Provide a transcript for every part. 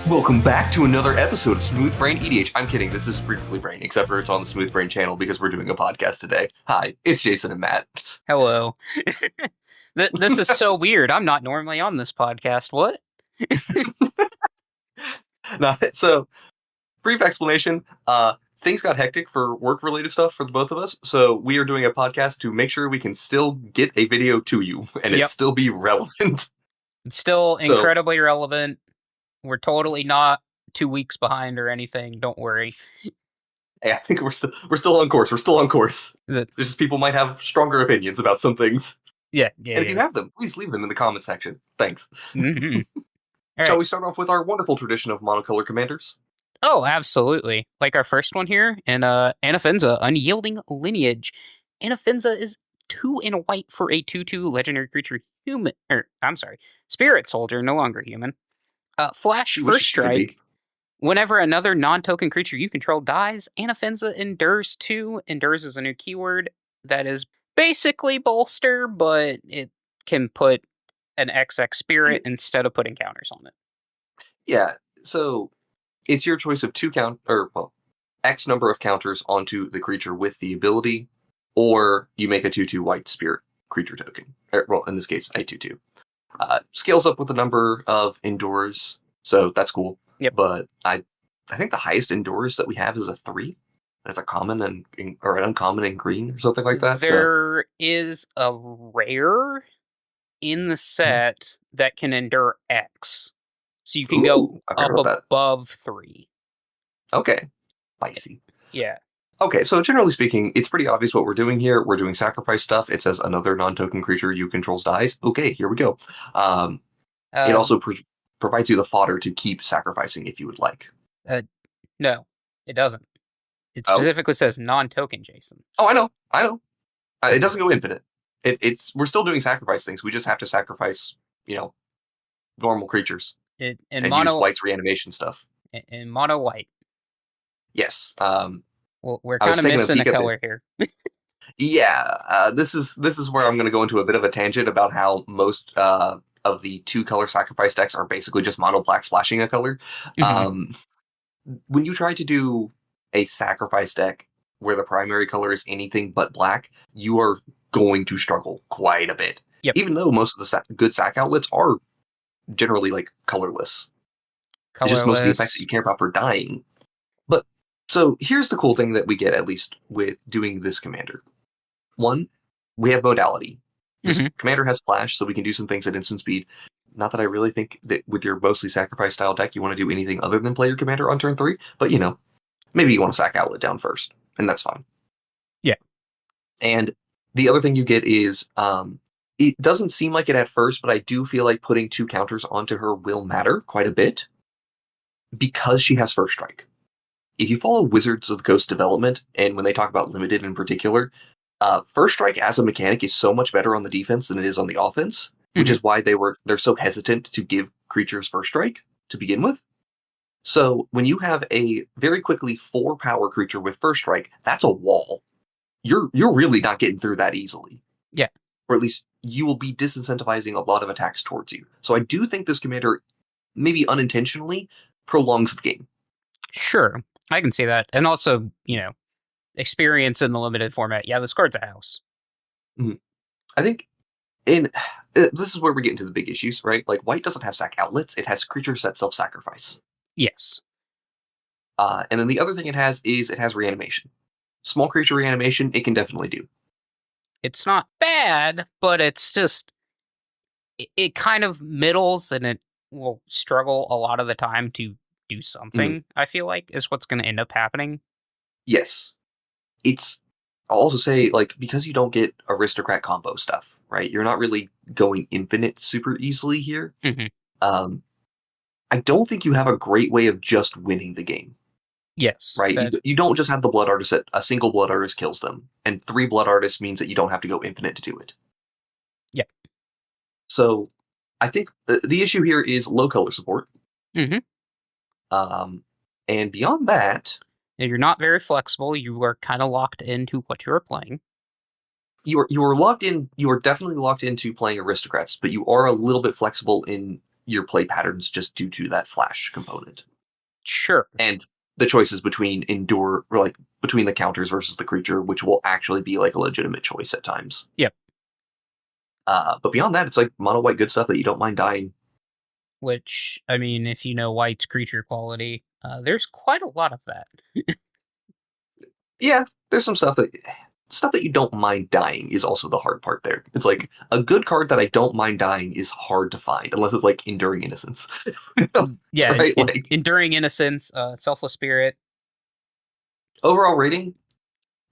Welcome back to another episode of Smooth Brain EDH. I'm kidding, this is Briefly Brain, except for it's on the Smooth Brain channel because we're doing a podcast today. Hi, it's Jason and Matt. Hello. This is so weird. I'm not normally on this podcast. What? So, brief explanation. Things got hectic for work-related stuff for the both of us, so we are doing a podcast to make sure we can still get a video to you, and it still be relevant. It's still incredibly relevant. We're totally not 2 weeks behind or anything. Don't worry. Yeah, I think we're still on course. We're still on course. There's just people might have stronger opinions about some things. Yeah. And if you have them, please leave them in the comment section. Thanks. Mm-hmm. Shall we start off with our wonderful tradition of monocolor commanders? Oh, absolutely. Like our first one here, and Anafenza, Unyielding Lineage. Anafenza is 2 in white for a 2/2 legendary creature spirit soldier, no longer human. Flash first strike. Whenever another non-token creature you control dies, Anafenza endures 2. Endures is a new keyword that is basically bolster, but it can put an XX spirit instead of putting counters on it. Yeah, so it's your choice of X number of counters onto the creature with the ability, or you make a 2/2 white spirit creature token. In this case, a 2/2. Scales up with the number of endures, so that's cool. Yep. But I think the highest endures that we have is a 3. That's a common or an uncommon in green or something like that. There is a rare in the set that can endure X. So you can go up above 3. Okay. Spicy. Yeah. Okay, so generally speaking, it's pretty obvious what we're doing here. We're doing sacrifice stuff. It says another non-token creature you controls dies. Okay, here we go. It also provides you the fodder to keep sacrificing if you would like. No, it doesn't. It specifically says non-token, Jason. Oh, I know. It doesn't go infinite. We're still doing sacrifice things. We just have to sacrifice, normal creatures. And use white's reanimation stuff. In mono white. Yes. Well, we're kind of missing a color here. Yeah, this is where I'm going to go into a bit of a tangent about how most of the 2-color sacrifice decks are basically just mono black splashing a color. Mm-hmm. When you try to do a sacrifice deck where the primary color is anything but black, you are going to struggle quite a bit. Yep. Even though most of the good sack outlets are generally like colorless. It's just most of the effects that you care about for dying. But so here's the cool thing that we get, at least with doing this commander. 1, we have modality. This commander has flash, so we can do some things at instant speed. Not that I really think that with your mostly sacrifice style deck, you want to do anything other than play your commander on turn 3, but maybe you want to sack outlet down first, and that's fine. Yeah. And the other thing you get is, it doesn't seem like it at first, but I do feel like putting 2 counters onto her will matter quite a bit, because she has first strike. If you follow Wizards of the Coast development, and when they talk about limited in particular, first strike as a mechanic is so much better on the defense than it is on the offense, which is why they're so hesitant to give creatures first strike to begin with. So when you have a very quickly 4-power creature with first strike, that's a wall. You're really not getting through that easily. Yeah. Or at least you will be disincentivizing a lot of attacks towards you. So I do think this commander, maybe unintentionally, prolongs the game. Sure, I can see that. And also, experience in the limited format. Yeah, this card's a house. I think this is where we get into the big issues, right? Like, white doesn't have sack outlets. It has creatures that self-sacrifice. Yes. And then the other thing it has reanimation. Small creature reanimation, it can definitely do. It's not bad, but it's just... It kind of middles, and it will struggle a lot of the time to do something, I feel like, is what's going to end up happening. Yes. I'll also say, because you don't get aristocrat combo stuff, right? You're not really going infinite super easily here. I don't think you have a great way of just winning the game. Yes. Right? You don't just have the Blood Artist that a single Blood Artist kills them, and 3 Blood Artists means that you don't have to go infinite to do it. Yep. So, I think the issue here is low color support. And beyond that... You're not very flexible. You are kind of locked into what you're playing. You are locked in. You are definitely locked into playing aristocrats, but you are a little bit flexible in your play patterns just due to that flash component. Sure. And the choices between endure, or like between the counters versus the creature, which will actually be like a legitimate choice at times. Yep. But beyond that, it's like mono white good stuff that you don't mind dying. Which, I mean, if you know white's creature quality, there's quite a lot of that. Yeah, there's some stuff that you don't mind dying is also the hard part there. It's like a good card that I don't mind dying is hard to find unless it's like Enduring Innocence. Yeah, right? Like Enduring Innocence, Selfless Spirit. Overall rating,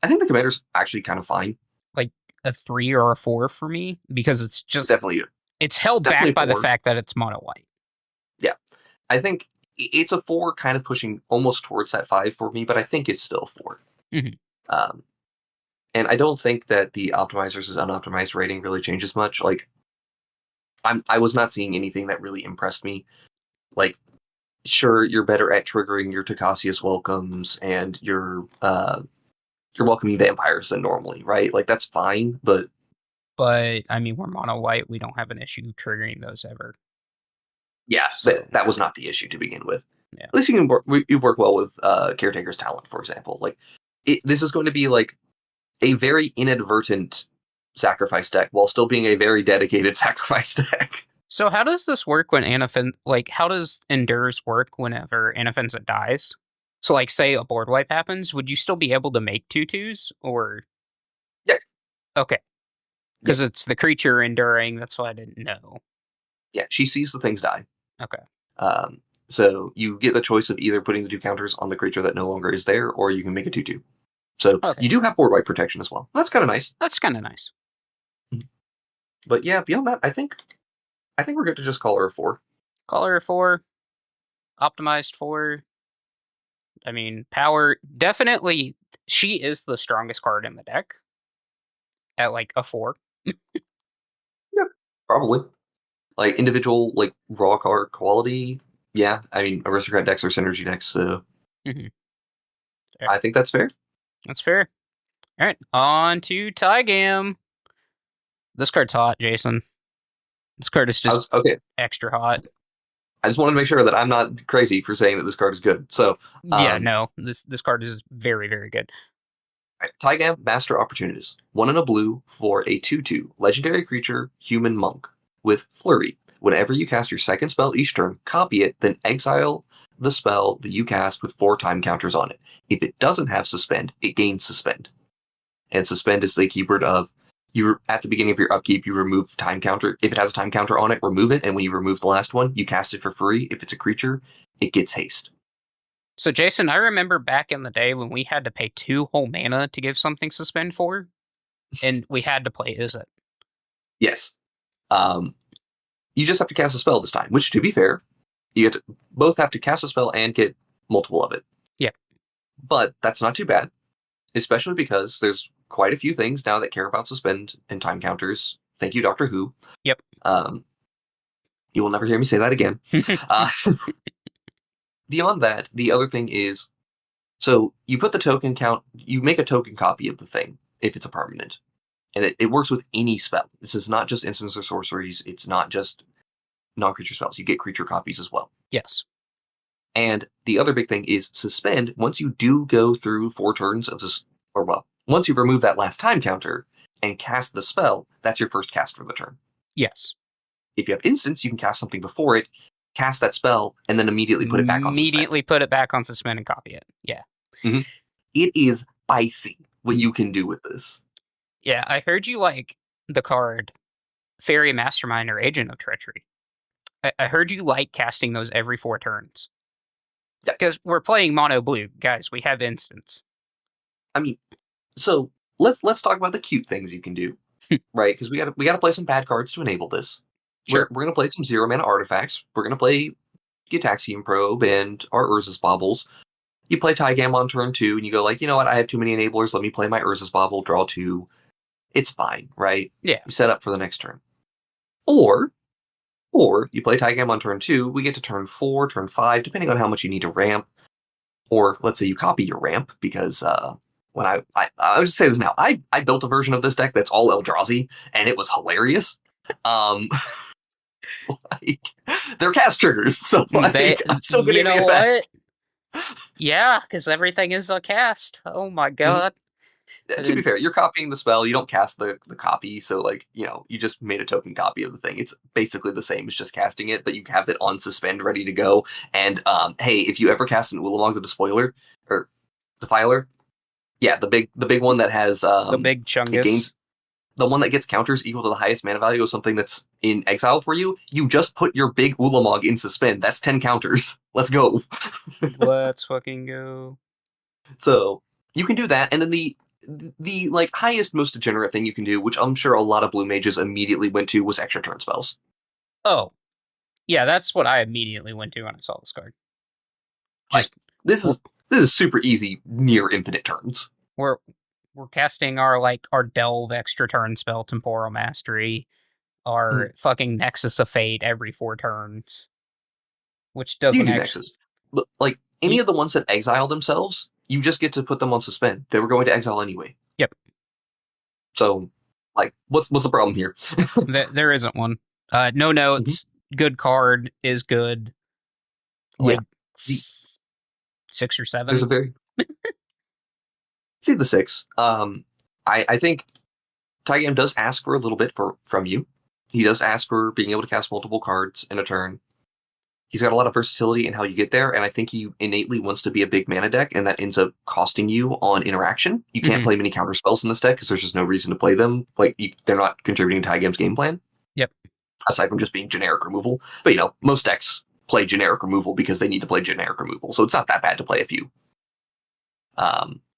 I think the commander's actually kind of fine. Like a 3 or a 4 for me because it's just it's held definitely back by the fact that it's mono white. Yeah, I think it's a 4, kind of pushing almost towards that 5 for me, but I think it's still 4. Mm-hmm. And I don't think that the optimized versus unoptimized rating really changes much. Like, I was not seeing anything that really impressed me. Like, sure, you're better at triggering your Takasius welcomes and you're welcoming vampires than normally, right? Like, that's fine, but I mean, we're mono white. We don't have an issue triggering those ever. Yeah, so that was not the issue to begin with. Yeah. At least you work well with Caretaker's Talent, for example. Like, this is going to be like a very inadvertent sacrifice deck while still being a very dedicated sacrifice deck. So how does this work when how does Endures work whenever Anafenza dies? So like say a board wipe happens, would you still be able to make 2/2s or? Yeah. Okay. Because it's the creature enduring, that's why I didn't know. Yeah, she sees the things die. Okay. So you get the choice of either putting the 2 counters on the creature that no longer is there, or you can make a 2/2. So you do have board wipe protection as well. That's kind of nice. That's kind of nice. But yeah, beyond that, I think we're good to just call her a 4. Call her a 4. Optimized 4. I mean, power, definitely, she is the strongest card in the deck. At like a 4. Yeah, probably. Like individual, like raw card quality. Yeah, I mean, aristocrat decks are synergy decks, so I think that's fair. That's fair. All right, on to Taigam. This card's hot, Jason. This card is just extra hot. I just wanted to make sure that I'm not crazy for saying that this card is good. So yeah, no, this card is very, very good. Right, Taigam, Master Opportunist. 1 and a blue for a 2/2 legendary creature, human monk with Flurry. Whenever you cast your second spell each turn, copy it, then exile the spell that you cast with 4 time counters on it. If it doesn't have Suspend, it gains Suspend. And Suspend is the keyword of at the beginning of your upkeep, you remove time counter. If it has a time counter on it, remove it. And when you remove the last one, you cast it for free. If it's a creature, it gets haste. So, Jason, I remember back in the day when we had to pay 2 whole mana to give something Suspend for, and we had to play Izzet. Yes. You just have to cast a spell this time, which, to be fair, you both have to cast a spell and get multiple of it. Yeah. But that's not too bad, especially because there's quite a few things now that care about Suspend and time counters. Thank you, Doctor Who. Yep. You will never hear me say that again. Beyond that, the other thing is, so you put the token count, you make a token copy of the thing if it's a permanent. And it works with any spell. This is not just instants or sorceries. It's not just non-creature spells. You get creature copies as well. Yes. And the other big thing is Suspend. Once you do go through 4 turns of this, once you remove that last time counter and cast the spell, that's your first cast for the turn. Yes. If you have instants, you can cast something before it, cast that spell, and then immediately put it back on Suspend. Put it back on Suspend and copy it. Yeah. Mm-hmm. It is spicy what you can do with this. Yeah, I heard you like the card Fairy Mastermind or Agent of Treachery. I heard you like casting those every 4 turns. Yeah. Because we're playing mono blue, guys. We have instants. I mean, so let's talk about the cute things you can do, right? Because we gotta play some bad cards to enable this. Sure. We're gonna play some 0 mana artifacts. We're gonna play Gitaxian Probe and our Urza's Baubles. You play Taigam on turn 2, and you go like, you know what? I have too many enablers. Let me play my Urza's Bauble. Draw 2. It's fine, right? Yeah. You set up for the next turn. Or you play Taigam on turn 2, we get to turn 4, turn 5, depending on how much you need to ramp. Or let's say you copy your ramp, because when I'll just say this now, I built a version of this deck that's all Eldrazi, and it was hilarious. Like, they're cast triggers, so like, I'm still getting the effect. What? Yeah, because everything is a cast. Oh my god. To be fair, you're copying the spell. You don't cast the copy, so like, you just made a token copy of the thing. It's basically the same as just casting it, but you have it on suspend, ready to go. And hey, if you ever cast an Ulamog the Despoiler or Defiler, yeah, the big one that has the big Chungus. The one that gets counters equal to the highest mana value of something that's in exile for you, you just put your big Ulamog in suspend. That's 10 counters. Let's go. Let's fucking go. So you can do that, and then the like highest, most degenerate thing you can do, which I'm sure a lot of blue mages immediately went to, was extra turn spells. Oh, yeah, that's what I immediately went to when I saw this card. Just this is super easy, near infinite turns. We're casting our delve extra turn spell, Temporal Mastery, our fucking Nexus of Fate every 4 turns, which doesn't actually. Nexus. Like any of the ones that exile themselves, you just get to put them on suspend. They were going to exile anyway. Yep. So, like, what's the problem here? There isn't one. No notes. Good card is good. Like 6 or 7. There's a very. See the 6. I think Taigam does ask for a little bit from you. He does ask for being able to cast multiple cards in a turn. He's got a lot of versatility in how you get there, and I think he innately wants to be a big mana deck, and that ends up costing you on interaction. You can't play many counter spells in this deck because there's just no reason to play them. Like, they're not contributing to Taigam's game plan. Yep. Aside from just being generic removal. But, most decks play generic removal because they need to play generic removal, so it's not that bad to play a few.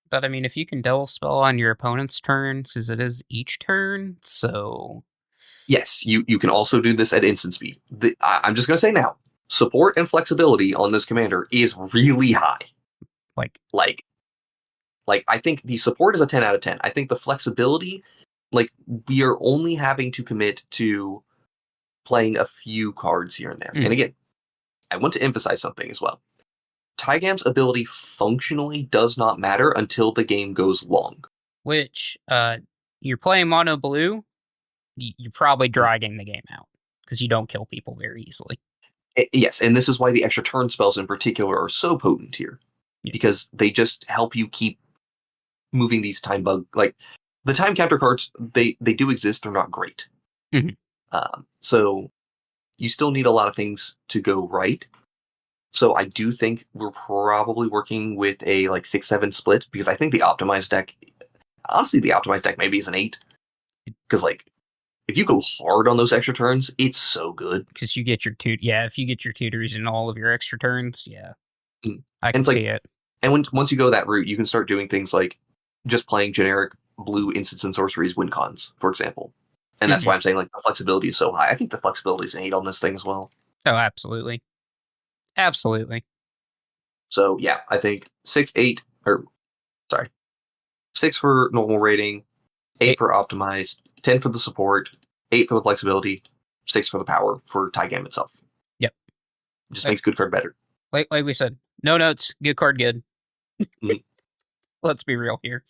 But I mean, if you can double spell on your opponent's turns, because it is each turn, so... Yes, you can also do this at instant speed. I'm just going to say now, support and flexibility on this commander is really high. Like, I think the support is a 10 out of 10. I think the flexibility, we are only having to commit to playing a few cards here and there. And again, I want to emphasize something as well. Taigam's ability functionally does not matter until the game goes long. Which, you're playing mono blue, you're probably dragging the game out, because you don't kill people very easily. Yes, and this is why the extra turn spells in particular are so potent here. Yeah. Because they just help you keep moving these time bug... the time counter cards, they do exist, they're not great. So you still need a lot of things to go right. So I do think we're probably working with a 6-7 split, because I think the optimized deck... Honestly, the optimized deck maybe is an 8. Because, if you go hard on those extra turns, it's so good. Because you get your if you get your tutors in all of your extra turns, I can see it. And once you go that route, you can start doing things like just playing generic blue instants and sorceries win cons, for example. And that's why I'm saying the flexibility is so high. I think the flexibility is an 8 on this thing as well. Oh, absolutely. Absolutely. So yeah, I think 6 for normal rating, 8 for optimized, 10 for the support, 8 for the flexibility, 6 for the power for Taigam itself. Yep. Just makes good card better. Like we said, no notes, good card, good. Let's be real here.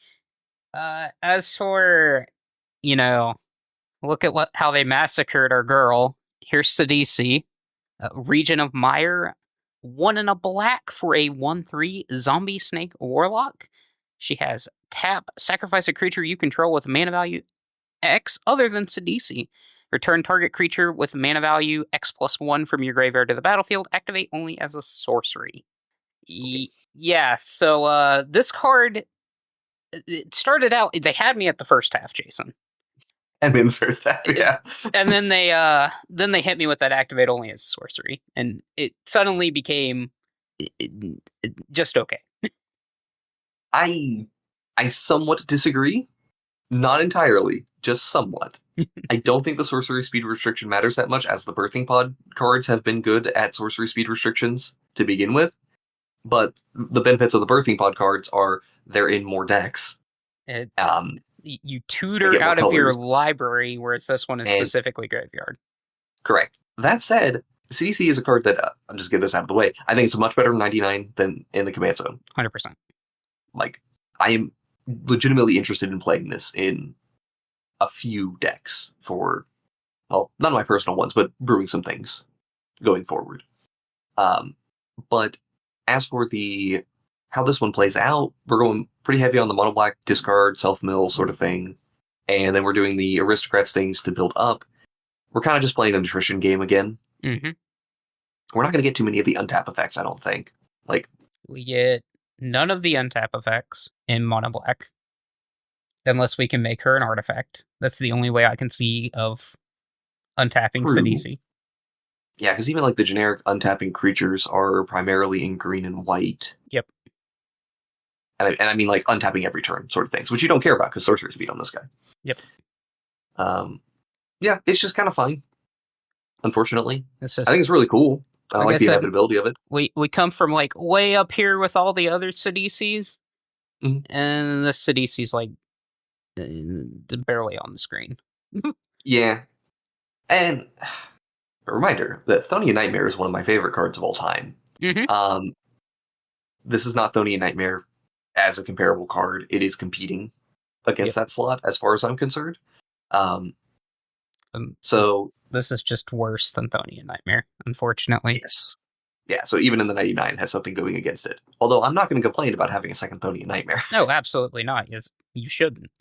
As for, look at how they massacred our girl. Here's Sidisi, Regent of Mire, 1 and a black for a 1/3 zombie snake warlock. She has tap, sacrifice a creature you control with mana value X other than Sidisi. Return target creature with mana value X+1 from your graveyard to the battlefield. Activate only as a sorcery. Yeah, so this card, it started out, they had me at the first half, Jason. Had me in the first half, yeah. And then they hit me with that activate only as a sorcery. And it suddenly became just okay. I somewhat disagree. Not entirely, just somewhat. I don't think the sorcery speed restriction matters that much, as the Birthing Pod cards have been good at sorcery speed restrictions to begin with. But the benefits of the Birthing Pod cards are they're in more decks. You tutor out of your library, whereas this one is specifically graveyard. Correct. That said, CDC is a card that, I'll just get this out of the way, I think it's much better in 99 than in the Command Zone. 100%. I am legitimately interested in playing this in a few decks for well, none of my personal ones, but brewing some things going forward. But as for how this one plays out, we're going pretty heavy on the mono black discard, self-mill sort of thing. And then we're doing the aristocrats things to build up. We're kind of just playing a nutrition game again. Mm-hmm. We're not going to get too many of the untap effects, I don't think. We get none of the untap effects in mono black. Unless we can make her an artifact. That's the only way I can see of untapping Sidisi. Yeah, because even the generic untapping creatures are primarily in green and white. Yep. And I mean untapping every turn sort of things, which you don't care about because sorcerers beat on this guy. Yep. Yeah, it's just kind of fine. Unfortunately, I think it's really cool. I like the inevitability of it. We come from way up here with all the other Sidisis, mm-hmm. and the Sidisi's barely on the screen. Yeah, and a reminder that Thonian Nightmare is one of my favorite cards of all time. Mm-hmm. This is not Thonian Nightmare as a comparable card. It is competing against that slot, as far as I'm concerned. So this is just worse than Thonian Nightmare, unfortunately. Yes. Yeah, so even in the 99 has something going against it. Although I'm not going to complain about having a second Thonian Nightmare. No, absolutely not. You shouldn't.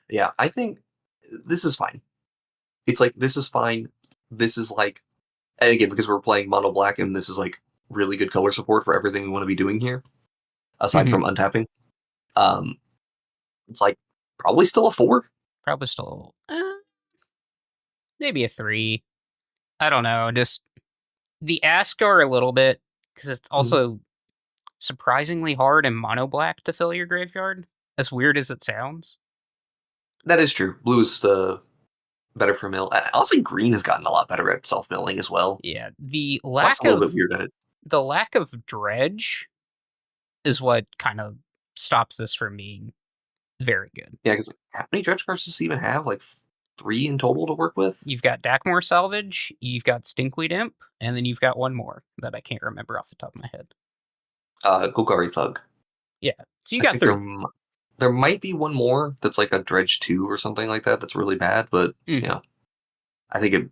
Yeah, I think this is fine. It's this is fine. This is and again, because we're playing mono black and this is really good color support for everything we want to be doing here, aside from untapping. It's probably still a 4. Probably still maybe a 3. I don't know. Just the ask are a little bit, because it's also surprisingly hard in mono black to fill your graveyard, as weird as it sounds. That is true. Blue is the better for mill. Also, green has gotten a lot better at self-milling as well. Yeah, the lack a little bit weird at it. The lack of dredge is what kind of stops this from being very good. Yeah, because how many dredge cards does this even have? 3 in total to work with? You've got Dakmor Salvage, you've got Stinkweed Imp, and then you've got one more that I can't remember off the top of my head. Golgari Thug. Yeah, so you got 3. There might be one more that's a Dredge 2 or something like that that's really bad, but I think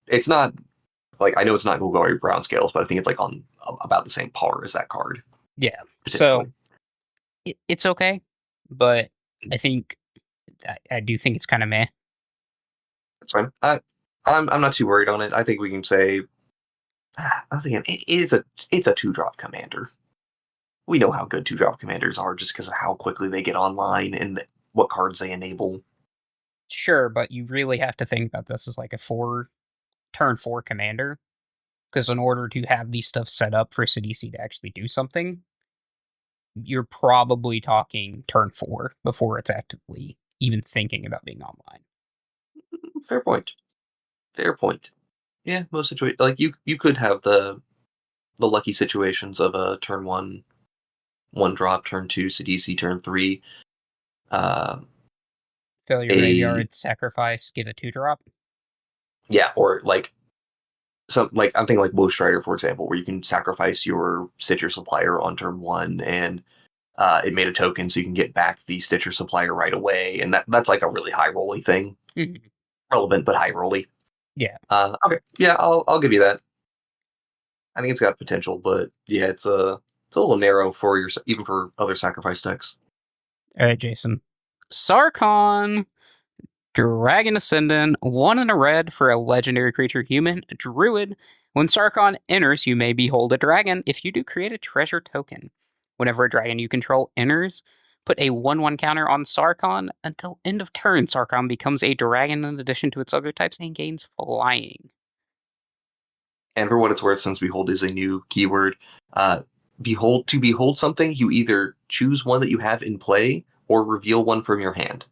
it's not I know it's not Golgari Brown Scales, but I think it's on about the same par as that card. Yeah, so it's okay, but I think I do think it's kind of meh. That's fine. I'm not too worried on it. I think we can say it's a 2-drop commander. We know how good 2-drop commanders are just because of how quickly they get online and what cards they enable. Sure, but you really have to think about this as a turn 4 commander, because in order to have these stuff set up for Sidisi to actually do something, you're probably talking turn 4 before it's actively even thinking about being online. Fair point. Yeah, most situations you could have the lucky situations of a turn 1 drop, turn 2 Sidisi, turn 3 fill your graveyard, sacrifice, get a 2-drop. Yeah, or I'm thinking Woe Strider, for example, where you can sacrifice your Stitcher Supplier on turn 1 and it made a token so you can get back the Stitcher Supplier right away, and that's a really high rolly thing. Relevant but high rolly. Yeah. Okay. Yeah, I'll give you that. I think it's got potential, but yeah, it's a little narrow for even for other sacrifice decks. All right, Jason. Sarkhan, Dragon Ascendant, 1 and a red for a legendary creature, human, druid. When Sarkhan enters, you may behold a dragon. If you do, create a treasure token. Whenever a dragon you control enters, put a 1/1 counter on Sarkhan. Until end of turn, Sarkhan becomes a dragon in addition to its other types and gains flying. And for what it's worth, since behold is a new keyword, to behold something, you either choose one that you have in play or reveal one from your hand.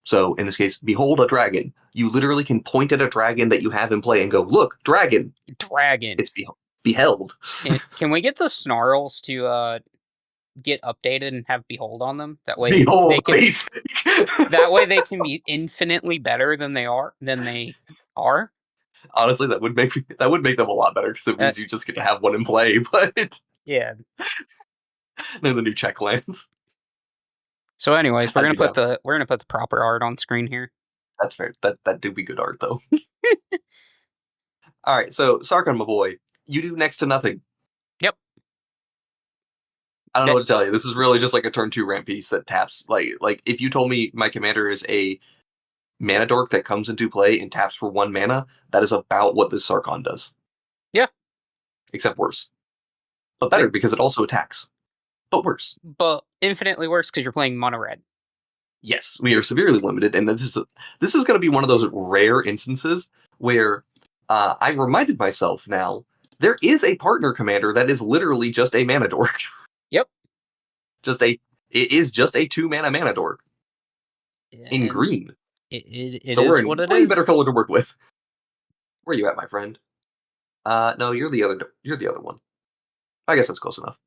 So in this case, behold a dragon. You literally can point at a dragon that you have in play and go, look, dragon. Dragon. It's beheld. Can we get the snarls to get updated and have behold on them? That way behold, they can that way they can be infinitely better than they are. Honestly, that would make them a lot better because it means you just get to have one in play. But yeah, they're the new check lands. So, anyways, we're gonna put the proper art on screen here. That's fair. That do be good art, though. All right, so Sarkhan, my boy, you do next to nothing. Yep. I don't know what to tell you. This is really just like a turn 2 ramp piece that taps. Like if you told me my commander is a mana dork that comes into play and taps for 1 mana, that is about what this Sarkhan does. Yeah. Except worse. But better because it also attacks. But worse. But infinitely worse because you're playing mono red. Yes, we are severely limited, and this is going to be one of those rare instances where I reminded myself now there is a partner commander that is literally just a mana dork. Yep. It is just a 2 mana dork in green. It so is we're in what it way is. better color to work with. Where are you at, my friend? No, you're the other one. I guess that's close enough.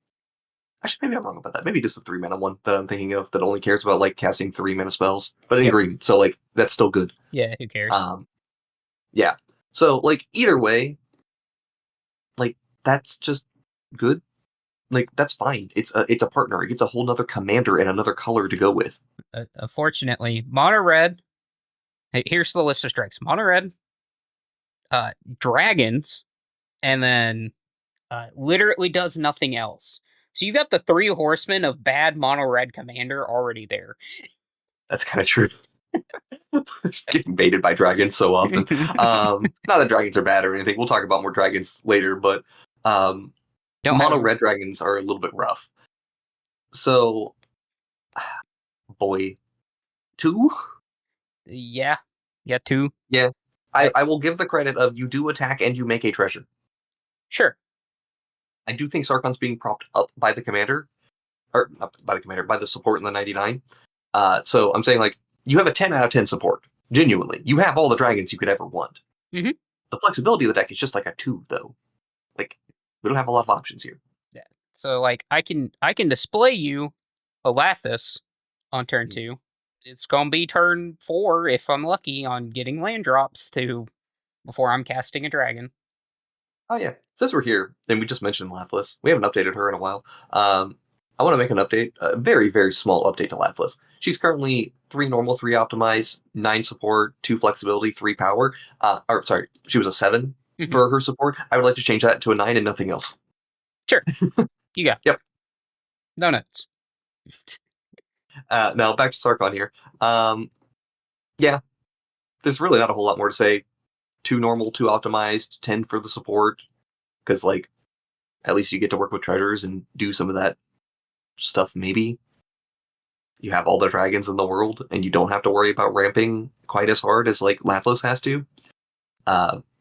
Actually, maybe I'm wrong about that. Maybe just the 3 mana one that I'm thinking of that only cares about like casting 3 mana spells, but in green. So like that's still good. Yeah, who cares? Yeah. So like either way, like that's just good. Like that's fine. It's a partner. It gets a whole nother commander and another color to go with. Unfortunately, mono red. Here's the list of strikes: mono red, dragons, and then literally does nothing else. So you got the 3 horsemen of bad mono red commander already there. That's kind of true. Getting baited by dragons so often. Not that dragons are bad or anything. We'll talk about more dragons later, but mono red dragons are a little bit rough. So, boy, 2? Yeah, 2. Yeah, I will give the credit of you do attack and you make a treasure. Sure. I do think Sarkhan's being propped up by the commander, or not by the commander, by the support in the 99. So I'm saying like you have a 10 out of 10 support. Genuinely, you have all the dragons you could ever want. Mm-hmm. The flexibility of the deck is just like a 2, though. Like we don't have a lot of options here. Yeah. So like I can display you a Lathis on turn 2. It's gonna be turn 4 if I'm lucky on getting land drops to before I'm casting a dragon. Oh yeah, since we're here, and we just mentioned Lathis, we haven't updated her in a while. I want to make an update, a very, very small update to Lathis. She's currently 3 normal, 3 optimize, 9 support, 2 flexibility, 3 power. She was a 7 for her support. I would like to change that to a 9 and nothing else. Sure. You got. Yep. No notes. Now back to Sarkhan here. Yeah, there's really not a whole lot more to say. 2 normal, 2 optimized, 10 for the support, because like at least you get to work with treasures and do some of that stuff. Maybe you have all the dragons in the world and you don't have to worry about ramping quite as hard as like Lathis has to.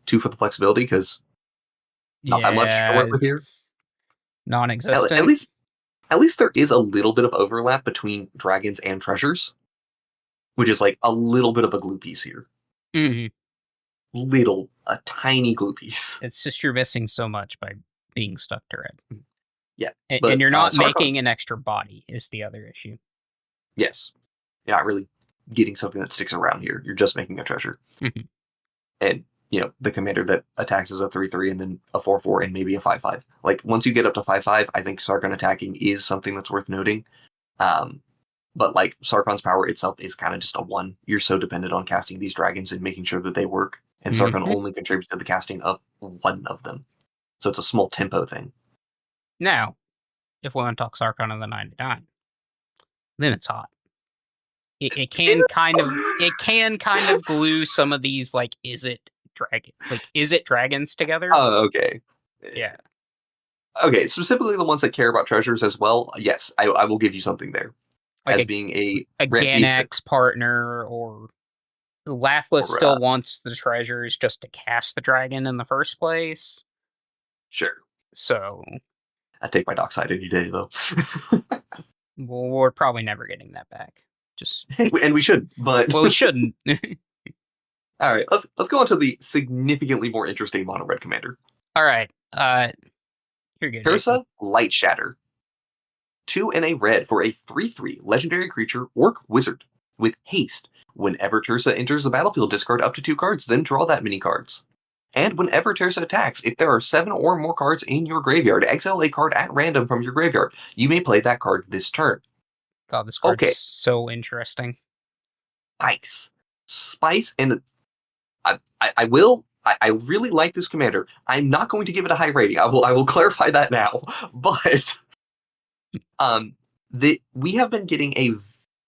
2 for the flexibility because not that much to work with here. Non-existent. At least there is a little bit of overlap between dragons and treasures, which is like a little bit of a glue piece here. Mm-hmm. A tiny glue piece. It's just you're missing so much by being stuck to red. Yeah. And you're not making an extra body is the other issue. Yes. You're not really getting something that sticks around here. You're just making a treasure. Mm-hmm. And, the commander that attacks is a 3/3 and then a 4/4 and maybe a 5/5. Like, once you get up to 5/5, I think Sarkhan attacking is something that's worth noting. But, like, Sarkhan's power itself is kind of just a 1. You're so dependent on casting these dragons and making sure that they work. And Sarkhan only contributes to the casting of 1 of them. So it's a small tempo thing. Now, if we want to talk Sarkhan in the 99, then it's hot. It can kind of glue some of these like is it dragons together? Oh, okay. Yeah. Okay, specifically the ones that care about treasures as well. Yes, I will give you something there. Like as being a Ganax partner, or Lathis still wants the treasures just to cast the dragon in the first place. Sure. So I take my dockside any day, though. Well, we're probably never getting that back. And we should, but well, we shouldn't. All right, let's go on to the significantly more interesting mono red commander. All right, here you go. Tersa Lightshatter. 2 and a red for a 3/3 legendary creature orc wizard with haste. Whenever Tersa enters the battlefield, discard up to 2 cards, then draw that many cards. And whenever Tersa attacks, if there are 7 or more cards in your graveyard, exile a card at random from your graveyard. You may play that card this turn. God, this card's so interesting. Nice. spice, and I really like this commander. I'm not going to give it a high rating. I will clarify that now. But we have been getting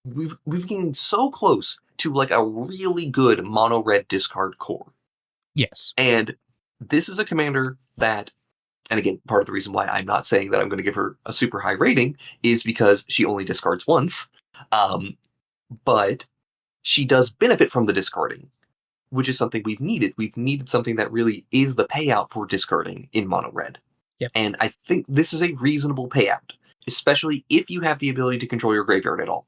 we've getting so close to like a really good mono red discard core. Yes. And this is a commander that, and again, part of the reason why I'm not saying that I'm going to give her a super high rating is because she only discards once. But she does benefit from the discarding, which is something we've needed. We've needed something that really is the payout for discarding in mono red. Yep. And I think this is a reasonable payout, especially if you have the ability to control your graveyard at all.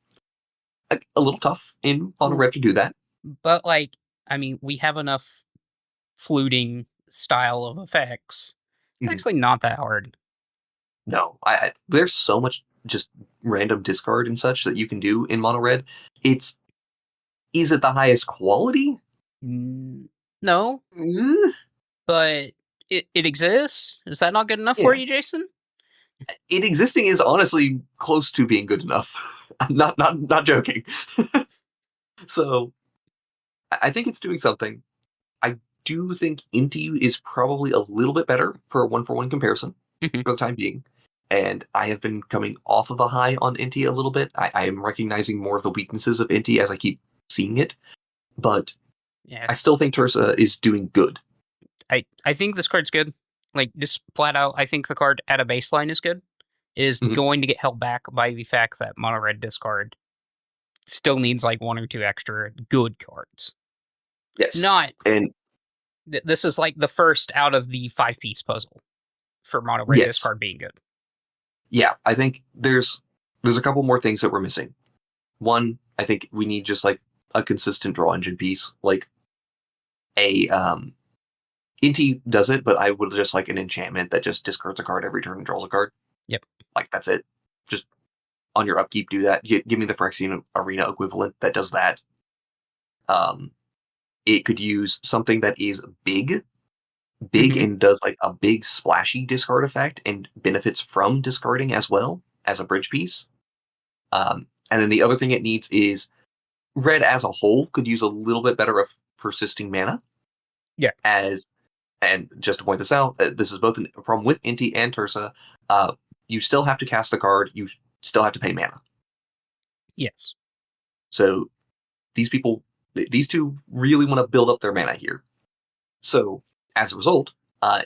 A little tough in mono red to do that. But, like, I mean, we have enough fluting style of effects. It's actually not that hard. No, there's so much just random discard and such that you can do in mono red. Is it the highest quality? No. But it exists. Is that not good enough for you, Jason? It existing is honestly close to being good enough. I'm not joking. So I think it's doing something. I do think Inti is probably a little bit better for a 1-for-1 comparison for the time being. And I have been coming off of a high on Inti a little bit. I am recognizing more of the weaknesses of Inti as I keep seeing it. But I still think Tersa is doing good. I think this card's good. Like, just flat out, I think the card at a baseline is good. It is going to get held back by the fact that mono red discard still needs like 1 or 2 extra good cards. Yes. This is like the first out of the 5-piece puzzle for mono red discard being good. Yeah, I think there's a couple more things that we're missing. One, I think we need just like a consistent draw engine piece, like a Inti does it, but I would just like an enchantment that just discards a card every turn and draws a card. Yep. Like, that's it. Just on your upkeep, do that. Give me the Phyrexian Arena equivalent that does that. It could use something that is big and does like a big splashy discard effect and benefits from discarding as well as a bridge piece. And then the other thing it needs is red as a whole could use a little bit better of persisting mana. Yeah. And just to point this out, this is both a problem with Inti and Tersa. You still have to cast the card. You still have to pay mana. Yes. So these two really want to build up their mana here. So as a result,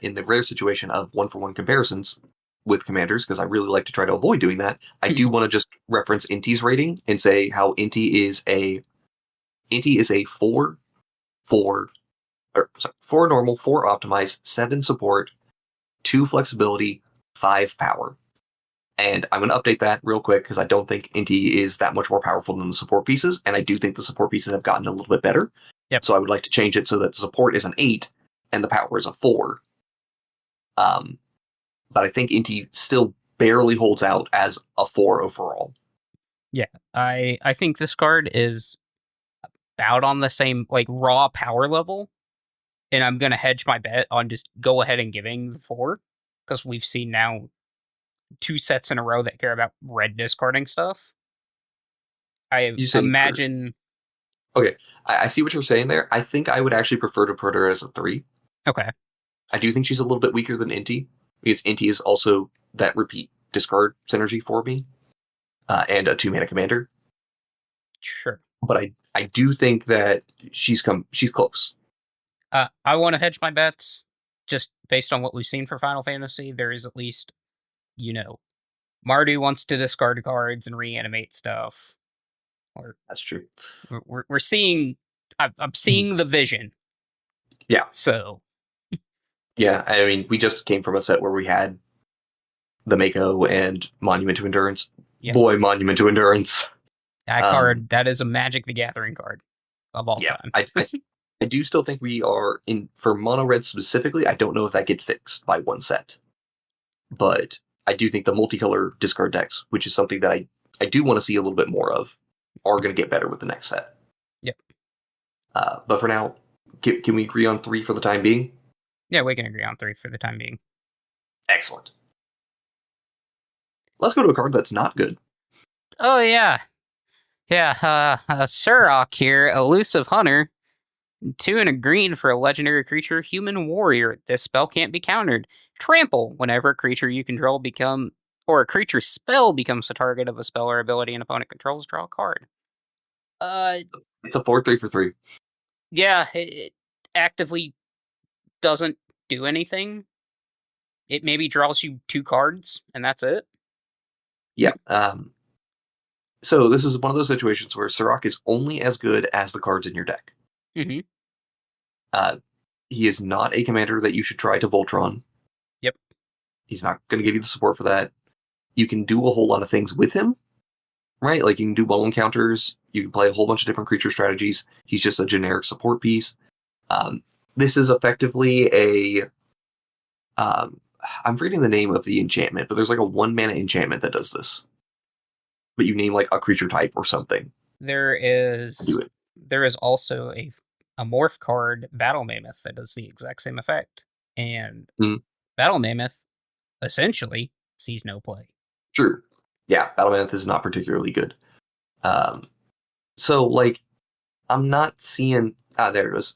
in the rare situation of 1-for-1 comparisons with commanders, because I really like to try to avoid doing that, I do want to just reference Inti's rating and say how Inti is a 4 normal, 4 optimize, 7 support, 2 flexibility, 5 power. And I'm going to update that real quick because I don't think Inti is that much more powerful than the support pieces, and I do think the support pieces have gotten a little bit better. Yep. So I would like to change it so that the support is an 8 and the power is a 4. But I think Inti still barely holds out as a 4 overall. Yeah, I think this card is about on the same like raw power level, and I'm gonna hedge my bet on just go ahead and giving the 4 because we've seen now 2 sets in a row that care about red discarding stuff. I imagine. Okay, I see what you're saying there. I think I would actually prefer to put her as a 3. Okay. I do think she's a little bit weaker than Inti, because Inti is also that repeat discard synergy for me, and a 2-mana commander. Sure. But I do think that she's close. I want to hedge my bets, just based on what we've seen for Final Fantasy. There is at least, Mardu wants to discard cards and reanimate stuff. That's true. We're seeing. I'm seeing the vision. Yeah. So. Yeah, I mean, we just came from a set where we had the Mako and Monument to Endurance. Yeah. Boy, Monument to Endurance. That card, that is a Magic the Gathering card of all time. I do still think we are for mono red specifically. I don't know if that gets fixed by one set, but I do think the multicolor discard decks, which is something that I do want to see a little bit more of, are going to get better with the next set. Yep. But for now, can we agree on 3 for the time being? Yeah, we can agree on 3 for the time being. Excellent. Let's go to a card that's not good. Oh, yeah. Yeah, Surrak here, Elusive Hunter. 2 and a green for a legendary creature, Human Warrior. This spell can't be countered. Trample. Whenever a creature you control or a creature spell becomes the target of a spell or ability an opponent controls, draw a card. It's a 4/3 for 3. Yeah, it actively doesn't do anything. It maybe draws you 2 cards, and that's it. Yeah. So this is one of those situations where Surrak is only as good as the cards in your deck. Mm-hmm. He is not a commander that you should try to Voltron. Yep. He's not going to give you the support for that. You can do a whole lot of things with him, right? Like you can do bone counters. You can play a whole bunch of different creature strategies. He's just a generic support piece. This is effectively a... I'm forgetting the name of the enchantment, but there's like a 1-mana enchantment that does this. But you name like a creature type or something. There is also a morph card, Battle Mammoth, that does the exact same effect. And Battle Mammoth essentially sees no play. True. Yeah, Battle Mammoth is not particularly good. So, like, I'm not seeing... there it goes.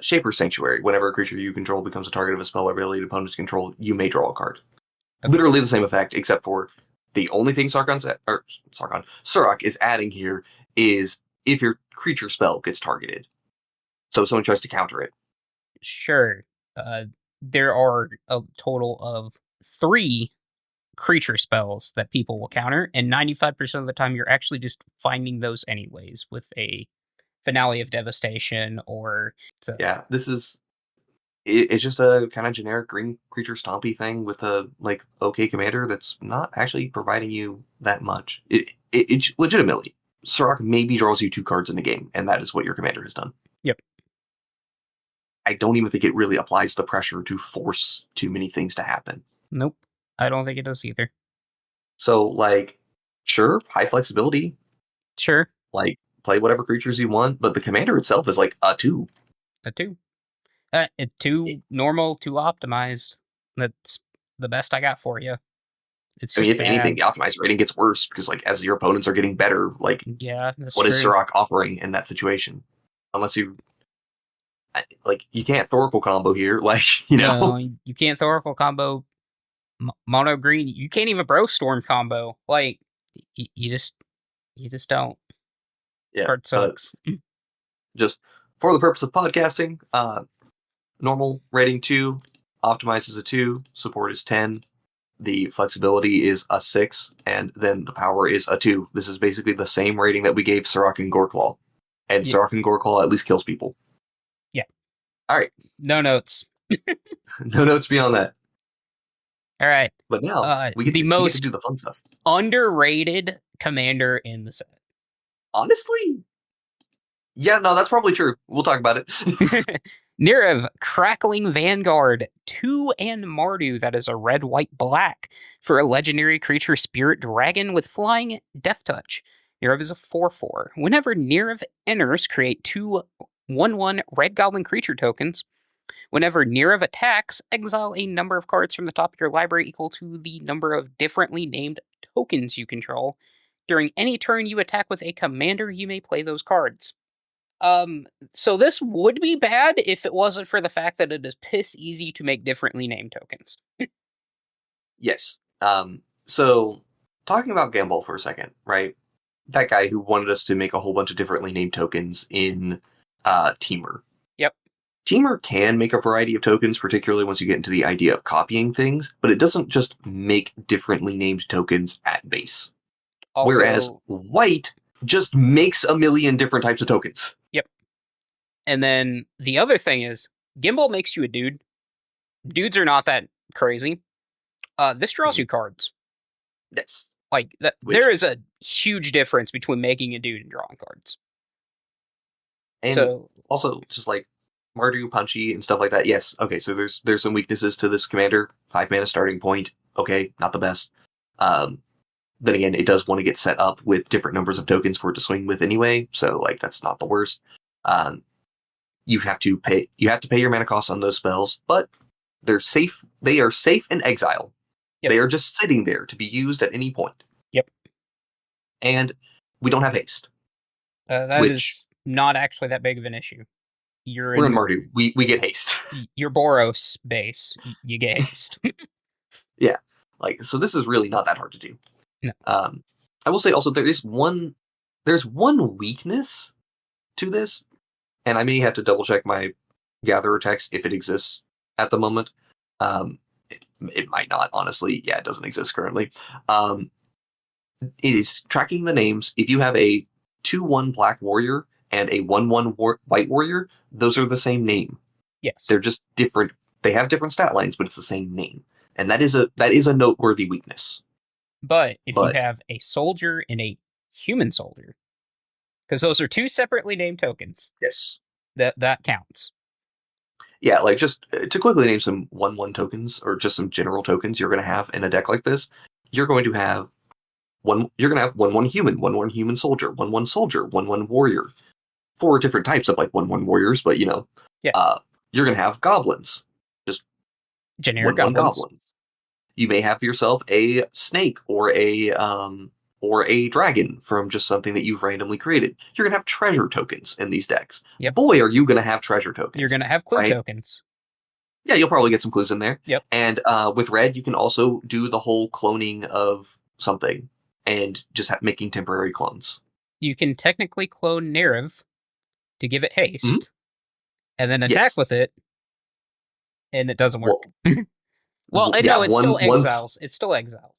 Shaper's Sanctuary. Whenever a creature you control becomes a target of a spell or ability opponents control, you may draw a card. Okay. Literally the same effect, except for the only thing Surrak is adding here is if your creature spell gets targeted. So if someone tries to counter it. Sure. There are a total of 3 creature spells that people will counter, and 95% of the time you're actually just finding those anyways with a Finale of Devastation or... Yeah, this is... It's just a kind of generic green creature stompy thing with a, like, okay commander that's not actually providing you that much. It legitimately, Surrak maybe draws you 2 cards in the game, and that is what your commander has done. Yep. I don't even think it really applies the pressure to force too many things to happen. Nope. I don't think it does either. So, like, sure, high flexibility. Sure. Like, play whatever creatures you want, but the commander itself is like a 2. A 2. 2 normal, 2 optimized. That's the best I got for you. It's if anything, the optimized rating gets worse because, like, as your opponents are getting better, like, yeah, what is Surrak offering in that situation? Unless you, like, you can't Thoracle combo here, like, you know. No, you can't Thoracle combo mono green. You can't even Bro Storm combo. Like, you just don't. Yeah, card sucks. Just for the purpose of podcasting, normal rating 2, optimized is a 2, support is 10, the flexibility is a 6, and then the power is a 2. This is basically the same rating that we gave Sarkhan Goreclaw. And yeah. Sarkhan Goreclaw at least kills people. Yeah. All right. No notes. No notes beyond that. All right. But now we get to do the fun stuff. Underrated commander in the set. Honestly, yeah, no, that's probably true. We'll talk about it. Neriv, Crackling Vanguard, 2 and Mardu, that is a red, white, black, for a legendary creature spirit dragon with flying death touch. Neriv is a 4/4. Whenever Neriv enters, create 2 1/1 red goblin creature tokens. Whenever Neriv attacks, exile a number of cards from the top of your library equal to the number of differently named tokens you control. During any turn you attack with a commander, you may play those cards. So this would be bad if it wasn't for the fact that it is piss easy to make differently named tokens. Yes. So talking about Gamble for a second, right? That guy who wanted us to make a whole bunch of differently named tokens in Temur. Yep. Temur can make a variety of tokens, particularly once you get into the idea of copying things, but it doesn't just make differently named tokens at base. Also, whereas White just makes a million different types of tokens. Yep. And then the other thing is, Gimbal makes you a dude. Dudes are not that crazy. This draws you cards. Yes. Like, there is a huge difference between making a dude and drawing cards. And so, also, just like Mardu, Punchy, and stuff like that. Yes, okay, so there's some weaknesses to this commander. 5 mana starting point. Okay, not the best. Then again, it does want to get set up with different numbers of tokens for it to swing with anyway, so like that's not the worst. You have to pay your mana costs on those spells, but they're safe. They are safe in exile. Yep. They are just sitting there to be used at any point. Yep. And we don't have haste. That is not actually that big of an issue. We're in Mardu. We get haste. Your Boros base, you get haste. Yeah. Like, so this is really not that hard to do. No. I will say also there's one weakness to this, and I may have to double check my gatherer text if it exists at the moment. It might not, honestly. Yeah, it doesn't exist currently. It is tracking the names. If you have a 2/1 black warrior and a 1/1 white warrior, those are the same name. Yes. They're just different. They have different stat lines, but it's the same name. And that is a noteworthy weakness. But if you have a soldier and a human soldier, because those are two separately named tokens. Yes. That counts. Yeah, like just to quickly name some 1/1 tokens or just some general tokens you're going to have in a deck like this, you're going to have 1/1 human, 1/1 human soldier, 1/1 soldier, 1/1 warrior. 4 different types of like 1/1 warriors, but you're going to have goblins. Just generic 1/1 goblins. You may have yourself a snake or a dragon from just something that you've randomly created. You're going to have treasure tokens in these decks. Yep. Boy, are you going to have treasure tokens. You're going to have clue tokens. Yeah, you'll probably get some clues in there. Yep. And with red, you can also do the whole cloning of something and just making temporary clones. You can technically clone Neriv to give it haste, and then attack with it, and it doesn't work. Well, no, it's still exiles. It's still exiles.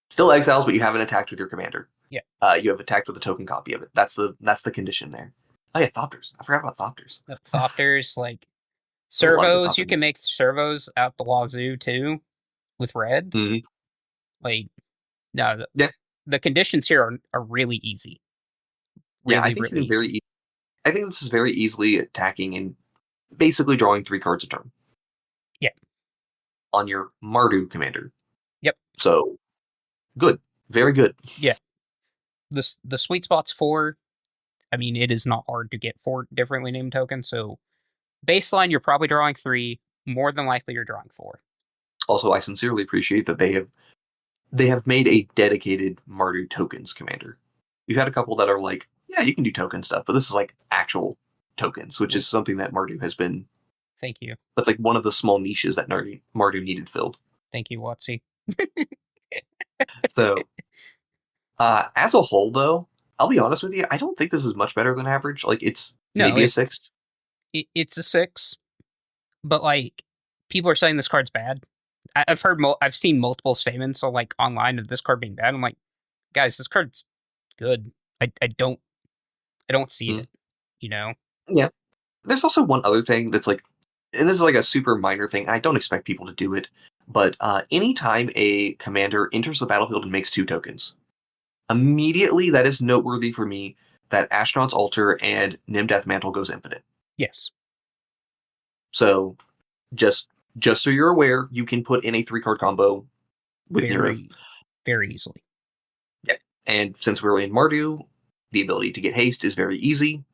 Still exiles, but you haven't attacked with your commander. Yeah. You have attacked with a token copy of it. That's the condition there. Oh yeah, Thopters. I forgot about Thopters. Thopters, like servos. You can make servos out the wazoo too, with red. Mm-hmm. Like, no, the conditions here are really easy. Really, I think really easy. I think this is very easily attacking and basically drawing 3 cards a turn. Yeah. On your Mardu commander. Yep. So, good. Very good. Yeah. The sweet spot's 4. I mean, it is not hard to get 4 differently named tokens, so baseline, you're probably drawing 3. More than likely, you're drawing 4. Also, I sincerely appreciate that they have made a dedicated Mardu tokens commander. We've had a couple that are like, yeah, you can do token stuff, but this is like actual tokens, which is something that Mardu has been. Thank you. That's like one of the small niches that Mardu needed filled. Thank you, Watsy. So, as a whole, though, I'll be honest with you, I don't think this is much better than average. Like, it's maybe a 6. It's a 6, but like people are saying this card's bad. I've seen multiple statements so like online of this card being bad. I'm like, guys, this card's good. I don't see it. Yeah. There's also one other thing that's like, and this is like a super minor thing. I don't expect people to do it, but anytime a commander enters the battlefield and makes 2 tokens, immediately that is noteworthy for me that Astronaut's Altar and Nim Death Mantle goes infinite. Yes. So just so you're aware, you can put in a 3-card combo with Neriv very easily. Yeah. And since we're in Mardu, the ability to get haste is very easy.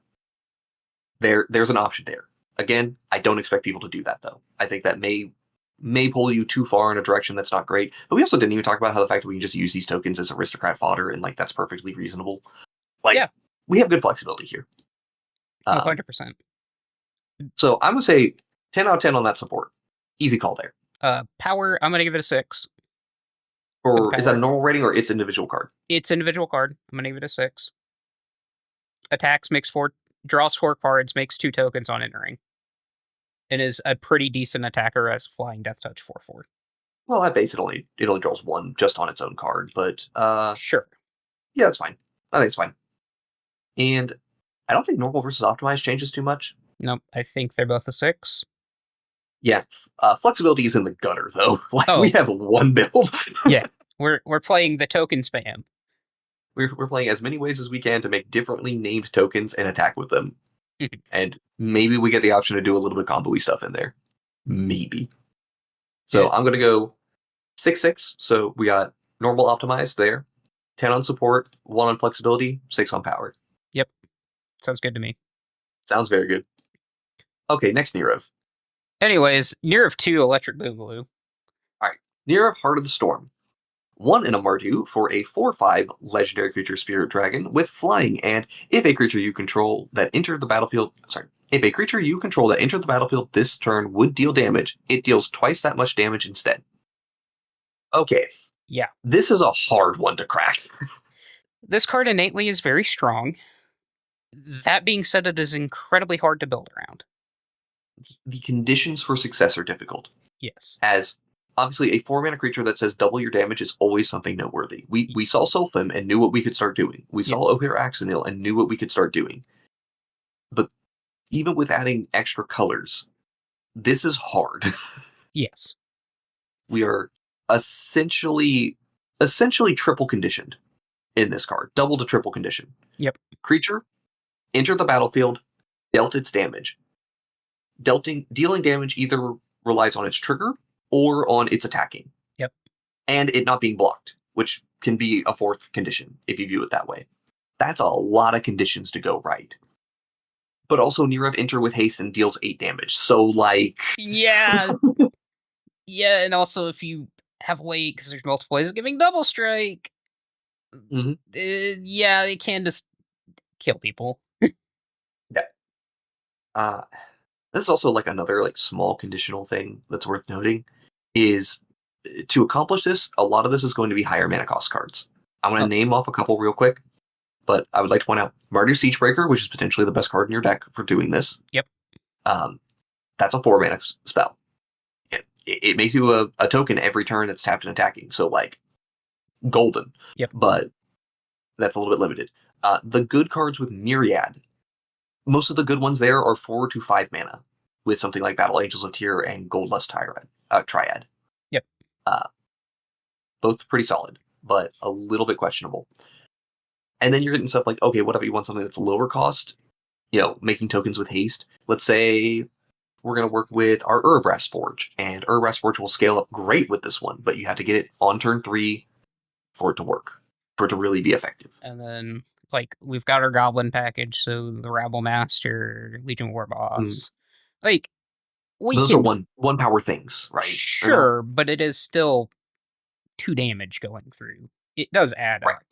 There's an option there. Again, I don't expect people to do that though. I think that may pull you too far in a direction that's not great. But we also didn't even talk about how the fact that we can just use these tokens as aristocrat fodder and like that's perfectly reasonable. Like we have good flexibility here. 100%. So I'm gonna say 10 out of 10 on that support. Easy call there. Power, I'm gonna give it a 6. Or is that a normal rating or it's individual card? It's individual card. I'm gonna give it a 6. Attacks, makes 4, draws 4 cards, makes 2 tokens on entering. And is a pretty decent attacker as Flying Death Touch 4/4. Well, at base it only draws 1 just on its own card, but sure. Yeah, that's fine. I think it's fine. And I don't think normal versus optimized changes too much. Nope, I think they're both a 6. Yeah, flexibility is in the gutter though. We have 1 build. Yeah, we're playing the token spam. We're playing as many ways as we can to make differently named tokens and attack with them. Mm-hmm. And maybe we get the option to do a little bit of combo-y stuff in there. Maybe. So I'm going to go 6/6. So we got normal optimized there. 10 on support, 1 on flexibility, 6 on power. Yep. Sounds good to me. Sounds very good. Okay, next Neriv. Anyways, Neriv 2 Electric Boogaloo. Alright, Neriv Heart of the Storm. 1 in a Mardu for a 4/5 legendary creature spirit dragon with flying, and if a creature you control that enters the battlefield If a creature you control that entered the battlefield this turn would deal damage, it deals twice that much damage instead. Okay. Yeah. This is a hard one to crack. This card innately is very strong. That being said, it is incredibly hard to build around. The conditions for success are difficult. Yes. As obviously a 4-mana creature that says double your damage is always something noteworthy. We saw Sulfim and knew what we could start doing. We saw Opir Axonil and knew what we could start doing. But even with adding extra colors, this is hard. Yes. We are essentially triple conditioned in this card. Double to triple condition. Yep. Creature, enter the battlefield, dealt its damage. Dealing damage either relies on its trigger or on its attacking. Yep. And it not being blocked, which can be a 4th condition if you view it that way. That's a lot of conditions to go right. But also Neriv enter with haste and deals 8 damage. So like yeah. Yeah, and also if you have weight, because there's multiple ways of giving double strike. Mm-hmm. Yeah, they can just kill people. Yeah. This is also like another like small conditional thing that's worth noting is to accomplish this, a lot of this is going to be higher mana cost cards. I'm going to name off a couple real quick, but I would like to point out Mardu Siegebreaker, which is potentially the best card in your deck for doing this. Yep. That's a 4-mana spell. It makes you a token every turn that's tapped and attacking, so like golden. Yep. But that's a little bit limited. The good cards with Myriad, most of the good ones there are 4 to 5 mana, with something like Battle Angels of Tyr and Goldlust Triad. Yep. Both pretty solid, but a little bit questionable. And then you're getting stuff like, okay, what if you want something that's lower cost? Making tokens with haste. Let's say we're going to work with our Urabrass Forge, and Urabrass Forge will scale up great with this one, but you have to get it on turn 3 for it to work, for it to really be effective. And then, like, we've got our Goblin package, so the Rabble Master, Legion War Boss. Like, those are one power things, right? Sure, but it is still 2 damage going through. It does add up.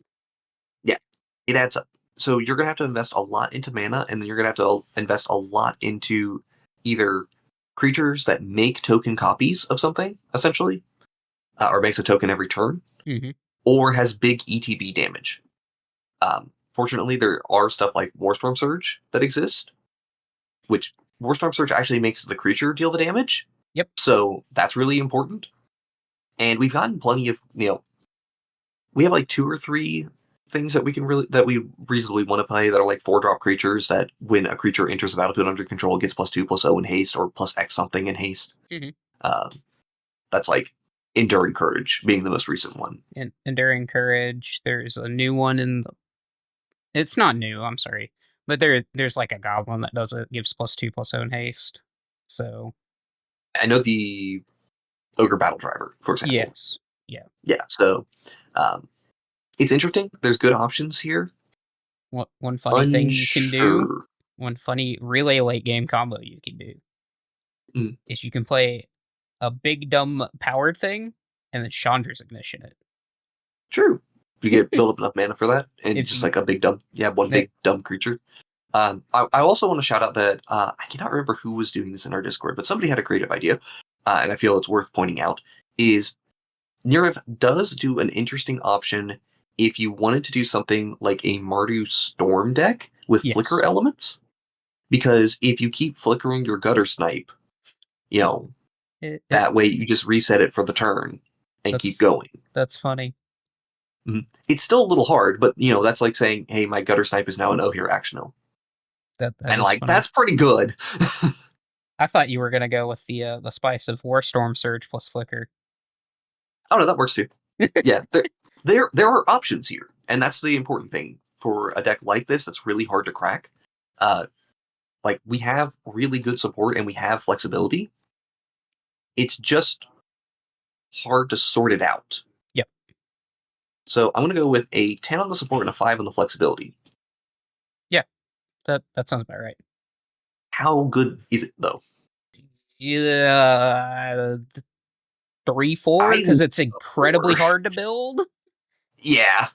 Yeah, it adds up. So you're going to have to invest a lot into mana, and then you're going to have to invest a lot into either creatures that make token copies of something, essentially, or makes a token every turn, or has big ETB damage. Fortunately, there are stuff like Warstorm Surge that exist, which Warstorm Surge actually makes the creature deal the damage. Yep. So that's really important. And we've gotten plenty of, we have like 2 or 3 things that we reasonably want to play that are like 4-drop creatures that when a creature enters the battlefield under control gets +2/+0 in haste or +X something in haste. That's like Enduring Courage being the most recent one. Enduring Courage. There's a new one it's not new, I'm sorry. But there's like a goblin that gives +2/+0 in haste. So I know the Ogre Battle Driver, for example. Yes. Yeah. Yeah. So it's interesting. There's good options here. One funny thing you can do, one funny relay late game combo you can do, is you can play a big dumb powered thing and then Chandra's Ignition it. True. You build up enough mana for that, and like a big dumb, big dumb creature. I also want to shout out that I cannot remember who was doing this in our Discord, but somebody had a creative idea, and I feel it's worth pointing out, is Neriv does do an interesting option if you wanted to do something like a Mardu Storm deck with flicker elements. Because if you keep flickering your Gutter Snipe, that way you just reset it for the turn and keep going. That's funny. It's still a little hard, but that's like saying, hey, my Gutter Snipe is now an Ohir Actionil. And like, funny. That's pretty good. I thought you were going to go with the spice of Warstorm Surge plus Flicker. Oh, no, that works too. Yeah, there are options here, and that's the important thing for a deck like this that's really hard to crack. Like, we have really good support, and we have flexibility. It's just hard to sort it out. Yep. So I'm going to go with a 10 on the support and a 5 on the flexibility. Yeah, that sounds about right. How good is it, though? Yeah, 3-4, because it's incredibly hard to build. Yeah.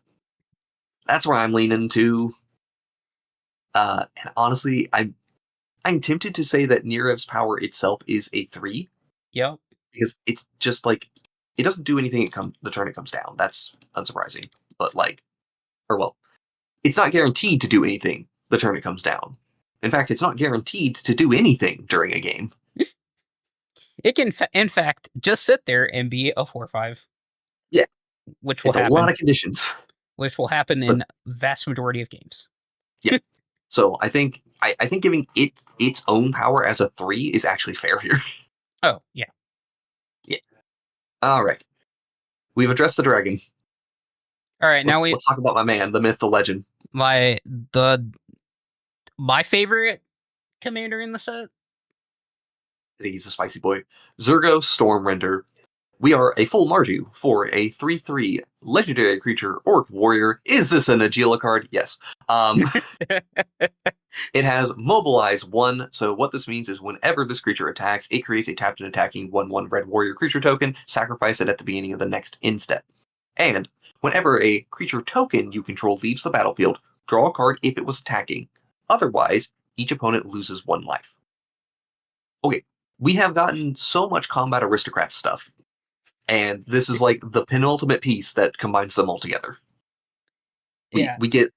That's where I'm leaning to. And honestly, I'm tempted to say that Nerev's power itself is a 3. Yep. Because it's just like it doesn't do anything the turn it comes down. That's unsurprising. But it's not guaranteed to do anything the turn it comes down. In fact, it's not guaranteed to do anything during a game. It can, in fact, just sit there and be a 4/5. Yeah, which will it's happen. A lot of conditions. Which will happen in vast majority of games. Yeah. So I think giving it its own power as a 3 is actually fair here. Oh yeah. Yeah. All right. We've addressed the dragon. All right, let's talk about my man, the myth, the legend. My favorite commander in the set. I think he's a spicy boy. Zurgo Stormrender. We are a full Mardu for a 3/3 legendary creature orc warrior. Is this an Najeela card? Yes. It has mobilize 1, so what this means is whenever this creature attacks, it creates a tapped and attacking 1/1 red warrior creature token, sacrifice it at the beginning of the next end step. And whenever a creature token you control leaves the battlefield, draw a card if it was attacking. Otherwise, each opponent loses 1 life. Okay, we have gotten so much combat aristocrat stuff. And this is like the penultimate piece that combines them all together. We get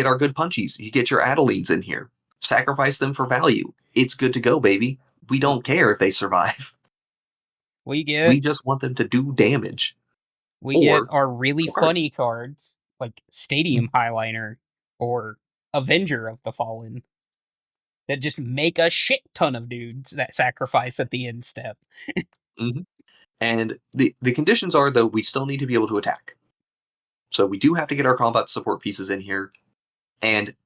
our good punchies. You get your Adelines in here. Sacrifice them for value. It's good to go, baby. We don't care if they survive. We just want them to do damage. We get our really funny cards, like Stadium Highliner or Avenger of the Fallen, that just make a shit ton of dudes that sacrifice at the end step. Mm-hmm. And the conditions are, though, we still need to be able to attack. So we do have to get our combat support pieces in here. And,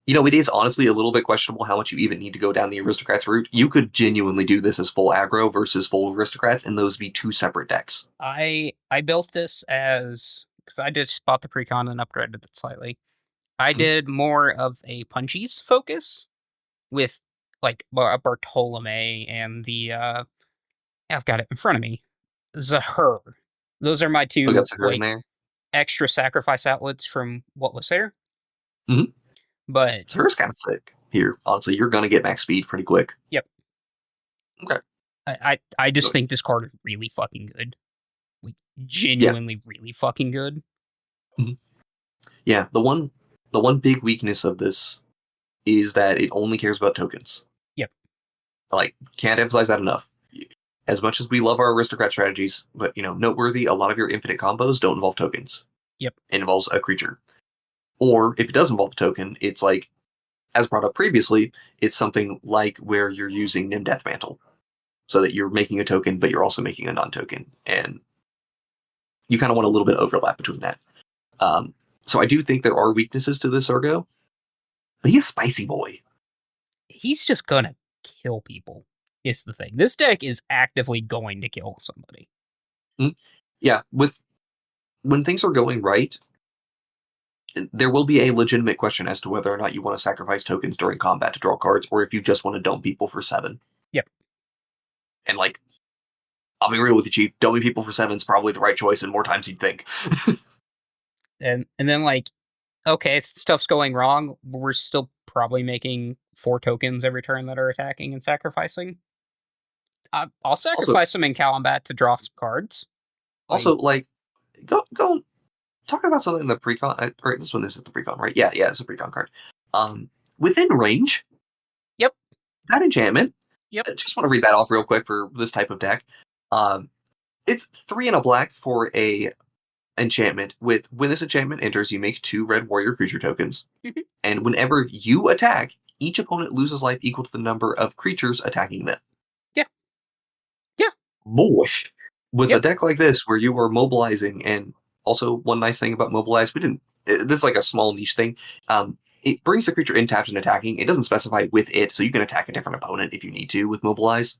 it is honestly a little bit questionable how much you even need to go down the aristocrats route. You could genuinely do this as full aggro versus full aristocrats, and those be 2 separate decks. I built this because I just bought the precon and upgraded it slightly. I did more of a punchies focus with like Bartolome and the I've got it in front of me. Zahur. Those are my 2 extra sacrifice outlets from what was there. Mm-hmm. But Zahur's kind of sick here. Honestly, you're gonna get max speed pretty quick. Yep. Okay. I just think this card is really fucking good. Like genuinely really fucking good. Mm-hmm. Yeah, the one big weakness of this is that it only cares about tokens. Yep. Can't emphasize that enough. As much as we love our aristocrat strategies, but noteworthy, a lot of your infinite combos don't involve tokens. Yep. It involves a creature. Or if it does involve a token, it's like, as brought up previously, it's something like where you're using Nim Deathmantle. So that you're making a token, but you're also making a non-token. And you kind of want a little bit of overlap between that. So I do think there are weaknesses to this Zurgo. But he's a spicy boy. He's just gonna kill people, is the thing. This deck is actively going to kill somebody. Mm-hmm. Yeah, when things are going right, there will be a legitimate question as to whether or not you want to sacrifice tokens during combat to draw cards, or if you just want to dome people for 7. Yep. And I'll be real with you, Chief. Doming people for 7 is probably the right choice, and more times you'd think. and then okay, stuff's going wrong. We're still probably making 4 tokens every turn that are attacking and sacrificing. I'll sacrifice them in combat to draw some cards. Also, go talking about something in the precon. Right, this one isn't the precon, right? Yeah, it's a precon card. Within range. Yep. That enchantment. Yep. I just want to read that off real quick for this type of deck. It's 3 and a black for a enchantment. When this enchantment enters, you make 2 red warrior creature tokens, and whenever you attack, each opponent loses life equal to the number of creatures attacking them. Yeah. Boy, with a deck like this where you are mobilizing, and also one nice thing about mobilize, this is like a small niche thing. It brings the creature in tapped and attacking. It doesn't specify with it, so you can attack a different opponent if you need to with mobilize.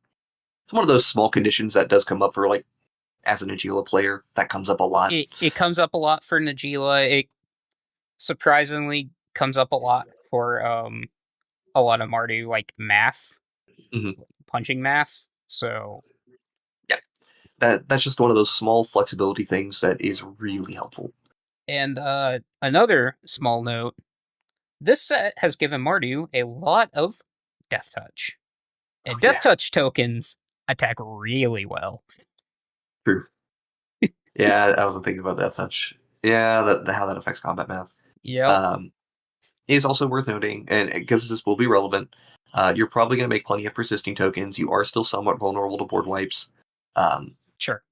It's one of those small conditions that does come up for as a Najeela player. That comes up a lot. It comes up a lot for Najeela. It surprisingly comes up a lot for a lot of Mardu, like math, punching math. So yeah, that's just one of those small flexibility things that is really helpful. And another small note: this set has given Mardu a lot of Death Touch. And Death Touch tokens attack really well. True. Yeah, I wasn't thinking about Death Touch. Yeah, how that affects combat math. Yeah. Is also worth noting, and because this will be relevant, you're probably going to make plenty of persisting tokens. You are still somewhat vulnerable to board wipes. Sure.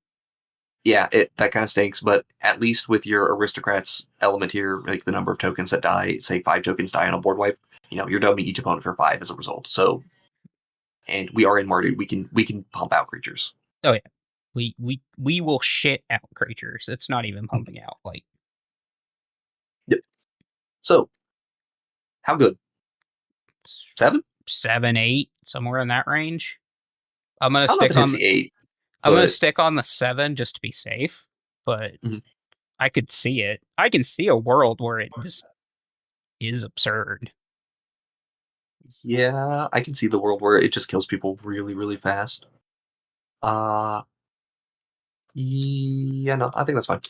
Yeah, that kind of stinks, but at least with your aristocrats element here, like the number of tokens that die, say 5 tokens die on a board wipe, you're dumbing each opponent for 5 as a result. So, and we are in Mardu, we can pump out creatures. Oh yeah, we will shit out creatures. It's not even pumping out like. Yep. So, how good? 7? 7, 8, somewhere in that range. I'm gonna stick on the 8. I'm gonna stick on the 7 just to be safe, but I could see it. I can see a world where it just is absurd. Yeah, I can see the world where it just kills people really, really fast. Yeah, no, I think that's fine.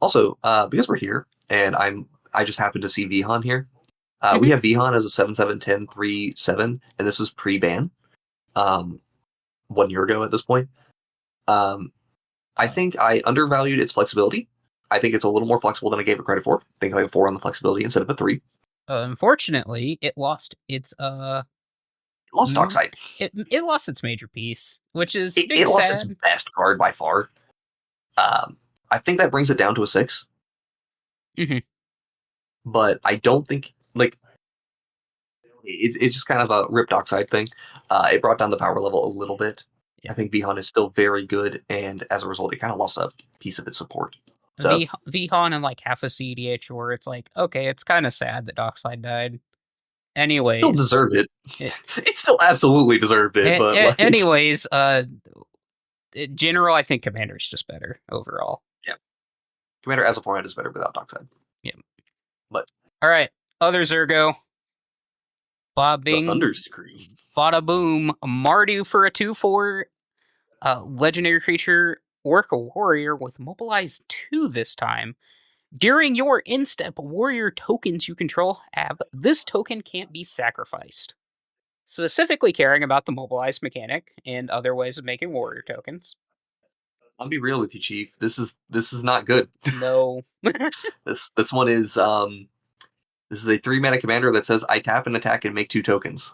Also, because we're here, and I just happened to see Vihan here. We have Vihan as a 7/7/10/3/7, and this is pre-ban. 1 year ago at this point. I think I undervalued its flexibility. I think it's a little more flexible than I gave it credit for. I think I have a 4 on the flexibility instead of a 3. Unfortunately, it lost its lost Dockside. It lost its major piece, which is it lost its best card by far. I think that brings it down to a 6. But I don't think it's just kind of a Rip Dockside thing. It brought down the power level a little bit. Yeah. I think Vihan is still very good, and as a result, it kind of lost a piece of its support. So Vihan and like half a CDH, where it's like, okay, it's kind of sad that Dockside died. Anyways, still deserved it. It still absolutely deserved it. But anyways, in general, I think Commander's just better overall. Yeah, Commander as a format is better without Dockside. Yeah, but all right, other Zurgo. Bobbing. The Thunder's Decree. Bada boom. Mardu for a 2/4. Legendary creature, Orca Warrior with Mobilize 2 this time. During your in-step warrior tokens you control have, this token can't be sacrificed. Specifically caring about the Mobilize mechanic and other ways of making warrior tokens. I'll be real with you, Chief. This is not good. No. This one is this is a 3-mana commander that says I tap and attack and make 2 tokens.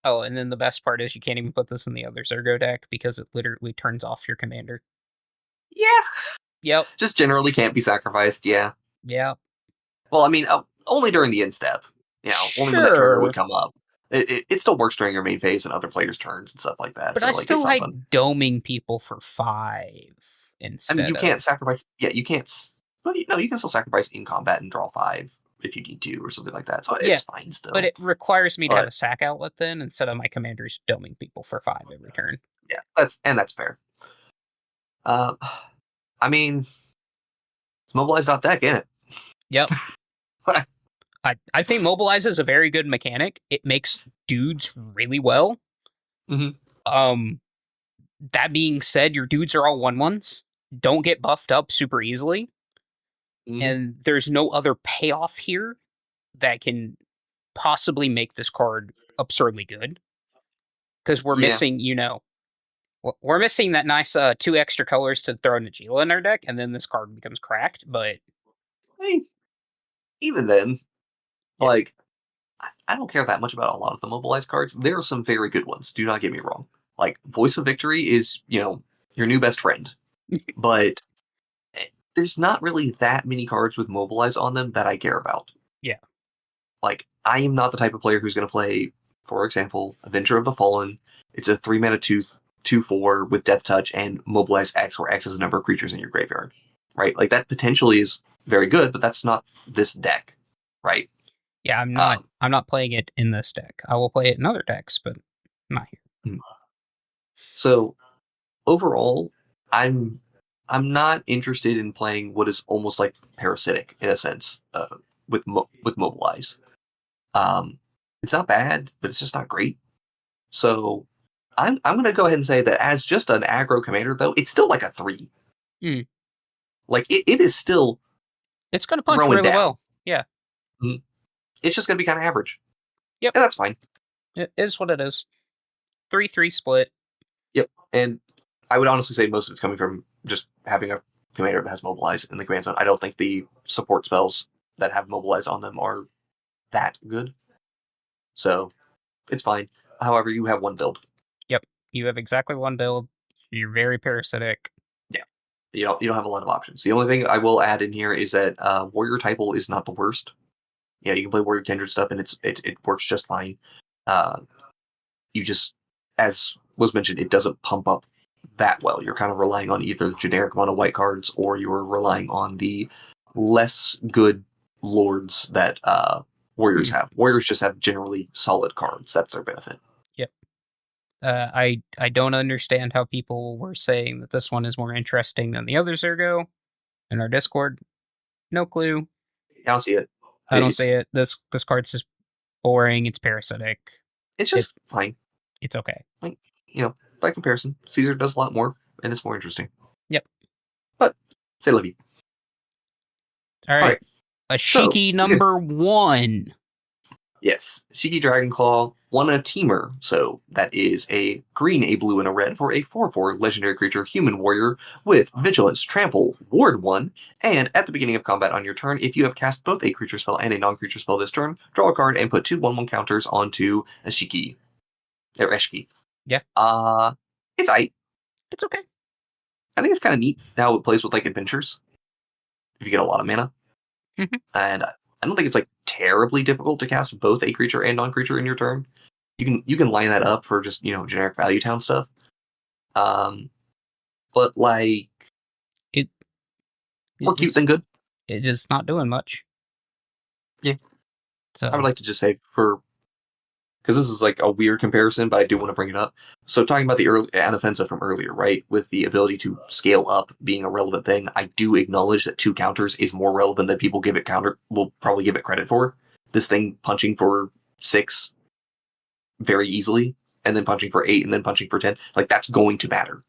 Oh, and then the best part is you can't even put this in the other Zurgo deck because it literally turns off your commander. Yeah. Yep. Just generally can't be sacrificed, yeah. Yeah. Well, I mean, only during the in-step. Only when that trigger would come up. It still works during your main phase and other players' turns and stuff like that. But so, I still like doming people for 5 instead. I mean, you can't sacrifice. Yeah, you can't. Well, you can still sacrifice in combat and draw 5 if you need to or something like that. So it's fine still. But it requires me to have a sack outlet then instead of my commanders doming people for 5 every turn. Yeah, that's fair. I mean, it's mobilize.deck, isn't it? Yep. I think Mobilize is a very good mechanic. It makes dudes really well. That being said, your dudes are all 1/1s. Don't get buffed up super easily. And there's no other payoff here that can possibly make this card absurdly good. Because we're missing, we're missing that nice 2 extra colors to throw Najeela in our deck, and then this card becomes cracked, but... I mean, even then, like, I don't care that much about a lot of the mobilized cards. There are some very good ones, do not get me wrong. Like, Voice of Victory is, your new best friend. But there's not really that many cards with mobilize on them that I care about. Yeah. Like, I am not the type of player who's going to play, for example, Avenger of the Fallen. It's a 3-mana 2/4 with Death Touch and Mobilize X, where X is the number of creatures in your graveyard. Right? Like, that potentially is very good, but that's not this deck. Right? Yeah, I'm not playing it in this deck. I will play it in other decks, but not here. So, overall, I'm not interested in playing what is almost like parasitic in a sense with Mobilize. It's not bad, but it's just not great. So I'm going to go ahead and say that as just an aggro commander, though, it's still like a 3. Like it is still. It's going to punch really well. Yeah. It's just going to be kind of average. Yep, and that's fine. It is what it is. 3/3 split. Yep, and I would honestly say most of it's coming from just having a commander that has mobilize in the command zone. I don't think the support spells that have mobilize on them are that good, so it's fine. However, you have one build. Yep, you have exactly one build. You're very parasitic. Yeah, you don't have a lot of options. The only thing I will add in here is that Warrior Typal is not the worst. Yeah, you can play Warrior Kindred stuff, and it works just fine. You just, as was mentioned, it doesn't pump up that well. You're kind of relying on either the generic mono white cards, or you're relying on the less good lords that Warriors have. Warriors just have generally solid cards. That's their benefit. Yep. I don't understand how people were saying that this one is more interesting than the other Zurgo in our Discord. No clue. I don't see it. I don't see it. This card's just boring. It's parasitic. It's just fine. It's okay. Like, by comparison, Caesar does a lot more, and it's more interesting. Yep. But, say Livy. All right. Eshki number 1. Yes. Eshki Dragonclaw, 1 a Temur. So that is a green, a blue, and a red for a 4/4 legendary creature human warrior with Vigilance, Trample, Ward 1. And at the beginning of combat on your turn, if you have cast both a creature spell and a non-creature spell this turn, draw a card and put 2 1/1 counters onto Eshki. Or Eshki. Yeah. It's It's okay. I think it's kind of neat how it plays with like adventures. If you get a lot of mana. Mm-hmm. And I don't think it's like terribly difficult to cast both a creature and non-creature in your turn. You can line that up for just generic value town stuff. But like more cute than good. It is not doing much. Yeah. So I would like to just say because this is like a weird comparison, but I do want to bring it up. So talking about the early Anafenza from earlier, right, with the ability to scale up being a relevant thing, I do acknowledge that 2 counters is more relevant than people will probably give it credit for. This thing punching for 6 very easily, and then punching for 8, and then punching for 10, like that's going to matter.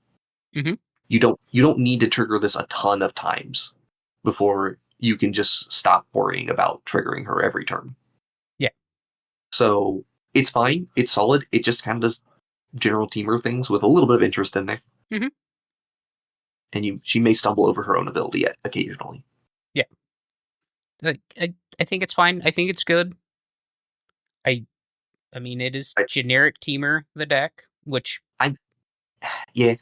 Mm-hmm. You don't need to trigger this a ton of times before you can just stop worrying about triggering her every turn. Yeah. So it's fine. It's solid. It just kind of does general teamer things with a little bit of interest in there. Mm-hmm. And she may stumble over her own ability occasionally. Yeah. I think it's fine. I think it's good. I mean, it is generic teamer, the deck, which... Yeah.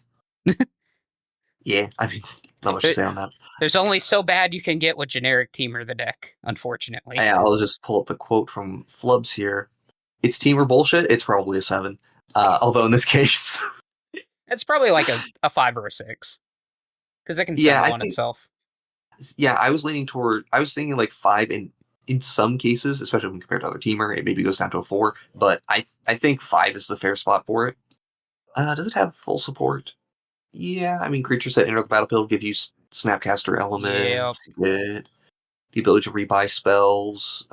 Yeah, I mean, not much to say on that. There's only so bad you can get with generic teamer, the deck, unfortunately. I'll just pull up the quote from Flubs here. It's teamer bullshit. It's probably a 7. Although in this case... It's probably like a 5 or a 6. Because it can stand on itself. Yeah, I was thinking like 5 in some cases, especially when compared to other teamer, it maybe goes down to a 4, but I think 5 is the fair spot for it. Does it have full support? Yeah, I mean, creatures that enter the battlefield give you Snapcaster elements, the ability to rebuy spells,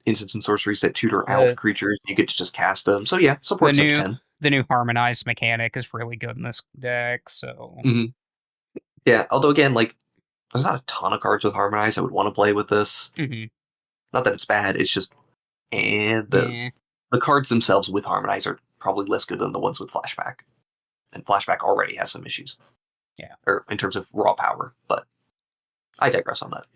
instants and sorceries that tutor out creatures, you get to just cast them. So yeah, support's up to 10. The new Harmonized mechanic is really good in this deck, so... Mm-hmm. Yeah, although again, like, there's not a ton of cards with Harmonize I would want to play with this. Mm-hmm. Not that it's bad, it's just the cards themselves with Harmonize are probably less good than the ones with Flashback. And Flashback already has some issues. Yeah. Or in terms of raw power, but I digress on that.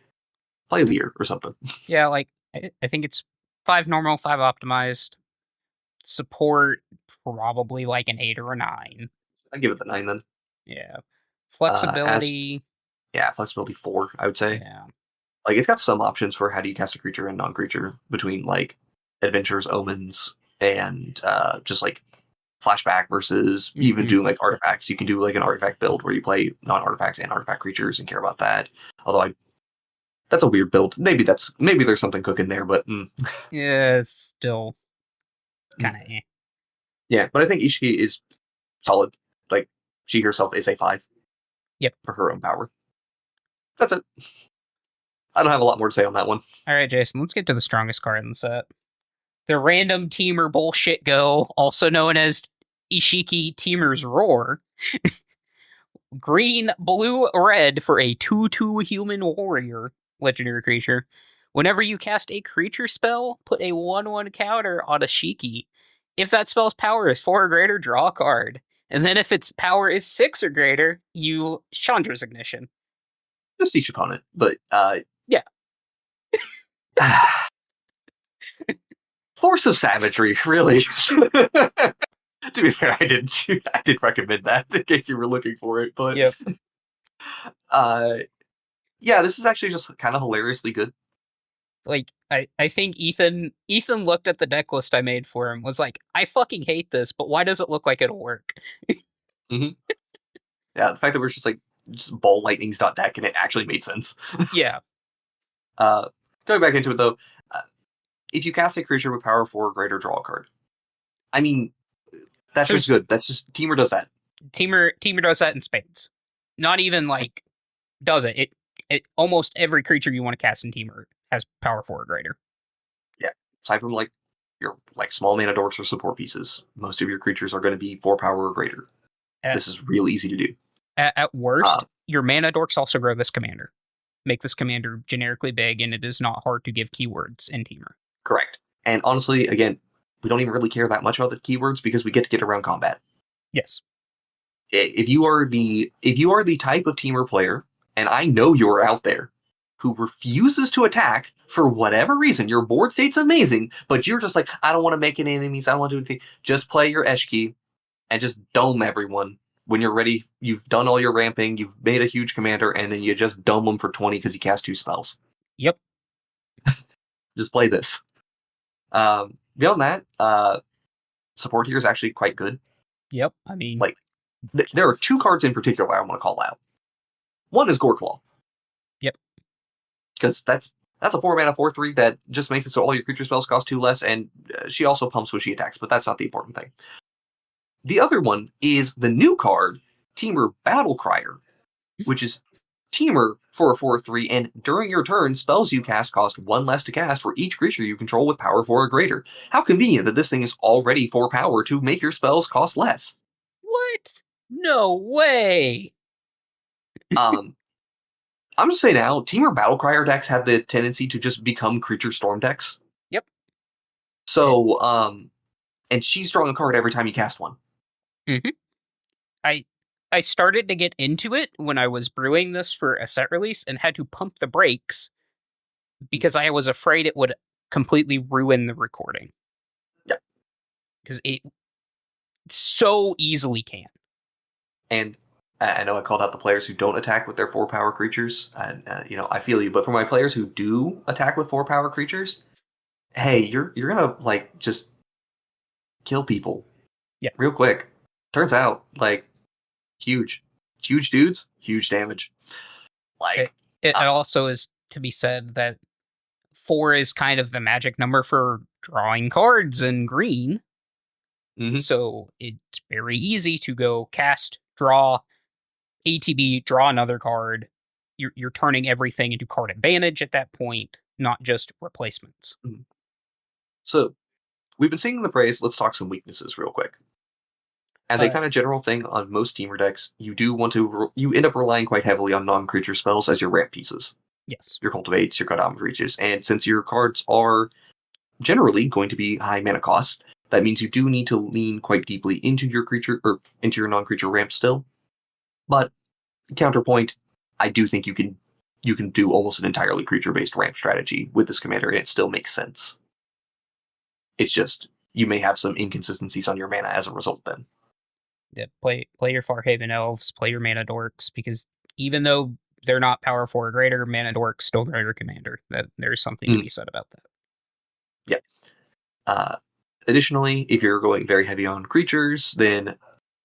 Play Lear or something. Yeah, like, I think it's 5 normal, 5 optimized. Support, probably like an 8 or a 9. I'd give it the 9 then. Yeah. Flexibility. Flexibility 4, I would say. Yeah. Like, it's got some options for how do you cast a creature and non-creature between, like, Adventures, Omens, and just, like, Flashback versus even doing, like, artifacts. You can do, like, an artifact build where you play non-artifacts and artifact creatures and care about that. Although that's a weird build. Maybe there's something cooking there, but... Yeah, it's still kind of eh. Yeah, but I think Eshki is solid. Like, she herself is a 5. Yep. For her own power. That's it. I don't have a lot more to say on that one. All right, Jason, let's get to the strongest card in the set. The random teamer bullshit go, also known as Eshki Teamer's Roar. Green, blue, red for a 2/2 human warrior legendary creature. Whenever you cast a creature spell, put a 1/1 counter on Eshki. if that spell's power is 4 or greater, draw a card. And then if its power is 6 or greater, you Chandra's Ignition. Just each opponent, but yeah. Force of Savagery, really. To be fair, I did recommend that in case you were looking for it, but yep. Yeah, this is actually just kind of hilariously good. Like, I think Ethan looked at the deck list I made for him, was like, I fucking hate this, but why does it look like it'll work? Mm-hmm. Yeah, the fact that we're just ball lightnings deck and it actually made sense. Yeah. Going back into it though, if you cast a creature with power 4 or greater, draw a card. I mean, that's just good. That's just Temur does that. Temur does that in spades. Not even like does it. It almost every creature you want to cast in Temur has power 4 or greater. Yeah. Aside from like your small mana dorks or support pieces, most of your creatures are going to be 4 power or greater. This is real easy to do. At worst, your mana dorks also grow this commander. Make this commander generically big, and it is not hard to give keywords in Temur. Correct. And honestly, again, we don't even really care that much about the keywords because we get to get around combat. Yes. If you are the type of Temur player, and I know you're out there, who refuses to attack for whatever reason, your board state's amazing, but you're just like, I don't want to make any enemies, I don't want to do anything. Just play your Eshki and just dome everyone. When you're ready, you've done all your ramping, you've made a huge commander, and then you just dome them for 20 because you cast 2 spells. Yep. Just play this. Beyond that, support here is actually quite good. Yep. I mean, like there are 2 cards in particular I want to call out. One is Goreclaw. Yep. Because that's a 4-mana 4/3 that just makes it so all your creature spells cost 2 less, and she also pumps when she attacks, but that's not the important thing. The other one is the new card, Temur Battlecrier, which is Temur for a 4/3, and during your turn, spells you cast cost 1 less to cast for each creature you control with power 4 or greater. How convenient that this thing is already 4 power to make your spells cost less. What? No way! I'm just saying now, Temur Battlecrier decks have the tendency to just become creature storm decks. Yep. So, and she's drawing a card every time you cast one. Mm-hmm. I started to get into it when I was brewing this for a set release and had to pump the brakes because I was afraid it would completely ruin the recording. Yeah. Because it so easily can. And I know I called out the players who don't attack with their 4 power creatures, and I feel you. But for my players who do attack with 4 power creatures, hey, you're gonna just kill people, real quick. Turns out huge dudes, huge damage. It also is to be said that 4 is kind of the magic number for drawing cards in green. Mm-hmm. So it's very easy to go cast, draw, ATB, draw another card. You're turning everything into card advantage at that point, not just replacements. Mm-hmm. So we've been singing the praise. Let's talk some weaknesses real quick. As a kind of general thing on most Temur decks, you end up relying quite heavily on non-creature spells as your ramp pieces. Yes. Your Cultivates, your Godominate Reaches, and since your cards are generally going to be high mana cost, that means you do need to lean quite deeply into your creature or into your non-creature ramp still. But counterpoint, I do think you can do almost an entirely creature-based ramp strategy with this commander, and it still makes sense. It's just you may have some inconsistencies on your mana as a result then. Yeah, play your Farhaven Elves, play your Mana Dorks, because even though they're not power 4 or greater, Mana Dorks still greater commander. That there's something to be said about that. Yeah. Additionally, if you're going very heavy on creatures, then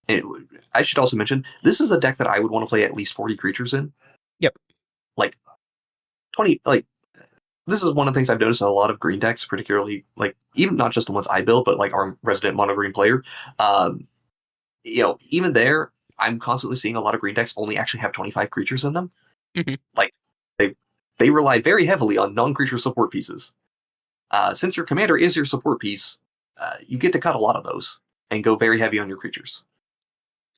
I should also mention, this is a deck that I would want to play at least 40 creatures in. Yep. 20, this is one of the things I've noticed in a lot of green decks, particularly, even not just the ones I build, but our resident mono green player. Even there, I'm constantly seeing a lot of green decks only actually have 25 creatures in them. Mm-hmm. They rely very heavily on non-creature support pieces. Since your commander is your support piece, you get to cut a lot of those and go very heavy on your creatures.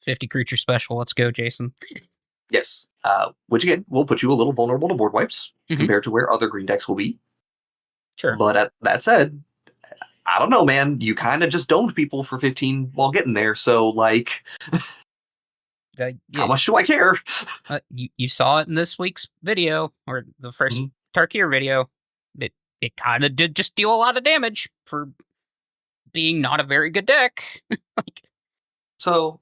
50 creature special. Let's go, Jason. Yes. Which again will put you a little vulnerable to board wipes compared to where other green decks will be. Sure. But that said, I don't know, man. You kind of just domed people for 15 while getting there, so, like, how much do I care? You saw it in this week's video, or the first Tarkir video. It kind of did just deal a lot of damage for being not a very good deck. So,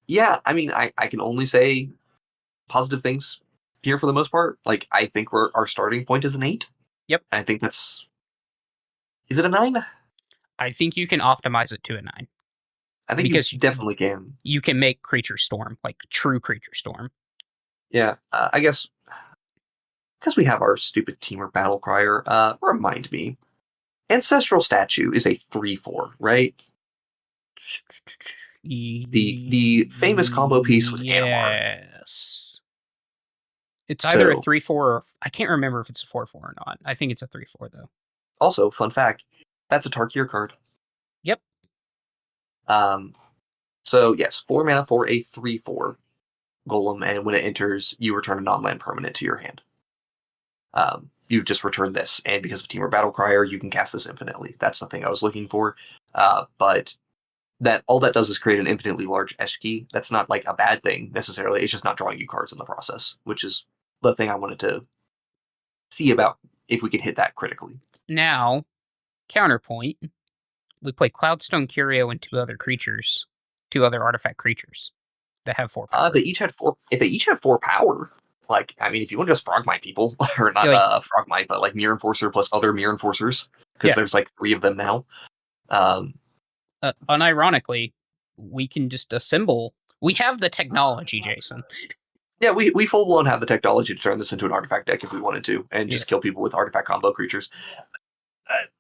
yeah, I mean, I can only say positive things here for the most part. Like, I think our starting point is an 8. Yep. I think that's... Is it a 9? I think you can optimize it to a 9. I think you definitely can. You can make Creature Storm, like true Creature Storm. Yeah, I guess... Because we have our stupid Temur Battle Crier, remind me. Ancestral Statue is a 3/4, right? The famous combo piece with Animar. Yes. It's either a 3/4 or... I can't remember if it's a 4/4 or not. I think it's a 3/4, though. Also, fun fact, that's a Tarkir card. Yep. So, yes, 4 mana for a 3/4 Golem, and when it enters, you return a non-land permanent to your hand. You just return this, and because of Temur Battle Crier, you can cast this infinitely. That's the thing I was looking for. But all that does is create an infinitely large Eshki. That's not like a bad thing necessarily. It's just not drawing you cards in the process, which is the thing I wanted to see about if we could hit that critically. Now, counterpoint, we play Cloudstone Curio and two other artifact creatures that have 4 power. They each had 4. If they each have 4 power, like, I mean, if you want to just Frogmite people, or not Frogmite, but like Mirror Enforcer plus other Mirror Enforcers, because there's like 3 of them now. Unironically, we can just assemble. We have the technology, Jason. Yeah, we full blown have the technology to turn this into an artifact deck if we wanted to, and just kill people with artifact combo creatures.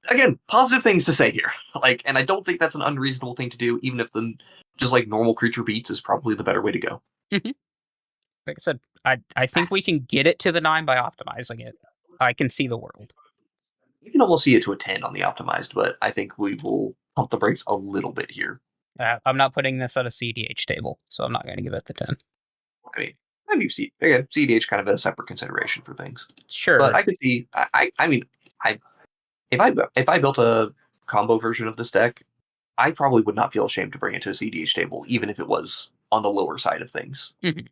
Again, positive things to say here. Like, and I don't think that's an unreasonable thing to do, even if just like normal creature beats is probably the better way to go. Mm-hmm. Like I said, I think we can get it to the 9 by optimizing it. I can see the world. You can almost see it to a 10 on the optimized, but I think we will pump the brakes a little bit here. I'm not putting this at a CDH table, so I'm not going to give it the 10. I mean, again, CDH kind of a separate consideration for things. Sure, but I could see. If I built a combo version of this deck, I probably would not feel ashamed to bring it to a CDH table, even if it was on the lower side of things. Mm-hmm.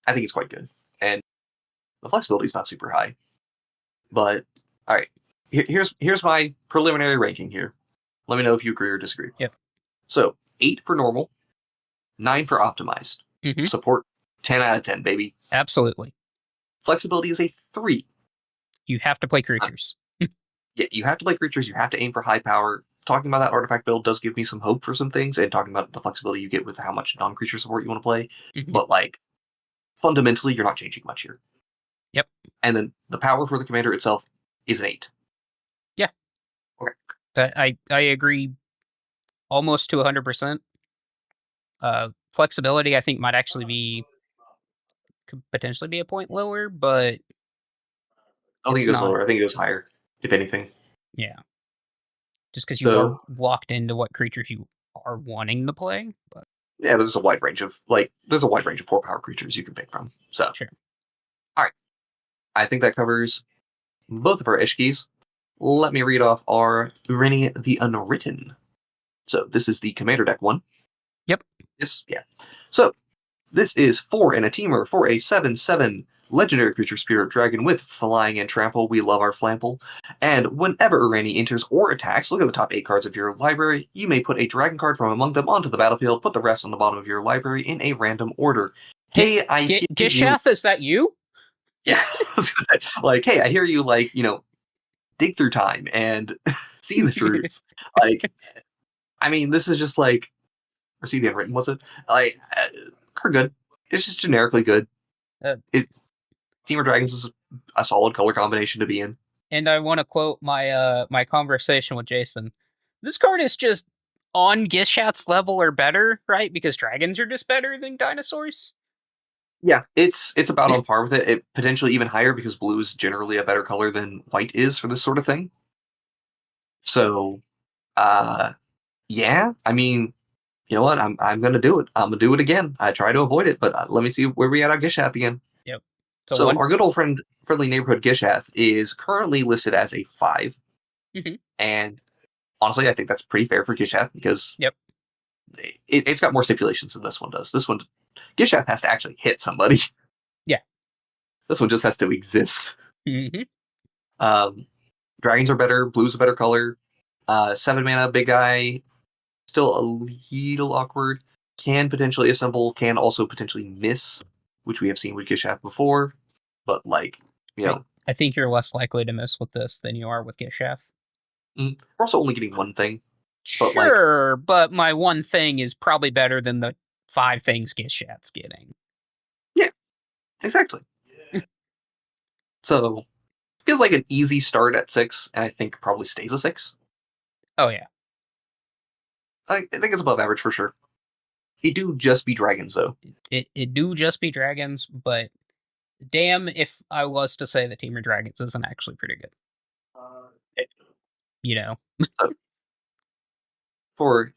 I think it's quite good, and the flexibility is not super high. But all right, here's my preliminary ranking here. Let me know if you agree or disagree. Yep. So 8 for normal, 9 for optimized. Mm-hmm. Support 10 out of 10, baby. Absolutely. Flexibility is a 3. You have to play creatures. Yeah, you have to play creatures. You have to aim for high power. Talking about that artifact build does give me some hope for some things, and talking about the flexibility you get with how much non-creature support you want to play. Mm-hmm. But like, fundamentally, you're not changing much here. Yep. And then the power for the commander itself is an 8. Yeah. Okay. I agree almost to 100%. Flexibility, I think, might actually could potentially be a point lower, but I don't think it goes lower. I think it goes higher, if anything. Yeah. Just because you are locked into what creatures you are wanting to play. But yeah, there's a wide range of 4 power creatures you can pick from. So sure. All right. I think that covers both of our Eshkis. Let me read off our Ureni the Unwritten. So this is the commander deck one. Yep. Yeah. So this is 4 and a Temur for a 7/7 legendary creature spirit dragon with flying and trample. We love our flample. And whenever Ureni enters or attacks, look at the top 8 cards of your library. You may put a dragon card from among them onto the battlefield. Put the rest on the bottom of your library in a random order. Hey, Gishath, is that you? Yeah. I was gonna say, like, hey, I hear you, like, dig through time and see the truth. Like, I mean, this is just like, or see the Unwritten, was it? Like, are good. It's just generically good. Temur Dragons is a solid color combination to be in. And I want to quote my conversation with Jason. This card is just on Gishath's level or better, right? Because dragons are just better than dinosaurs. Yeah, it's about on par with it. It potentially even higher because blue is generally a better color than white is for this sort of thing. So, yeah, I mean, you know what? I'm gonna do it. I'm gonna do it again. I try to avoid it, but let me see where we at on Gishath again. Yep. So our good old friendly neighborhood Gishath is currently listed as a 5. And honestly, I think that's pretty fair for Gishath because it's got more stipulations than this one does. This one, Gishath has to actually hit somebody. Yeah. This one just has to exist. Mm-hmm. Dragons are better. Blue's a better color. 7 mana, big guy. Still a little awkward. Can potentially assemble. Can also potentially miss, which we have seen with Gishath before. But I think you're less likely to miss with this than you are with Gishath. We're also only getting one thing. Sure, but my one thing is probably better than the 5 things Gishath's getting. Yeah, exactly. So, it feels like an easy start at 6, and I think probably stays a 6. Oh, yeah. I think it's above average for sure. It do just be dragons, though. It do just be dragons, but damn if I was to say that Temur Dragons isn't actually pretty good. For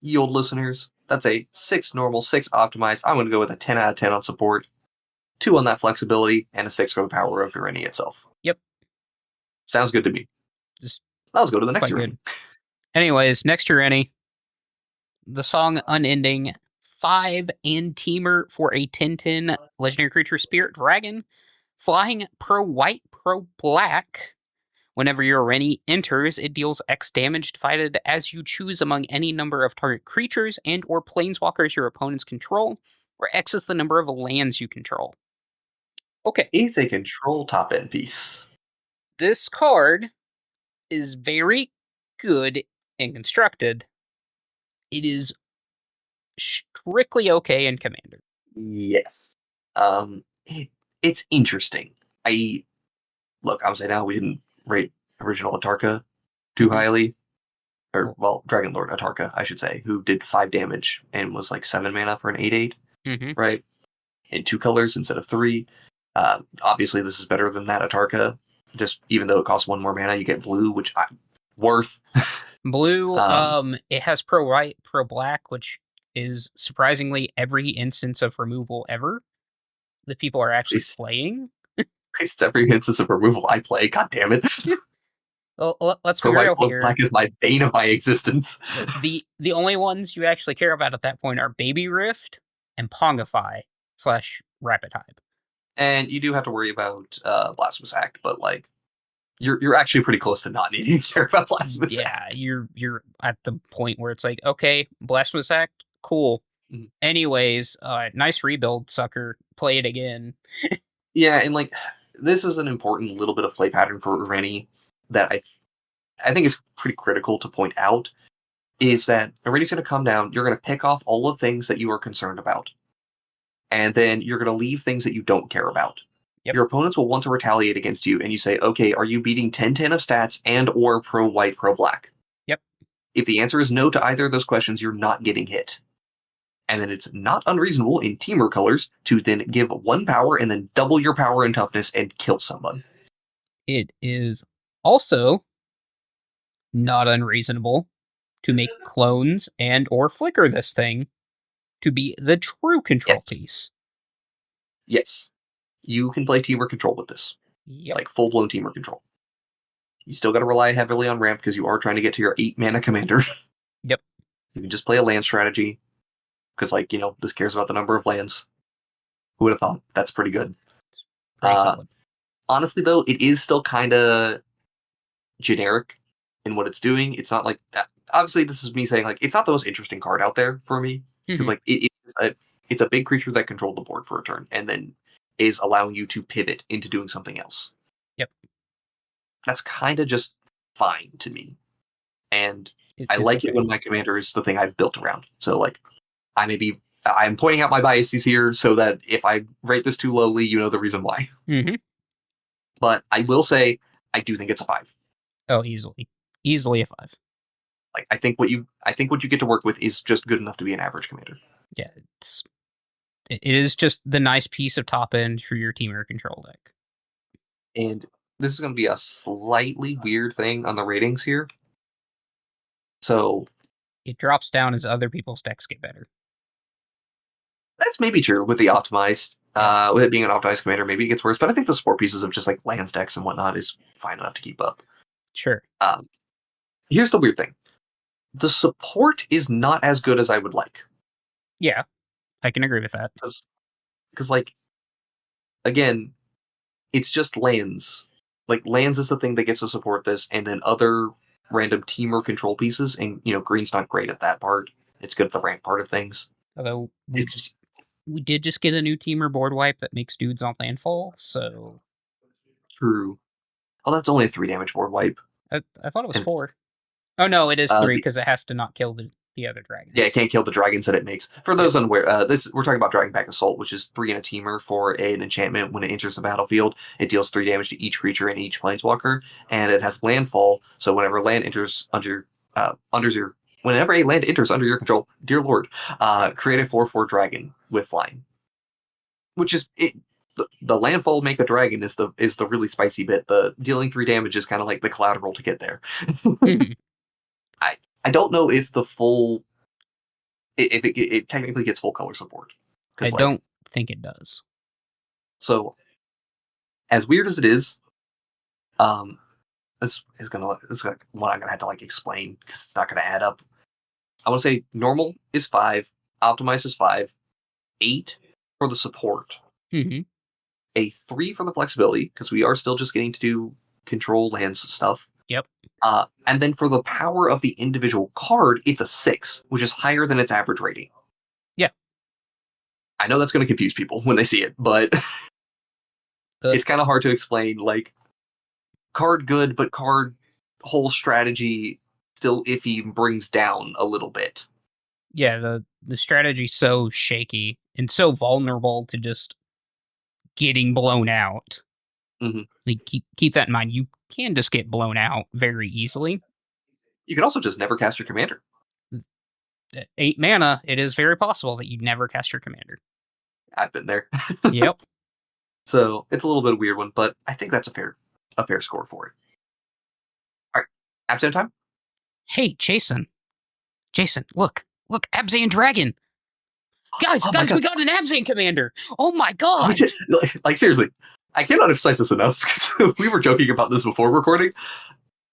ye old listeners, that's a 6 normal, 6 optimized. I'm going to go with a 10 out of 10 on support, 2 on that flexibility, and a 6 for the power of Ureni itself. Yep. Sounds good to me. Just let's go to the next Ureni. Anyways, next Ureni. The song Unending. 5 and Temur for a 10/10 legendary creature Spirit Dragon. Flying pro white, pro black. Whenever your Ureni enters, it deals X damage divided as you choose among any number of target creatures and or planeswalkers your opponents control, where X is the number of lands you control. Okay. It's a control top-end piece. This card is very good and constructed. It is strictly okay in Commander. Yes. It's interesting. I would say now we didn't rate original Atarka too highly. Or, well, Dragon Lord Atarka, I should say, who did 5 damage and was like 7 mana for an 8/8, right? In 2 colors instead of 3. Obviously, this is better than that Atarka. Just even though it costs 1 more mana, you get blue, which worth. Blue, it has pro white, pro black, which is surprisingly every instance of removal ever that people are actually playing. At least every instance of removal I play. God damn it. Well, let's be real here. Black is my bane of my existence. The only ones you actually care about at that point are Baby Rift and Pongify / Rapid Hype. And you do have to worry about Blasphemous Act, but you're actually pretty close to not needing to care about Blasphemous Act. Yeah, you're at the point where it's like, okay, Blasphemous Act, cool. Mm-hmm. Anyways, nice rebuild, sucker. Play it again. Yeah, and this is an important little bit of play pattern for Ureni that I think is pretty critical to point out, is that Ureni's going to come down, you're going to pick off all the things that you are concerned about, and then you're going to leave things that you don't care about. Yep. Your opponents will want to retaliate against you, and you say, okay, are you beating 10/10 of stats and or pro white, pro black? Yep. If the answer is no to either of those questions, you're not getting hit. And then it's not unreasonable in Temur colors to then give 1 power and then double your power and toughness and kill someone. It is also not unreasonable to make clones and or flicker this thing to be the true control piece. Yes. You can play Temur control with this. Yep. Full-blown Temur control. You still got to rely heavily on ramp because you are trying to get to your 8 mana commander. Yep. You can just play a land strategy because, this cares about the number of lands. Who would have thought? That's pretty good. Pretty solid. Honestly, though, it is still kind of generic in what it's doing. It's not like that. Obviously, this is me saying, it's not the most interesting card out there for me. Because, it's a big creature that controlled the board for a turn and then is allowing you to pivot into doing something else. Yep. That's kind of just fine to me. And I like it when my commander is the thing I've built around. So, I'm pointing out my biases here so that if I rate this too lowly, you know the reason why. Mm-hmm. But I will say, I do think it's a 5. Oh, easily. Easily a 5. I think what you get to work with is just good enough to be an average commander. Yeah, it is just the nice piece of top end for your Temur control deck. And this is going to be a slightly weird thing on the ratings here. So it drops down as other people's decks get better. That's maybe true with the optimized. With it being an optimized commander, maybe it gets worse. But I think the support pieces of just lands decks and whatnot is fine enough to keep up. Sure. Here's the weird thing. The support is not as good as I would like. Yeah, I can agree with that. Because, like, again, it's just lands. Like, lands is the thing that gets to support this, and then other random team or control pieces, and, green's not great at that part. It's good at the rank part of things. Although It's just... we did just get a new teamer board wipe that makes dudes on landfall, so... True. Oh, that's only a 3 damage board wipe. I thought it was 4. Oh, no, it is 3, because it has to not kill the other dragons. Yeah, it can't kill the dragons that it makes. For those unaware, we're talking about Dragonback Assault, which is 3 in a teamer for an enchantment. When it enters the battlefield, it deals 3 damage to each creature and each planeswalker, and it has landfall. So whenever land enters whenever a land enters under your control, dear lord, create a 4/4 dragon with flying. Which is it. The landfall make a dragon is the really spicy bit. The dealing 3 damage is kind of like the collateral to get there. Mm-hmm. I don't know if the full... If it technically gets full color support. I don't think it does. So, as weird as it is, this is one I'm gonna have to explain because it's not gonna add up. I want to say normal is 5, optimize is 5, 8 for the support, a 3 for the flexibility because we are still just getting to do control lands stuff. Yep. And then for the power of the individual card, it's a 6, which is higher than its average rating. Yeah. I know that's going to confuse people when they see it, but it's kind of hard to explain. Card good, but card whole strategy still iffy, brings down a little bit. Yeah, the strategy's so shaky and so vulnerable to just getting blown out. Mm-hmm. Keep that in mind. You can just get blown out very easily. You can also just never cast your commander. At 8 mana, it is very possible that you never cast your commander. I've been there. Yep. So it's a little bit of a weird one, but I think that's a fair score for it. All right, Absent time. Hey, Jason, look, Abzan Dragon. Guys, we got an Abzan commander. Oh my god! Seriously, I cannot emphasize this enough because we were joking about this before recording.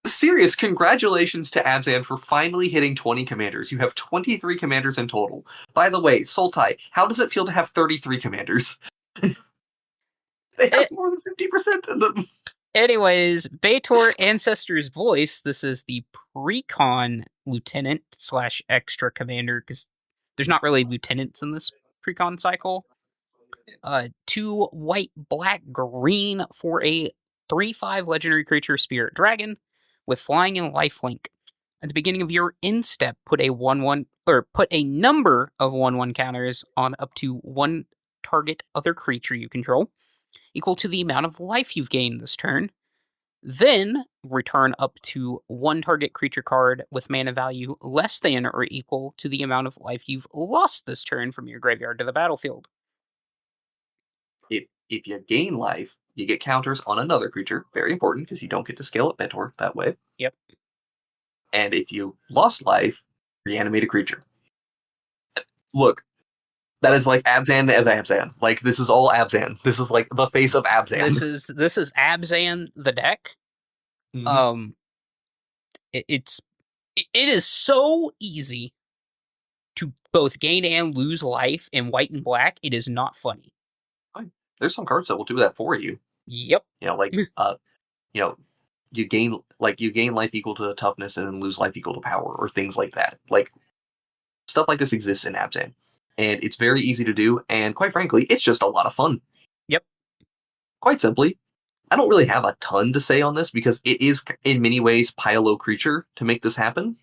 Serious congratulations to Abzan for finally hitting 20 commanders. You have 23 commanders in total. By the way, Sultai, how does it feel to have 33 commanders? They have more than 50% of them. Anyways, Betor Ancestor's Voice. This is the Precon Lieutenant / Extra Commander, because there's not really lieutenants in this Precon cycle. 2 white, black, green for a 3/5 legendary creature Spirit Dragon with flying and lifelink. At the beginning of your instep, put a 1/1 or put a number of 1/1 counters on up to 1 target other creature you control, equal to the amount of life you've gained this turn. Then return up to 1 target creature card with mana value less than or equal to the amount of life you've lost this turn from your graveyard to the battlefield. If you gain life, you get counters on another creature. Very important, because you don't get to scale at Betor that way. Yep. And if you lost life, reanimate a creature. Look, that is Abzan of Abzan. This is all Abzan. This is the face of Abzan. This is Abzan the deck. Mm-hmm. It is so easy to both gain and lose life in white and black. It is not funny. There's some cards that will do that for you. Yep. You gain life equal to toughness and then lose life equal to power, or things like that. Stuff like this exists in Abzan, and it's very easy to do. And quite frankly, it's just a lot of fun. Yep. Quite simply, I don't really have a ton to say on this because it is in many ways Pylo creature to make this happen.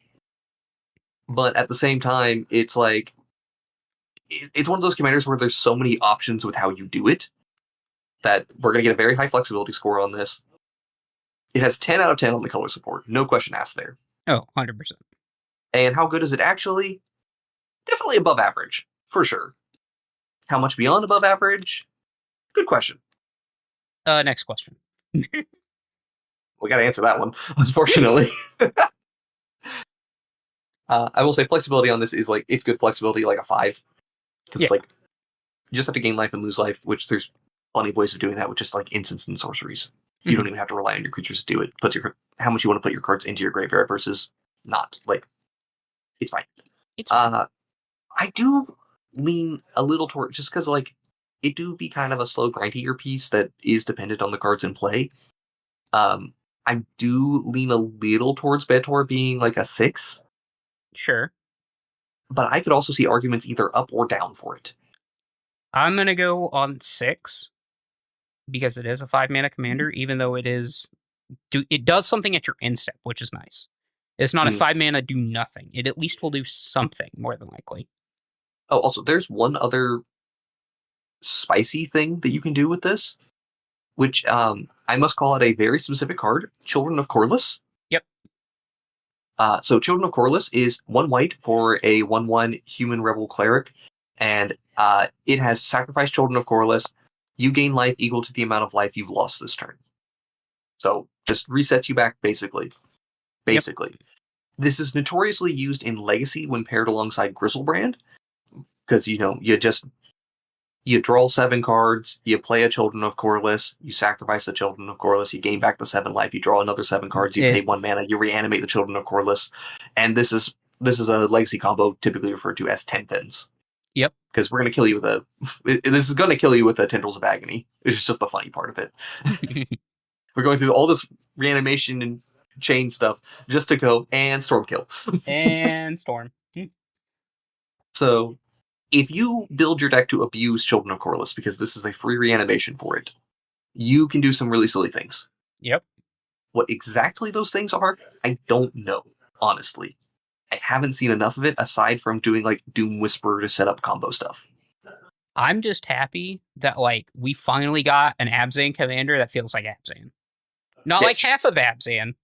But at the same time, it's it's one of those commanders where there's so many options with how you do it that we're going to get a very high flexibility score on this. It has 10 out of 10 on the color support. No question asked there. Oh, 100%. And how good is it actually? Definitely above average, for sure. How much beyond above average? Good question. Next question. We got to answer that one, unfortunately. I will say flexibility on this is it's good flexibility, a 5. Because it's you just have to gain life and lose life, which there's plenty of ways of doing that with just instants and sorceries. You don't even have to rely on your creatures to do it. Put how much you want to put your cards into your graveyard versus not. Like, it's fine. I do lean a little toward, just because, like, it do be kind of a slow, grindier piece that is dependent on the cards in play. I do lean a little towards Betor being like a 6. Sure. But I could also see arguments either up or down for it. I'm going to go on 6 because it is a 5-mana commander, even though it does something at your end step, which is nice. It's not a 5-mana do nothing. It at least will do something, more than likely. Oh, also, there's one other spicy thing that you can do with this, which I must call it a very specific card, Children of Corliss. Yep. So Children of Corliss is 1 white for a 1/1 human rebel cleric, and it has sacrificed Children of Corliss. You gain life equal to the amount of life you've lost this turn. So just resets you back, basically. Yep. This is notoriously used in Legacy when paired alongside Griselbrand, because, you draw 7 cards, you play a Children of Corliss, you sacrifice the Children of Corliss, you gain back the 7 life, you draw another 7 cards, you pay 1 mana, you reanimate the Children of Corliss, and this is a Legacy combo typically referred to as 10 Fins. Yep. Because we're going to kill you with this is going to kill you with the Tendrils of Agony. It's just the funny part of it. We're going through all this reanimation and chain stuff just to go and Storm kill. And Storm. So, if you build your deck to abuse Children of Corliss, because this is a free reanimation for it, you can do some really silly things. Yep. What exactly those things are, I don't know, honestly. I haven't seen enough of it, aside from doing, like, Doom Whisperer to set up combo stuff. I'm just happy that, like, we finally got an Abzan commander that feels like Abzan. Not like half of Abzan.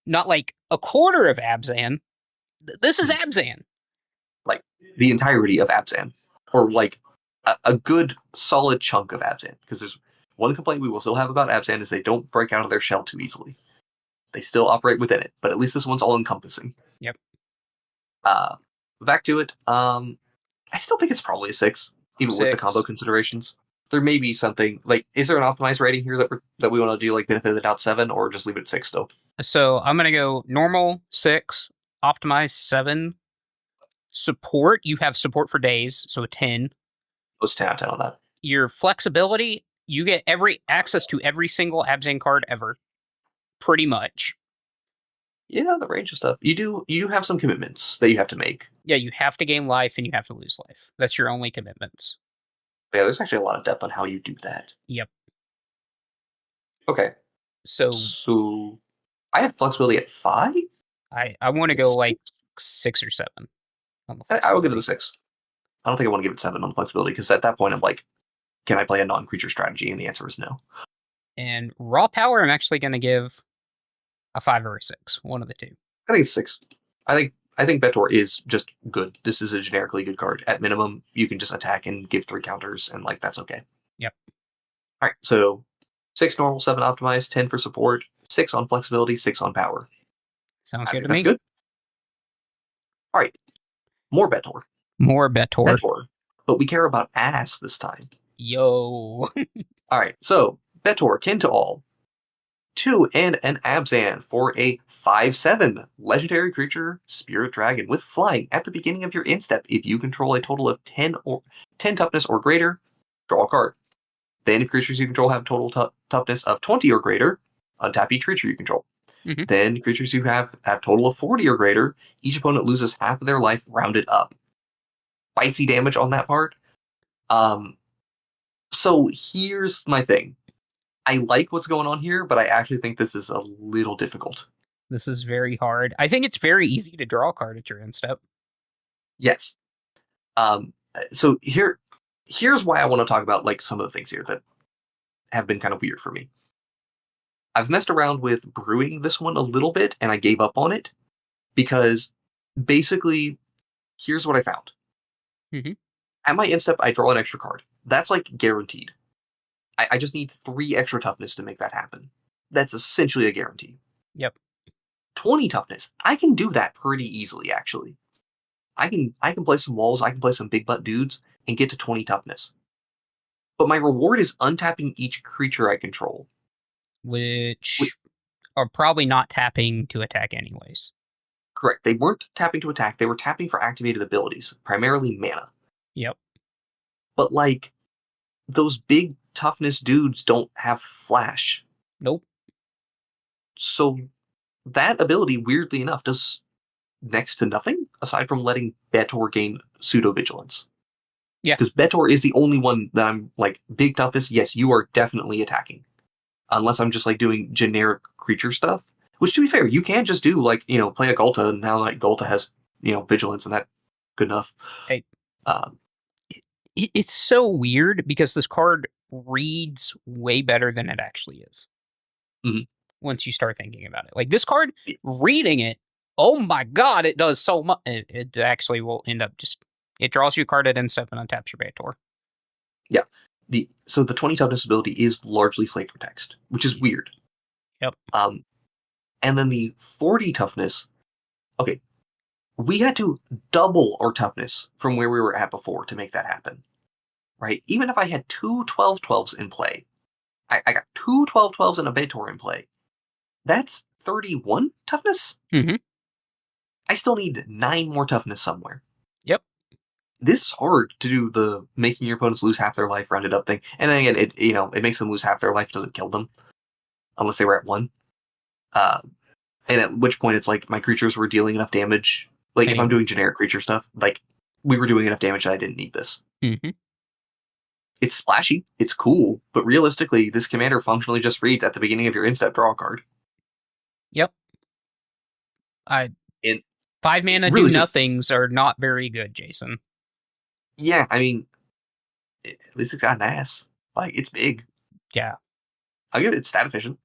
Not like a quarter of Abzan. This is Abzan. Like, the entirety of Abzan. Or, like, a good, solid chunk of Abzan. Because there's one complaint we will still have about Abzan is they don't break out of their shell too easily. They still operate within it, but at least this one's all-encompassing. Yep. Back to it. I still think it's probably a 6, even with the combo considerations. There may be something, like, is there an optimized rating here that we want to do, like, benefit of the doubt 7, or just leave it at 6 still? So I'm going to go normal 6, optimized 7. Support, you have support for days, so a 10. Let's 10 out of 10 on that. Your flexibility, you get access to every single Abzan card ever. Pretty much. Yeah, the range of stuff. You do have some commitments that you have to make. Yeah, you have to gain life and you have to lose life. That's your only commitments. Yeah, there's actually a lot of depth on how you do that. Yep. Okay. So I have flexibility at 5? I want to go like 6 or 7. I will give it a 6. I don't think I want to give it 7 on the flexibility, because at that point I'm like, can I play a non-creature strategy? And the answer is no. And raw power, I'm actually going to give a 5 or a 6. One of the two. I think it's 6. I think Betor is just good. This is a generically good card. At minimum, you can just attack and give 3 counters, and, like, that's okay. Yep. All right, so 6 normal, 7 optimized, 10 for support, 6 on flexibility, 6 on power. Sounds good to me. That's good. All right, more Betor. More Betor. But we care about ass this time. Yo. All right, so Betor, kin to all. 2 and an Abzan for a 5/7 legendary creature, Spirit Dragon, with flying at the beginning of your end step. If you control a total of 10 toughness or greater, draw a card. Then if creatures you control have a total toughness of 20 or greater, untap each creature you control. Mm-hmm. Then creatures you have a total of 40 or greater, each opponent loses half of their life rounded up. Spicy damage on that part. So here's my thing. I like what's going on here, but I actually think this is a little difficult. This is very hard. I think it's very easy to draw a card at your end step. Yes. So here's why I want to talk about, like, some of the things here that have been kind of weird for me. I've messed around with brewing this one a little bit, and I gave up on it because basically, here's what I found. Mm-hmm. At my end step, I draw an extra card. That's, like, guaranteed. I just need 3 extra toughness to make that happen. That's essentially a guarantee. Yep. 20 toughness. I can do that pretty easily, actually. I can play some walls, I can play some big butt dudes, and get to 20 toughness. But my reward is untapping each creature I control. which are probably not tapping to attack anyways. Correct. They weren't tapping to attack. They were tapping for activated abilities, primarily mana. Yep. But, like, those big toughness dudes don't have flash. Nope. So that ability, weirdly enough, does next to nothing aside from letting Betor gain pseudo-vigilance. Yeah. Because Betor is the only one that I'm like, big toughness, yes, you are definitely attacking. Unless I'm just like doing generic creature stuff. Which, to be fair, you can just do like, play a Gulta, and now like Gulta has, vigilance, and that's good enough. Hey. It's so weird because this card reads way better than it actually is. Mm-hmm. Once you start thinking about it. Like this card, reading it, oh my god, it does so much. It actually will end up it draws you a card at end step and untaps your Betor. Yeah. So the 20 toughness ability is largely flavor text, which is weird. Yep. And then the 40 toughness, okay, we had to double our toughness from where we were at before to make that happen. Right? Even if I had two 12/12s in play, I got two 12/12s and a Betor in play. That's 31 toughness? Mm-hmm. I still need 9 more toughness somewhere. Yep. This is hard to do the making your opponents lose half their life rounded up thing. And then again, it makes them lose half their life, doesn't kill them. Unless they were at 1. And at which point it's like my creatures were dealing enough damage. Like if I'm doing generic creature stuff, like we were doing enough damage that I didn't need this. Mm-hmm. It's splashy, it's cool, but realistically, this commander functionally just reads at the beginning of your in-step draw a card. Yep. 5 mana really do-nothings are not very good, Jason. Yeah, I mean, at least it's got an ass. Like, it's big. Yeah. I'll give it stat efficient.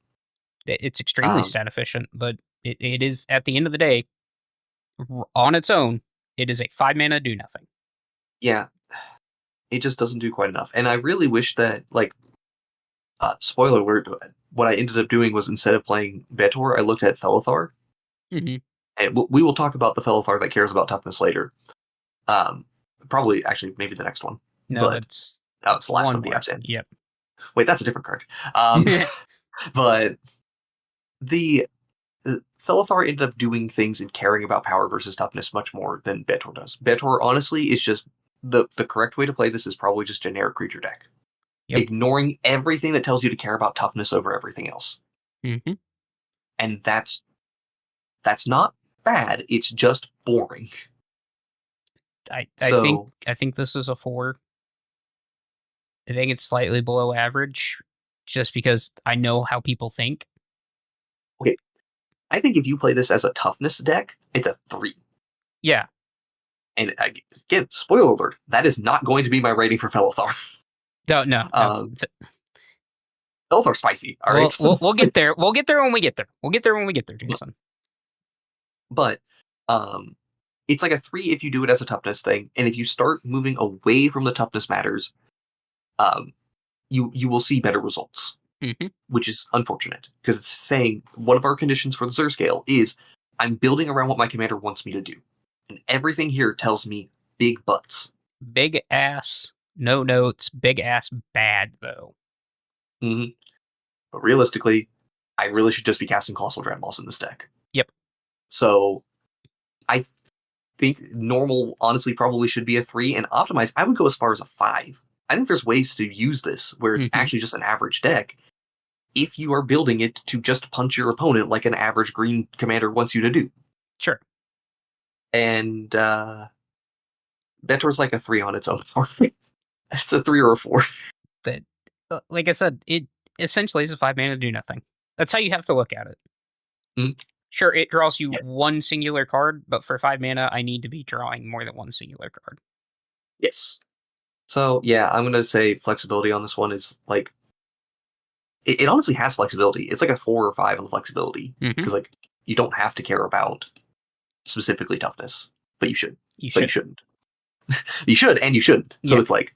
It's extremely stat efficient, but it is, at the end of the day, on its own, it is a 5 mana do-nothing. Yeah. It just doesn't do quite enough. And I really wish that, like, spoiler alert, what I ended up doing was instead of playing Betor, I looked at Felothar. Mm-hmm. And we will talk about the Felothar that cares about toughness later. Probably, actually, maybe the next one. No, it's the last of the Absent. Yep. Wait, that's a different card. But the Felothar ended up doing things and caring about power versus toughness much more than Betor does. Betor, honestly, is just the correct way to play this is probably just generic creature deck. Yep. Ignoring everything that tells you to care about toughness over everything else. Mm-hmm. And that's not bad. It's just boring. I think this is a 4. I think it's slightly below average, just because I know how people think. Okay, I think if you play this as a toughness deck, it's a 3. Yeah. And again, spoiler alert, that is not going to be my rating for Felothar. No. Felothar's spicy. All right, we'll get there. We'll get there when we get there. We'll get there when we get there, Jason. But it's like a 3 if you do it as a toughness thing, and if you start moving away from the toughness matters, you will see better results, which is unfortunate because it's saying one of our conditions for the Zur Scale is I'm building around what my commander wants me to do, and everything here tells me big butts, big ass, no notes, big ass bad though. Mm-hmm. But realistically, I really should just be casting Colossal Dreadballs in this deck. Yep. So I think normal honestly probably should be a 3, and optimized I would go as far as a 5. I think there's ways to use this where it's actually just an average deck if you are building it to just punch your opponent like an average green commander wants you to do. Sure. And Betor's like a 3 on its own. It's a 3 or a 4. But like I said, it essentially is a 5 mana do nothing. That's how you have to look at it. Mm-hmm. Sure, it draws you one singular card, but for 5 mana, I need to be drawing more than one singular card. Yes. So, yeah, I'm going to say flexibility on this one is, like, it honestly has flexibility. It's like a 4 or 5 on the flexibility. Because, like, you don't have to care about specifically toughness, but you should. But you shouldn't. You should, and you shouldn't. So it's like,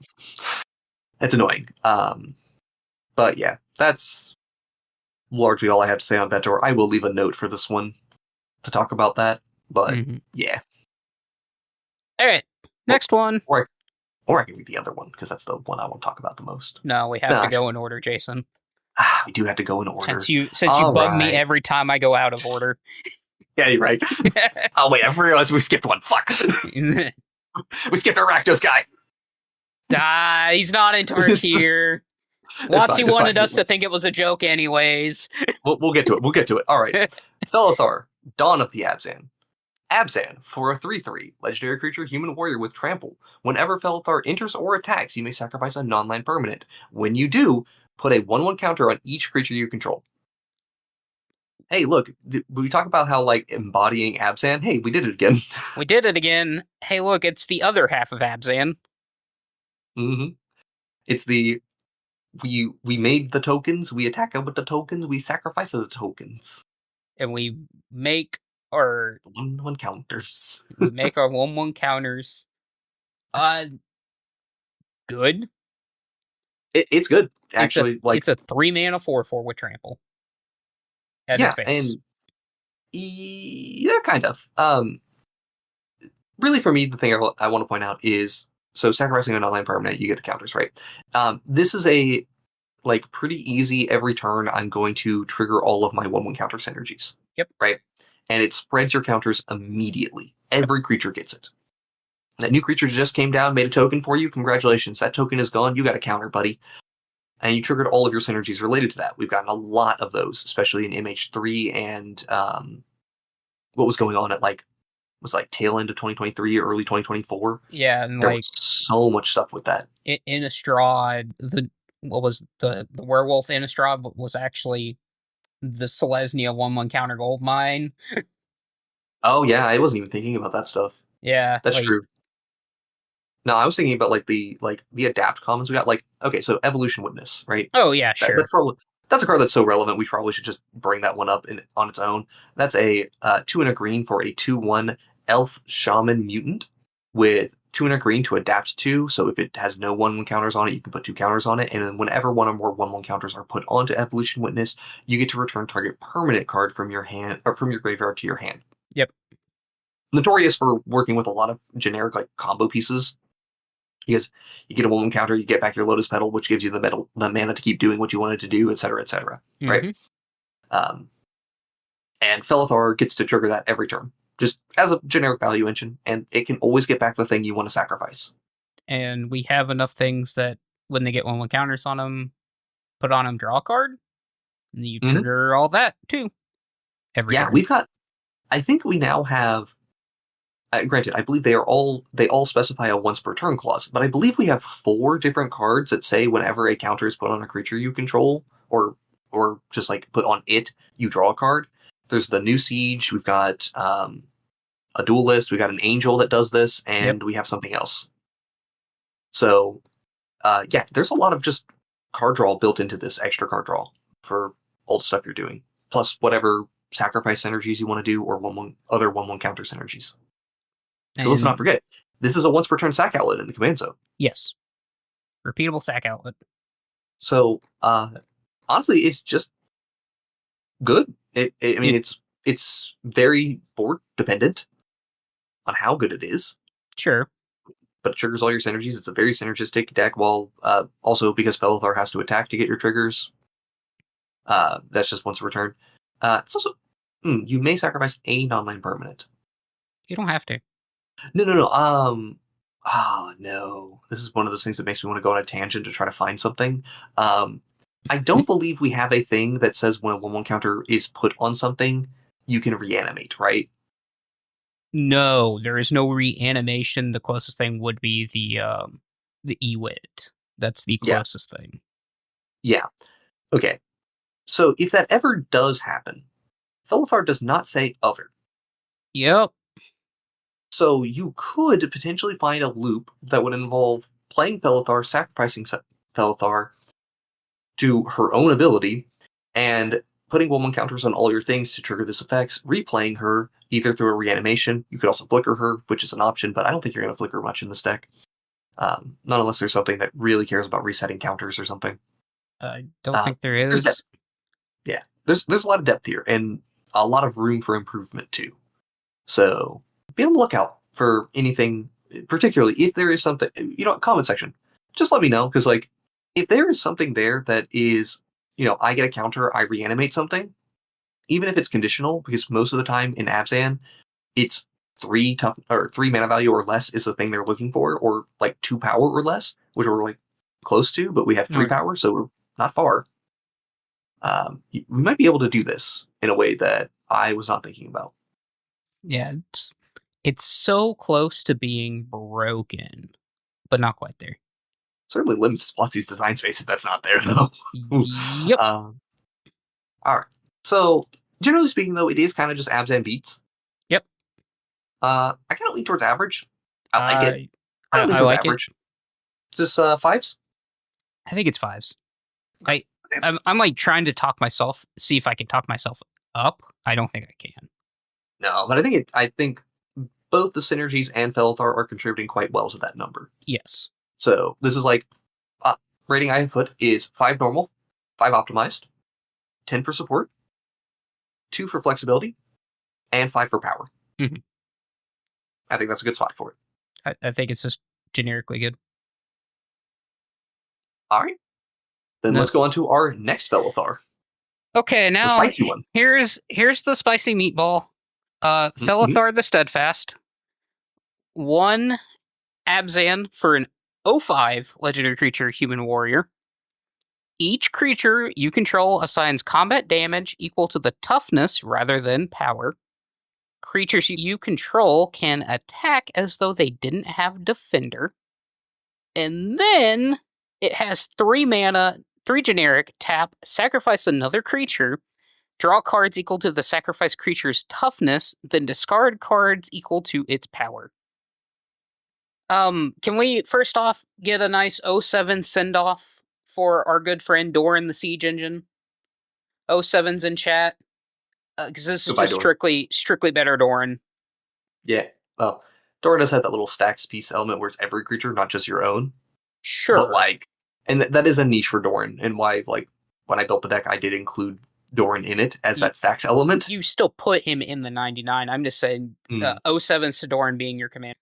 it's annoying. But, yeah, that's largely all I have to say on Betor. I will leave a note for this one to talk about that, but, yeah. All right, next one. Or I can read the other one, because that's the one I want to talk about the most. No, we have to go in order, Jason. We do have to go in order. Since you All bug me right. every time I go out of order. Yeah, you're right. Oh, wait, I realized we skipped one. Fuck. We skipped our Rakdos guy. He's not in Tarkir. Watsy wanted us to think it was a joke anyways. We'll get to it. We'll get to it. All right. Felothar, Dawn of the Abzan. Abzan, for a 3/3, legendary creature, human warrior with trample. Whenever Felothar enters or attacks, you may sacrifice a non-land permanent. When you do, put a 1/1 counter on each creature you control. Hey, look, we talk about how, like, embodying Abzan? Hey, we did it again. We did it again. Hey, look, it's the other half of Abzan. Mm-hmm. It's the, we made the tokens, we attack them with the tokens, we sacrifice the tokens. And we make our 1/1 counters. we make our 1/1 counters. Good. It's good, actually. It's a 3-mana 4/4 with trample. At its base. And yeah, kind of. Really, for me, the thing I want to point out is, so sacrificing an online permanent, you get the counters, right? This is a, like, pretty easy every turn. I'm going to trigger all of my 1/1 counter synergies. Yep. Right? And it spreads your counters immediately. Every creature gets it. That new creature just came down, made a token for you. Congratulations. That token is gone. You got a counter, buddy. And you triggered all of your synergies related to that. We've gotten a lot of those, especially in MH3 and what was going on at, like, was like tail end of 2023 or early 2024. Yeah, and there like was so much stuff with that. Innistrad, the werewolf Innistrad was actually the Selesnya 1/1 counter gold mine. Oh yeah, I wasn't even thinking about that stuff. Yeah, that's true. No, I was thinking about like the adapt commons we got. Like, okay, so Evolution Witness, right? Oh yeah, sure. That's a card that's so relevant. We probably should just bring that one up on its own. That's a 2 and a green for a 2/1 elf shaman mutant with 2 and a green to adapt to. So if it has no 1/1 counters on it, you can put 2 counters on it. And then whenever one or more 1/1 counters are put onto Evolution Witness, you get to return target permanent card from your hand or from your graveyard to your hand. Yep. Notorious for working with a lot of generic, like, combo pieces. Because you get a 1/1 counter, you get back your Lotus Petal, which gives you the mana to keep doing what you wanted to do, etc., etc. Right? And Felothar gets to trigger that every turn, just as a generic value engine, and it can always get back the thing you want to sacrifice. And we have enough things that when they get 1/1 counters on them, put on them, draw a card, and you trigger all that too. Every turn. We've got. I think we now have. Granted, I believe they all specify a once per turn clause, but I believe we have 4 different cards that say whenever a counter is put on a creature you control, or just like put on it, you draw a card. There's the new Siege. We've got a Duelist. We've got an Angel that does this, and we have something else. So, there's a lot of just card draw built into this extra card draw for all the stuff you're doing, plus whatever sacrifice synergies you want to do, or other 1/1 counter synergies. Because let's not forget, this is a once per turn sack outlet in the command zone. Yes. Repeatable sack outlet. So, honestly, it's just good. It's very board dependent on how good it is. Sure. But it triggers all your synergies. It's a very synergistic deck, while also because Felothar has to attack to get your triggers. That's just once per turn. It's also, you may sacrifice a non-land permanent. You don't have to. No. No. This is one of those things that makes me want to go on a tangent to try to find something. I don't believe we have a thing that says when a 1/1 counter is put on something, you can reanimate, right? No, there is no reanimation. The closest thing would be the Ewit. That's the closest thing. Yeah. Okay. So if that ever does happen, Felothar does not say other. Yep. So you could potentially find a loop that would involve playing Felothar, sacrificing Felothar to her own ability, and putting 1/1 counters on all your things to trigger this effects, replaying her either through a reanimation. You could also flicker her, which is an option, but I don't think you're going to flicker much in this deck. Not unless there's something that really cares about resetting counters or something. I don't think there is. There's a lot of depth here, and a lot of room for improvement too. So be on the lookout for anything, particularly if there is something, comment section. Just let me know, because, like, if there is something there that is I get a counter, I reanimate something, even if it's conditional, because most of the time in Abzan, it's 3 mana value or less is the thing they're looking for, or like 2 power or less, which we're like close to, but we have 3 power, so we're not far. We might be able to do this in a way that I was not thinking about. Yeah, it's so close to being broken, but not quite there. Certainly limits Platzi's design space if that's not there, though. Yep. All right. So, generally speaking, though, it is kind of just Abzan beats. Yep. I kind of lean towards average. I like it. I lean towards like average. It. Just 5s? I think it's 5s. I'm like trying to talk myself, see if I can talk myself up. I don't think I can. No, but I think both the synergies and Felothar are contributing quite well to that number. Yes. So this is like rating I have put is 5 normal, 5 optimized, 10 for support, 2 for flexibility, and 5 for power. Mm-hmm. I think that's a good spot for it. I think it's just generically good. All right. Then let's go on to our next Felothar. Okay, now the spicy one. Here's the spicy meatball. Felothar the Steadfast. 1 Abzan for an 05 legendary creature human warrior. Each creature you control assigns combat damage equal to the toughness rather than power. Creatures you control can attack as though they didn't have defender. And then it has 3 mana, 3 generic, tap, sacrifice another creature, draw cards equal to the sacrificed creature's toughness, then discard cards equal to its power. Can we first off get a nice 07 send-off for our good friend Doran the Siege Engine? 07's in chat. Because this is just strictly better Doran. Yeah. Well, Doran does have that little stacks piece element where it's every creature, not just your own. Sure. But and that is a niche for Doran, and why when I built the deck, I did include Doran in it as that stacks element. You still put him in the 99. I'm just saying 07's to Doran being your commander.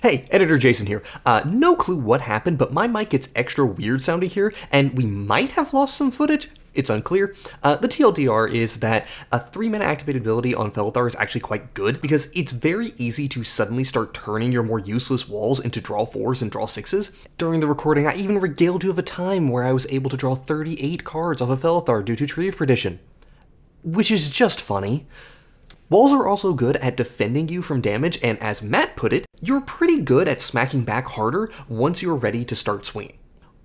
Hey, Editor Jason here. No clue what happened, but my mic gets extra weird sounding here, and we might have lost some footage. It's unclear. The TLDR is that a 3-mana activated ability on Felothar is actually quite good, because it's very easy to suddenly start turning your more useless walls into draw 4s and draw 6s. During the recording, I even regaled you of a time where I was able to draw 38 cards off of Felothar due to Tree of Perdition. Which is just funny. Walls are also good at defending you from damage, and as Matt put it, you're pretty good at smacking back harder once you're ready to start swinging.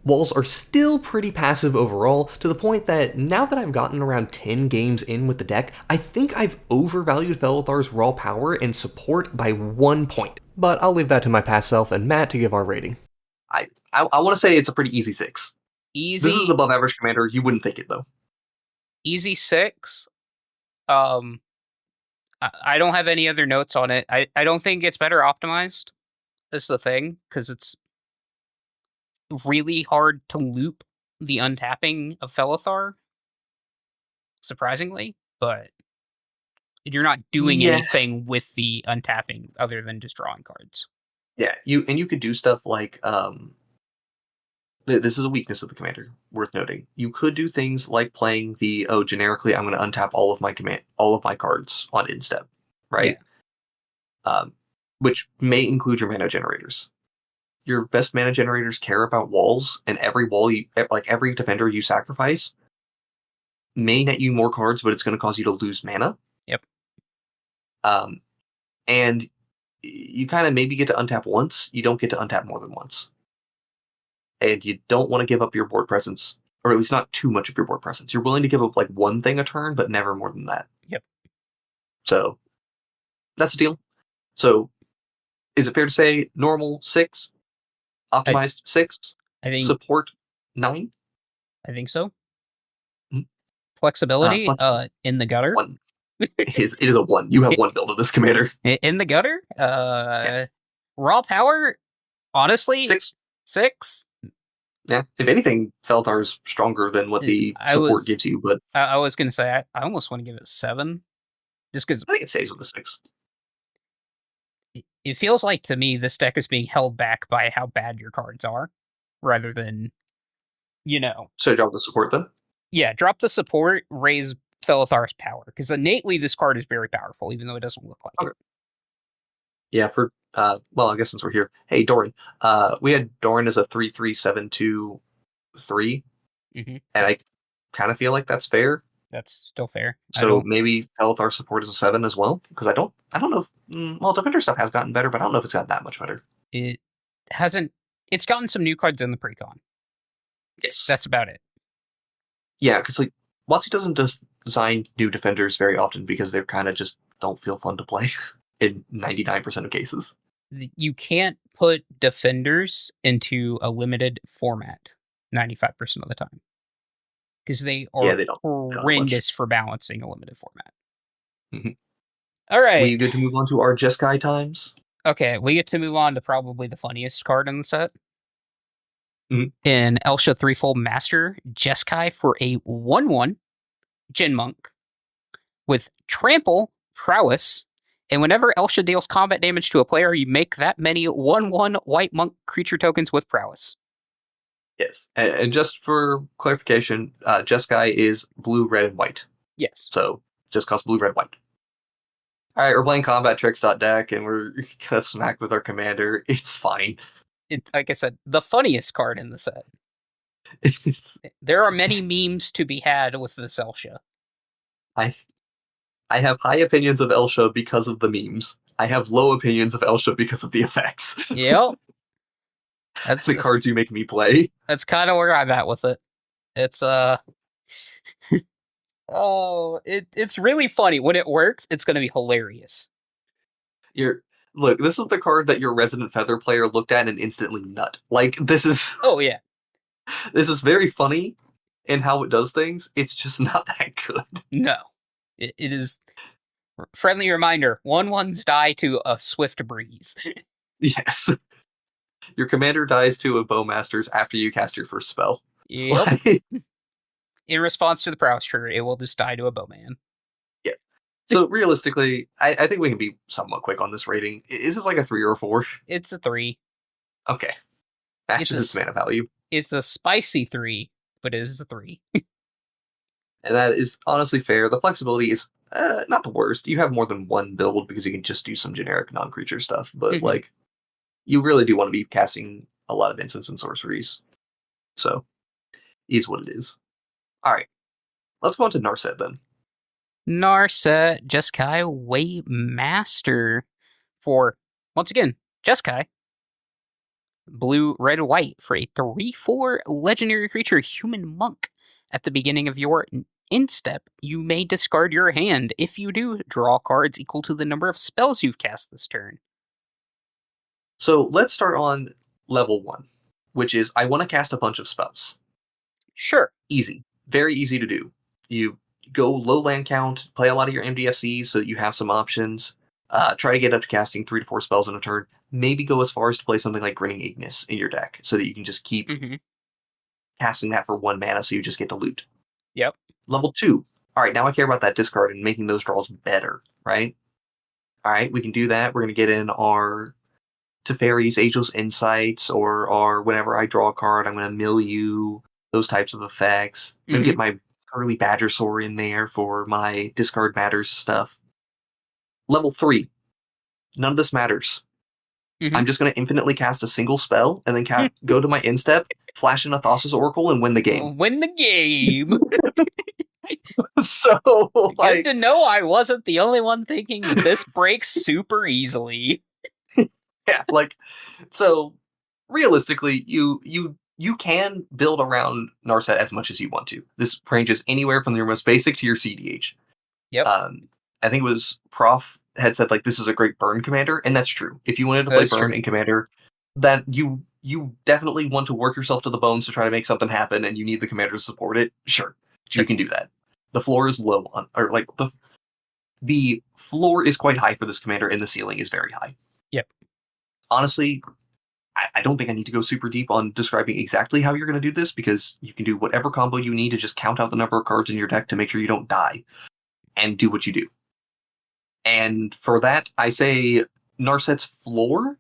Walls are still pretty passive overall, to the point that now that I've gotten around 10 games in with the deck, I think I've overvalued Felothar's raw power and support by 1 point. But I'll leave that to my past self and Matt to give our rating. I want to say it's a pretty easy 6. Easy. This is an above average commander. You wouldn't think it, though. Easy 6. I don't have any other notes on it. I don't think it's better optimized. That's the thing, because it's really hard to loop the untapping of Felothar, surprisingly, but you're not doing anything with the untapping other than just drawing cards. Yeah, you could do stuff like this is a weakness of the commander, worth noting. You could do things like playing the generically I'm going to untap all of my cards on instep, right? Yeah. Which may include your mana generators. Your best mana generators care about walls, and every wall every defender you sacrifice may net you more cards, but it's going to cause you to lose mana. Yep. And you kind of maybe get to untap once. You don't get to untap more than once. And you don't want to give up your board presence, or at least not too much of your board presence. You're willing to give up like one thing a turn, but never more than that. Yep. So that's the deal. So is it fair to say normal 6, optimized 6, I think support 9? I think so. Mm-hmm. Flexibility in the gutter. 1. It is a 1. You have 1 build of this commander. In the gutter. Yeah. Raw power. Honestly, 6. Yeah, if anything, Felothar's stronger than what the support gives you. But I was going to say I almost want to give it 7, just because I think it stays with the 6. It feels like to me this deck is being held back by how bad your cards are, rather than, So drop the support then. Yeah, drop the support, raise Felothar's power, because innately this card is very powerful, even though it doesn't look like it. Yeah, for well, I guess since we're here, hey Doran, we had Doran as a 3-3-7-2-3, and I kind of feel like that's fair. That's still fair. So maybe Felothar support is a 7 as well, because I don't know if well, defender stuff has gotten better, but I don't know if it's gotten that much better. It hasn't. It's gotten some new cards in the precon. Yes, that's about it. Yeah, because like WotC doesn't design new defenders very often because they're kind of just don't feel fun to play in 99% of cases. You can't put defenders into a limited format 95% of the time, because they are horrendous for balancing a limited format. Mm-hmm. All right. We good to move on to our Jeskai times? Okay, we get to move on to probably the funniest card in the set. Mm-hmm. In Elsha Threefold Master, Jeskai for a 1/1 Jin Monk with Trample, Prowess, and whenever Elsha deals combat damage to a player, you make that many 1/1 White Monk creature tokens with Prowess. Yes, and just for clarification, Jeskai is blue, red, and white. Yes. So just costs blue, red, white. All right, we're playing combat tricks.deck, and we're gonna smack with our commander. It's fine. Like I said, the funniest card in the set. There are many memes to be had with this Elsha. I have high opinions of Elsha because of the memes. I have low opinions of Elsha because of the effects. Yep. That's the cards you make me play. That's kind of where I'm at with it. It's it's really funny. When it works, it's going to be hilarious. Look, this is the card that your Resident Feather player looked at and instantly nut. Like, this is... Oh, yeah. This is very funny in how it does things. It's just not that good. No. It is... Friendly reminder, 1/1s die to a swift breeze. Yes. Your commander dies to a Bowmasters after you cast your first spell. Yep. In response to the Prowess trigger, it will just die to a Bowman. Yeah. So realistically, I think we can be somewhat quick on this rating. Is this like a 3 or a 4? It's a 3. Okay. Matches its mana value. It's a spicy 3, but it is a 3. And that is honestly fair. The flexibility is not the worst. You have more than one build because you can just do some generic non-creature stuff. But like, you really do want to be casting a lot of instants and sorceries. So, is what it is. All right. Let's go on to Narset then. Narset, Jeskai, Waymaster for, once again, Jeskai. Blue, red, white for a 3/4 legendary creature, human monk. At the beginning of your instep, you may discard your hand. If you do, draw cards equal to the number of spells you've cast this turn. So let's start on level 1, which is I want to cast a bunch of spells. Sure. Easy. Very easy to do. You go low land count, play a lot of your MDFCs so you have some options. Try to get up to casting 3 to 4 spells in a turn. Maybe go as far as to play something like Grinning Ignis in your deck so that you can just keep casting that for 1 mana so you just get to loot. Yep. Level 2. All right, now I care about that discard and making those draws better, right? All right, we can do that. We're going to get in our Teferi's Ageless Insights or our whenever I draw a card, I'm going to mill you, those types of effects. I'm going to get my Curly Badgersaur in there for my discard matters stuff. Level 3. None of this matters. I'm just going to infinitely cast a single spell and then go to my instep, flash in a Thassa's Oracle, and win the game. Win the game! So, good to know I wasn't the only one thinking this breaks super easily. Yeah, like, so, realistically, you can build around Narset as much as you want to. This ranges anywhere from your most basic to your CDH. Yep. I think it was Prof had said, like, this is a great burn commander, and that's true. If you wanted to play burn in commander, that you definitely want to work yourself to the bones to try to make something happen, and you need the commander to support it, sure. You can do that. The floor is low, the floor is quite high for this commander, and the ceiling is very high. Yep. Honestly, I don't think I need to go super deep on describing exactly how you're going to do this, because you can do whatever combo you need to just count out the number of cards in your deck to make sure you don't die, and do what you do. And for that, I say Narset's floor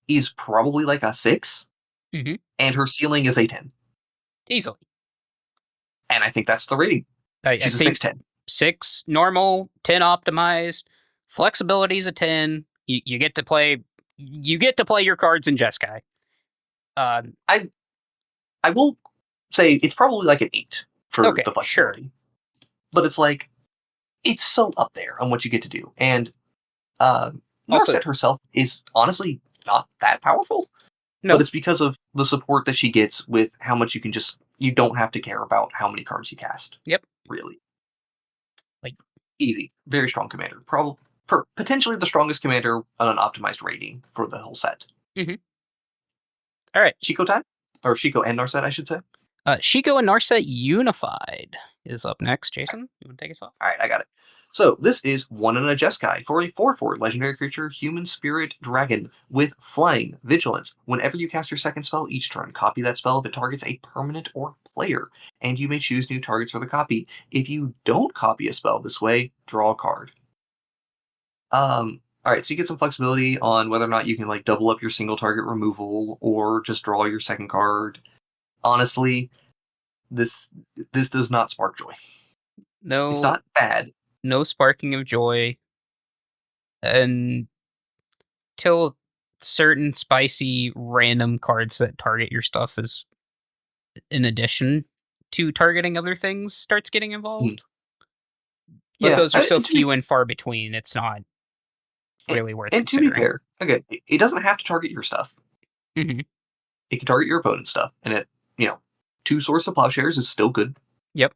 is probably like a 6, and her ceiling is a 10. Easily. And I think that's the rating. She's a 6/10. 6 normal, 10 optimized. Flexibility's a 10. You get to play. You get to play your cards in Jeskai. I will say it's probably like an 8 for the flexibility. Sure. But it's like, it's so up there on what you get to do. And Narset herself is honestly not that powerful. No. But it's because of the support that she gets with how much you don't have to care about how many cards you cast. Yep. Really. Like, easy. Very strong commander. Potentially the strongest commander on an optimized rating for the whole set. Mm-hmm. All right. Shiko time? Or Shiko and Narset, I should say. Shiko and Narset Unified is up next. Jason, you want to take us off? All right, I got it. So this is 1 in a Jeskai for a 4/4 legendary creature, human spirit dragon with flying vigilance. Whenever you cast your second spell each turn, copy that spell if it targets a permanent or player, and you may choose new targets for the copy. If you don't copy a spell this way, draw a card. All right, so you get some flexibility on whether or not you can like double up your single target removal or just draw your second card. Honestly, this does not spark joy. No, it's not bad. No sparking of joy until certain spicy random cards that target your stuff is in addition to targeting other things starts getting involved. But those are so few and far between, it's not really worth considering. And to be fair, okay, it doesn't have to target your stuff. Mm-hmm. It can target your opponent's stuff, and it, 2 Swords to Plowshares is still good. Yep.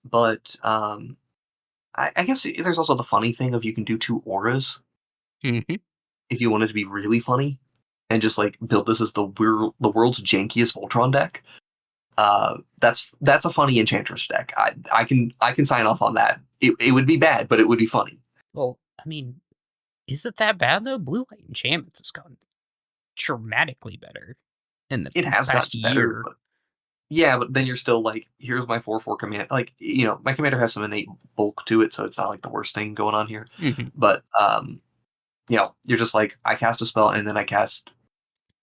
But I guess there's also the funny thing of you can do 2 auras. Mm-hmm. If you wanted to be really funny and just like build this as the world's jankiest Voltron deck. That's a funny Enchantress deck. I can sign off on that. It would be bad, but it would be funny. Well, I mean, is it that bad though? Blue Light Enchantments has gotten dramatically better in the past year. But then you're still like, here's my 4/4 command. Like, my commander has some innate bulk to it, so it's not like the worst thing going on here. Mm-hmm. But you're just like, I cast a spell and then I cast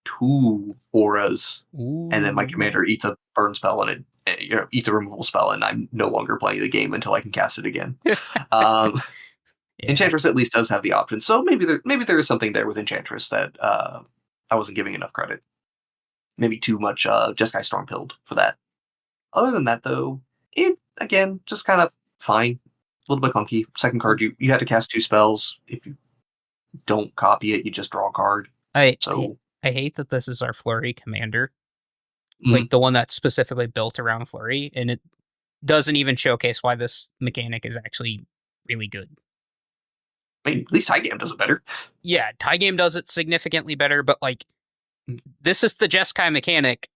2 auras, and then my commander eats a burn spell and it eats a removal spell, and I'm no longer playing the game until I can cast it again. Enchantress at least does have the option, so maybe there is something there with Enchantress that I wasn't giving enough credit. Maybe too much Jeskai Stormpilled for that. Other than that, though, it again just kind of fine. A little bit clunky. Second card, you had to cast 2 spells. If you don't copy it, you just draw a card. I hate that this is our Flurry commander. Like the one that's specifically built around Flurry, and it doesn't even showcase why this mechanic is actually really good. I mean, at least Taigam does it better. Yeah, Taigam does it significantly better, but like, this is the Jeskai mechanic,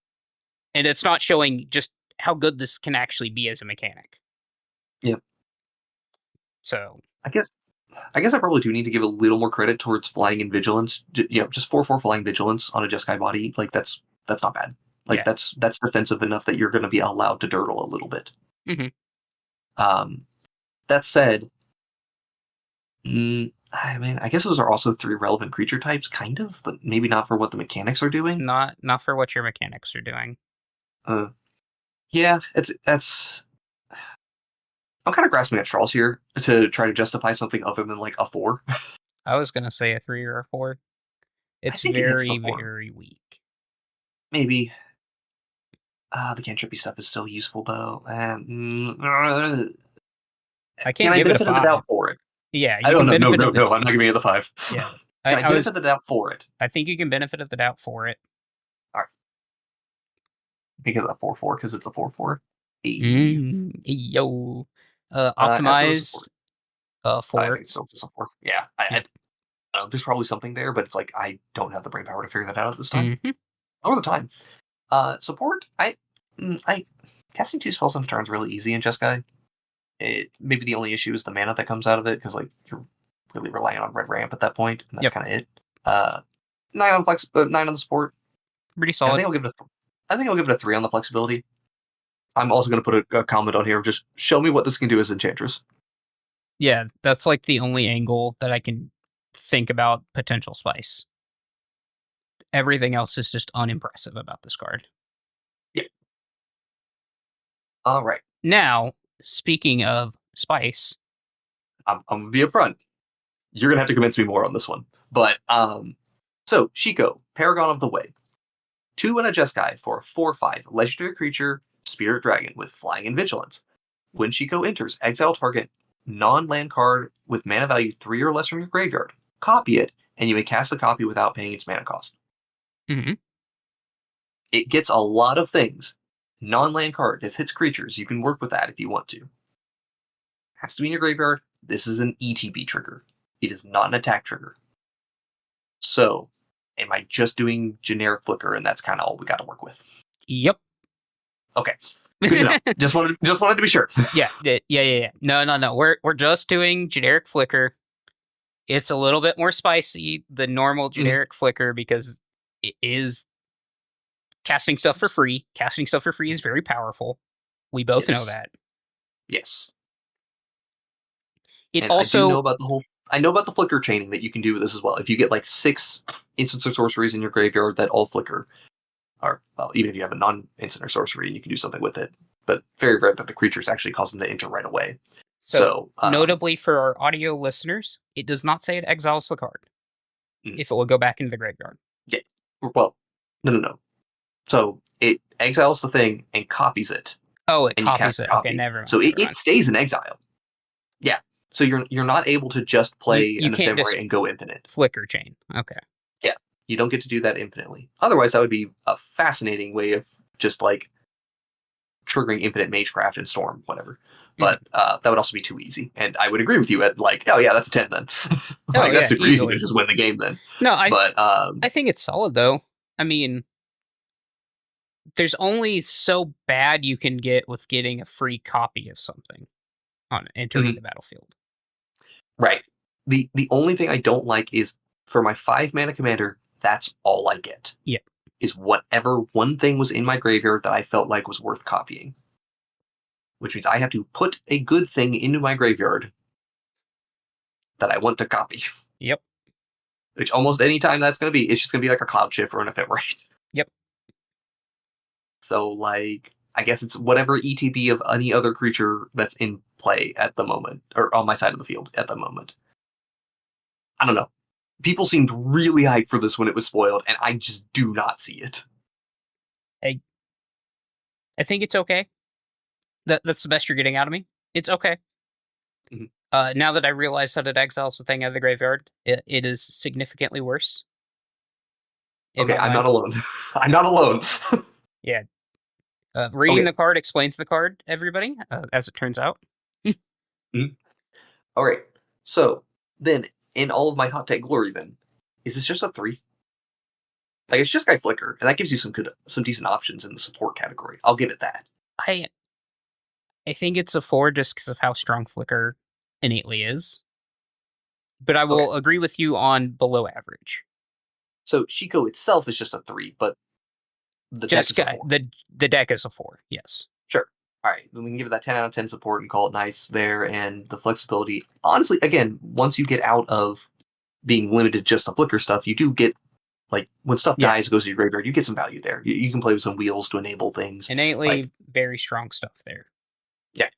and it's not showing just how good this can actually be as a mechanic. Yep. So I guess I probably do need to give a little more credit towards flying and vigilance. Just 4/4 flying vigilance on a Jeskai body, like that's not bad. Like that's defensive enough that you're going to be allowed to dirtle a little bit. Mm-hmm. That said, I mean, I guess those are also 3 relevant creature types, kind of, but maybe not for what the mechanics are doing. Not for what your mechanics are doing. Yeah, that's. I'm kind of grasping at straws here to try to justify something other than like a 4. I was gonna say a 3 or a 4. It's very, very weak. Maybe. The cantrippy stuff is still useful though. I can't give it a 5. The doubt for it. Yeah, I don't know. No, I'm not giving it the 5. Yeah, I benefit the doubt for it. I think you can benefit of the doubt for it. All right. Because it's a 4/4 because it's a 4/4. Yo, optimized 4. I think it's still just a 4. Yeah, there's probably something there, but it's like I don't have the brain power to figure that out at this time. Mm-hmm. Or the time. Support. I casting 2 spells on a turn is really easy in Jeskai. Maybe the only issue is the mana that comes out of it, because like you're really relying on red ramp at that point, and that's kind of it. 9 on 9 on the support. Pretty solid. I think I'll give it a 3 on the flexibility. I'm also going to put a comment on here. Just show me what this can do as Enchantress. Yeah, that's like the only angle that I can think about potential spice. Everything else is just unimpressive about this card. Yeah. All right. Now, speaking of spice, I'm gonna be upfront. You're gonna have to convince me more on this one. But so Shiko, Paragon of the Way, 2 and a Jeskai for a 4/5 legendary creature, Spirit Dragon with Flying and Vigilance. When Shiko enters, exile target non-land card with mana value 3 or less from your graveyard. Copy it, and you may cast the copy without paying its mana cost. Mm-hmm. It gets a lot of things. Non-land card, it hits creatures. You can work with that if you want to. Has to be in your graveyard. This is an ETB trigger. It is not an attack trigger. So, am I just doing generic flicker, and that's kind of all we got to work with? Yep. Okay. Good to know. just wanted to be sure. Yeah. No. We're just doing generic flicker. It's a little bit more spicy than normal generic flicker because it is casting stuff for free. Casting stuff for free is very powerful. We both know that. Yes. It and also I know about the flicker chaining that you can do with this as well. If you get like 6 instants or sorceries in your graveyard that all flicker, or well, even if you have a non-instant or sorcery, you can do something with it. But very rare that the creatures actually cause them to enter right away. So notably for our audio listeners, it does not say it exiles the card if it will go back into the graveyard. Yeah. Well, no. So it exiles the thing and copies it. Oh, it copies it. Okay, never mind. So it stays in exile. Yeah. So you're not able to just play an Ephemerate and go infinite. Flicker chain. Okay. Yeah. You don't get to do that infinitely. Otherwise, that would be a fascinating way of just like triggering infinite Magecraft and Storm, whatever. But that would also be too easy. And I would agree with you at like, oh yeah, that's a 10 then. That's super easy to just win the game then. No, I think it's solid though. I mean, there's only so bad you can get with getting a free copy of something on entering the battlefield. Right. The only thing I don't like is for my 5 mana commander, that's all I get. Yeah. Is whatever one thing was in my graveyard that I felt like was worth copying. Which means I have to put a good thing into my graveyard that I want to copy. Yep. Which almost any time that's going to be, it's just going to be like a Cloud Shift or an Ephemerate. Yep. So, like, I guess it's whatever ETB of any other creature that's in play at the moment, or on my side of the field at the moment. I don't know. People seemed really hyped for this when it was spoiled, and I just do not see it. I think it's okay. That's the best you're getting out of me. It's okay. Mm-hmm. Now that I realize that it exiles the thing out of the graveyard, it is significantly worse. Okay, I'm not alone. I'm not alone. Yeah. Reading the card explains the card, everybody, as it turns out. All right. So, then, in all of my hot take glory, then, is this just a 3? Like, it's just Guy Flicker, and that gives you some decent options in the support category. I'll give it that. I think it's a 4 just because of how strong Flicker innately is. But I will agree with you on below average. So Shiko itself is just a 3, but the deck is a 4. The deck is a 4, yes. Sure. All right, then we can give it that 10 out of 10 support and call it nice there, and the flexibility. Honestly, again, once you get out of being limited just to Flicker stuff, you do get, like, when stuff dies, goes to your graveyard, you get some value there. You can play with some wheels to enable things. Innately, very strong stuff there. Yeah.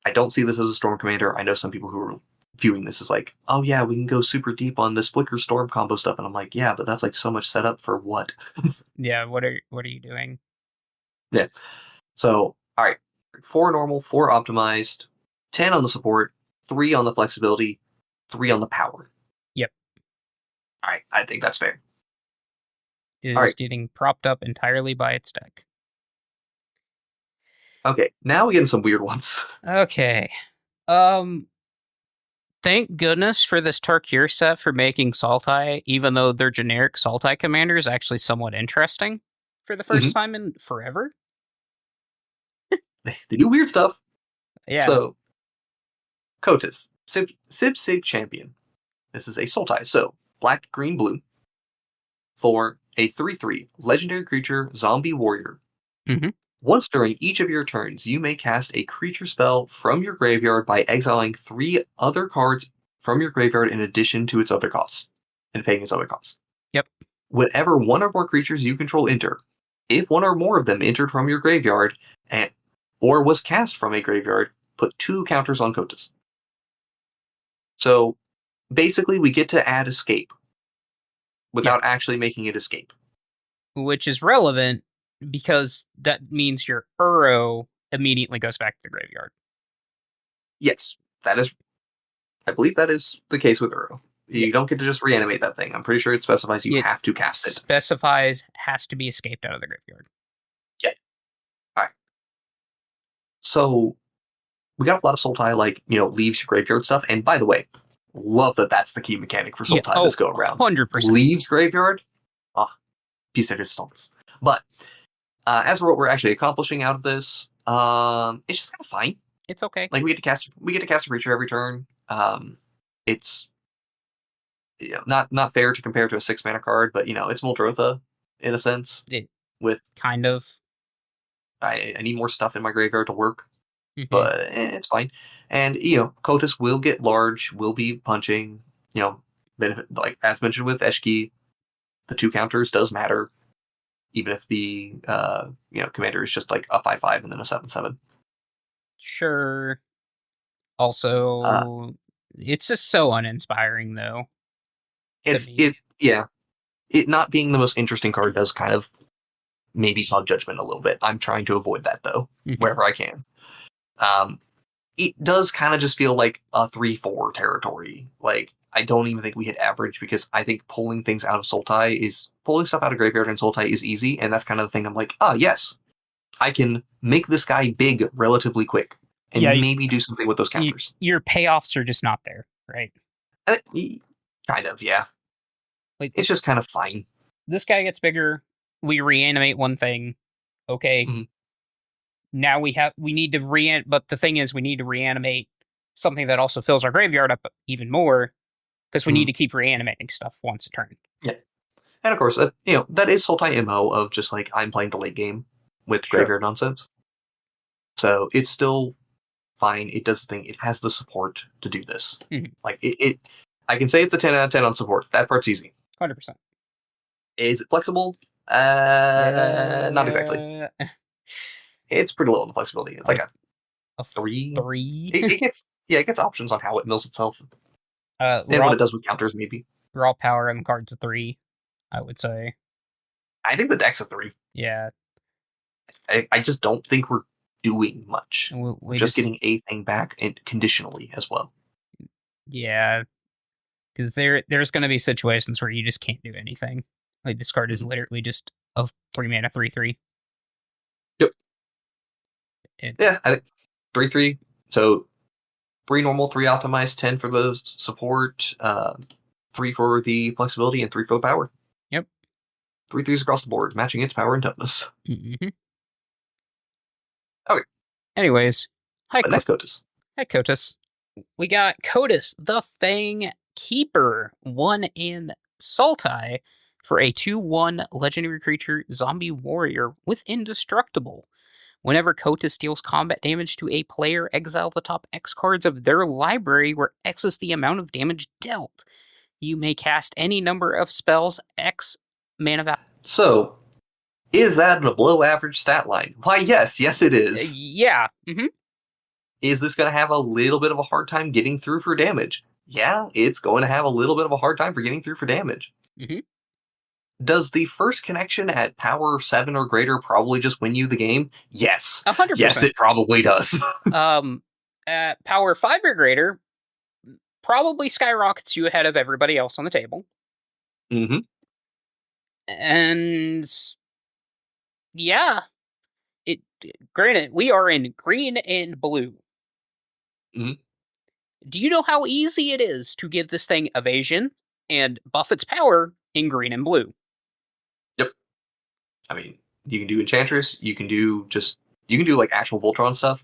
I don't see this as a Storm Commander. I know some people who are viewing this as like, oh yeah, we can go super deep on this Flicker Storm combo stuff, and I'm like, yeah, but that's like so much setup for what? Yeah, what are you doing? Yeah. So, all right, 4 normal, 4 optimized, 10 on the support, 3 on the flexibility, 3 on the power. Yep. All right, I think that's fair. It is getting propped up entirely by its deck. Okay, now we get into some weird ones. Okay. Thank goodness for this Tarkir set for making Sultai, even though their generic Sultai commander is actually somewhat interesting for the first time in forever. They do weird stuff. Yeah. So, Kotis, Sig Champion. This is a Sultai, so black, green, blue. For a 3/3 legendary creature, zombie warrior. Once during each of your turns, you may cast a creature spell from your graveyard by exiling 3 other cards from your graveyard in addition to its other costs, and paying its other costs. Yep. Whenever 1 or more creatures you control enter, if 1 or more of them entered from your graveyard, or was cast from a graveyard, put 2 counters on Kotis. So basically, we get to add escape without actually making it escape. Which is relevant because that means your Uro immediately goes back to the graveyard. Yes, that is. I believe that is the case with Uro. You don't get to just reanimate that thing. I'm pretty sure it specifies you have to cast it. Specifies has to be escaped out of the graveyard. Yeah. All right. So we got a lot of Sultai, leaves your graveyard stuff. And by the way, love that that's the key mechanic for Sultai this go around. 100%. Leaves graveyard. Piece of resistance. But as for what we're actually accomplishing out of this, it's just kind of fine. It's okay. We get to cast a creature every turn. It's not fair to compare to a 6-mana card, but it's Muldrotha in a sense. With kind of. I need more stuff in my graveyard to work, but it's fine. And Kotis will get large, will be punching. Benefit, as mentioned with Eshki, the 2 counters does matter, even if the commander is just a 5/5 and then a 7/7. Sure. Also, it's just so uninspiring, though. It not being the most interesting card does kind of maybe cloud judgment a little bit. I'm trying to avoid that though, wherever I can. It does kind of just feel like a 3/4 territory. I don't even think we hit average because I think pulling things out of pulling stuff out of graveyard and Sultai is easy, and that's kind of the thing. I'm like, yes, I can make this guy big relatively quick and maybe do something with those counters. Your payoffs are just not there, right? Kind of, yeah. It's just kind of fine. This guy gets bigger. We reanimate one thing. Okay. Now we need to but the thing is we need to reanimate something that also fills our graveyard up even more because we need to keep reanimating stuff once a turn. Yeah. And of course, that is Sultai MO of just I'm playing the late game with graveyard nonsense. So it's still fine. It does the thing. It has the support to do this. I can say it's a 10 out of 10 on support. That part's easy. 100%. Is it flexible? Not exactly. It's pretty low on the flexibility. It's a 3. 3. It gets options on how it mills itself. And what it does with counters, maybe. Raw power and the card's a 3, I would say. I think the deck's a 3. Yeah. I just don't think we're doing much. We're just getting a thing back and conditionally as well. Yeah. Because there's going to be situations where you just can't do anything. This card is literally just a 3-mana 3/3. Yep. Yeah, I think 3/3. So 3 normal, 3 optimized, 10 for the support, 3 for the flexibility, and 3 for the power. Yep. 3 3s across the board, matching its power and toughness. Okay. Anyways, hi Kotis. Hi Kotis. We got Kotis, the Fangkeeper, 1 in Sultai for a 2/1 legendary creature zombie warrior with indestructible. Whenever Kotis deals combat damage to a player, exile the top X cards of their library, where X is the amount of damage dealt. You may cast any number of spells X mana value. So, is that a below average stat line? Why, yes it is. Yeah. Is this going to have a little bit of a hard time getting through for damage? Yeah, it's going to have a little bit of a hard time for getting through for damage. Does the first connection at power 7 or greater probably just win you the game? Yes. 100%. Yes, it probably does. At power 5 or greater, probably skyrockets you ahead of everybody else on the table. And yeah, granted, we are in green and blue. Do you know how easy it is to give this thing evasion and buff its power in green and blue? Yep. I mean, you can do Enchantress, you can do actual Voltron stuff.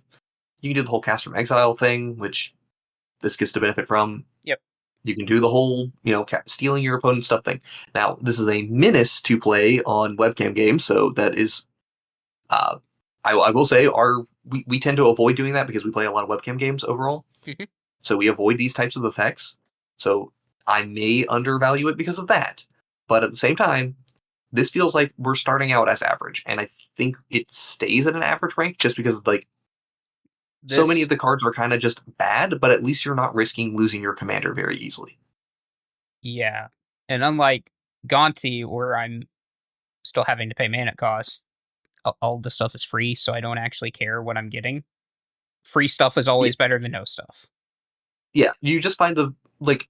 You can do the whole cast from exile thing, which this gets to benefit from. Yep. You can do the whole, stealing your opponent's stuff thing. Now, this is a menace to play on webcam games, so that is, I will say, we tend to avoid doing that because we play a lot of webcam games overall. So we avoid these types of effects. So I may undervalue it because of that. But at the same time, this feels like we're starting out as average, and I think it stays at an average rank just because So many of the cards are kind of just bad, but at least you're not risking losing your commander very easily. Yeah. And unlike Gonti, where I'm still having to pay mana costs, all the stuff is free, so I don't actually care what I'm getting. Free stuff is always better than no stuff. Yeah, you just find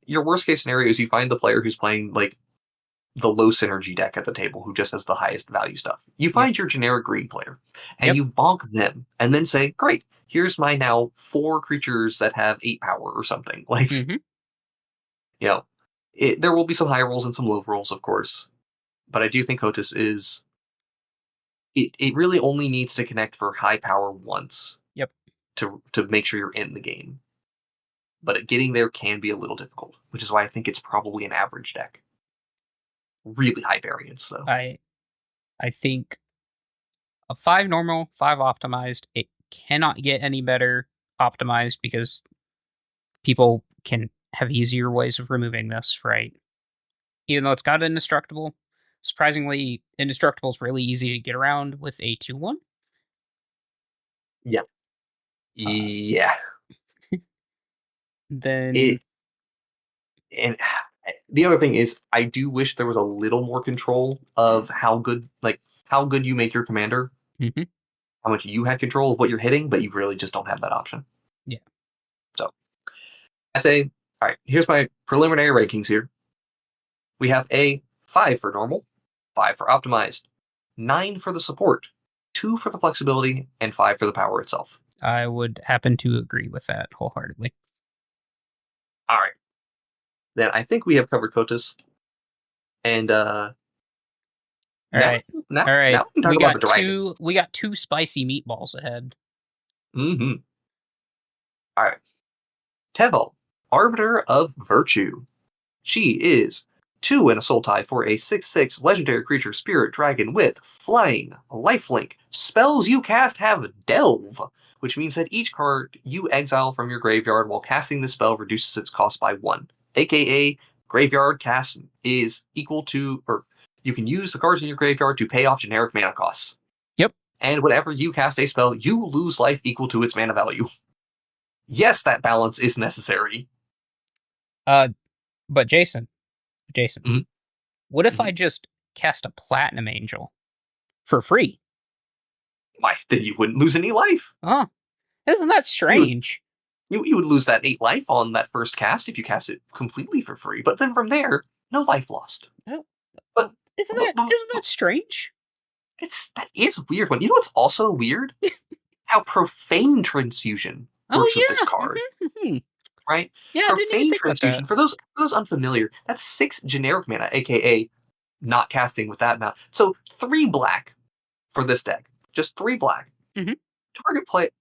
your worst case scenario is you find the player who's playing the low synergy deck at the table who just has the highest value stuff. You find your generic green player and you bonk them and then say, great, here's my now 4 creatures that have 8 power or something. There will be some high rolls and some low rolls, of course. But I do think Kotis is... It really only needs to connect for high power once. Yep. To make sure you're in the game. But getting there can be a little difficult, which is why I think it's probably an average deck. Really high variance, though. I think a 5 normal, 5 optimized, it cannot get any better optimized because people can have easier ways of removing this, right? Even though it's got indestructible, surprisingly, indestructible is really easy to get around with a 2/1. Yeah. Yeah. Then... And the other thing is, I do wish there was a little more control of how good you make your commander. Mm-hmm. How much you had control of what you're hitting, but you really just don't have that option. Yeah. So, I'd say, all right, here's my preliminary rankings here. We have a 5 for normal, 5 for optimized, 9 for the support, 2 for the flexibility, and 5 for the power itself. I would happen to agree with that wholeheartedly. All right. Then I think we have covered Kotis. And All right. Now we can talk about the dragons. We got 2 spicy meatballs ahead. Mm-hmm. All right. Teval, Arbiter of Virtue. She is 2 and a soul tie for a 6/6 legendary creature spirit dragon with flying, lifelink. Spells you cast have delve, which means that each card you exile from your graveyard while casting the spell reduces its cost by 1. AKA, graveyard cast is equal to, or you can use the cards in your graveyard to pay off generic mana costs. Yep. And whenever you cast a spell, you lose life equal to its mana value. Yes, that balance is necessary. But Jason, Mm-hmm. What if I just cast a Platinum Angel for free? Why, then you wouldn't lose any life. Huh. Isn't that strange? You would lose that 8 life on that first cast if you cast it completely for free, but then from there, no life lost. Oh, but isn't that strange? That is weird. You know what's also weird? How Profane Transfusion works with this card. Right? Yeah, Profane Transfusion, for those unfamiliar, that's 6 generic mana, aka not casting with that amount. So 3 black for this deck. Just 3 black. Mm-hmm.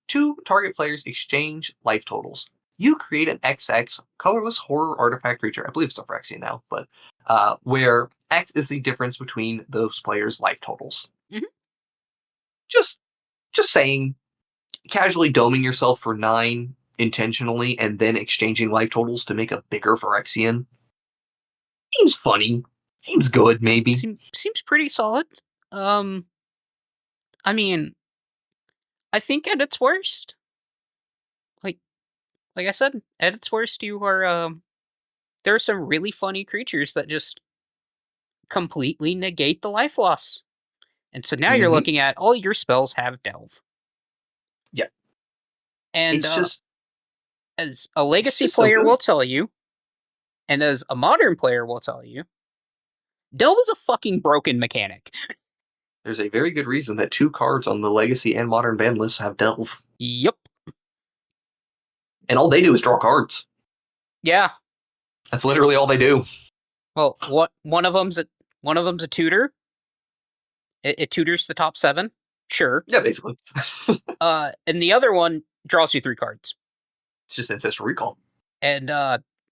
Two target players exchange life totals. You create an XX colorless horror artifact creature. I believe it's a Phyrexian now, but where X is the difference between those players' life totals. Mm-hmm. Just saying, casually doming yourself for 9 intentionally and then exchanging life totals to make a bigger Phyrexian seems funny. Seems good, maybe. Seems pretty solid. I mean, I think at its worst, like I said, at its worst, you are there are some really funny creatures that just completely negate the life loss, and so now you're looking at all your spells have delve. Yeah, and it's just as a legacy player will tell you, and as a modern player will tell you, delve is a fucking broken mechanic. There's a very good reason that 2 cards on the Legacy and Modern ban lists have Delve. Yep. And all they do is draw cards. Yeah. That's literally all they do. Well, one of them's a tutor. It tutors the top 7. Sure. Yeah, basically. And the other one draws you 3 cards. It's just Ancestral Recall. And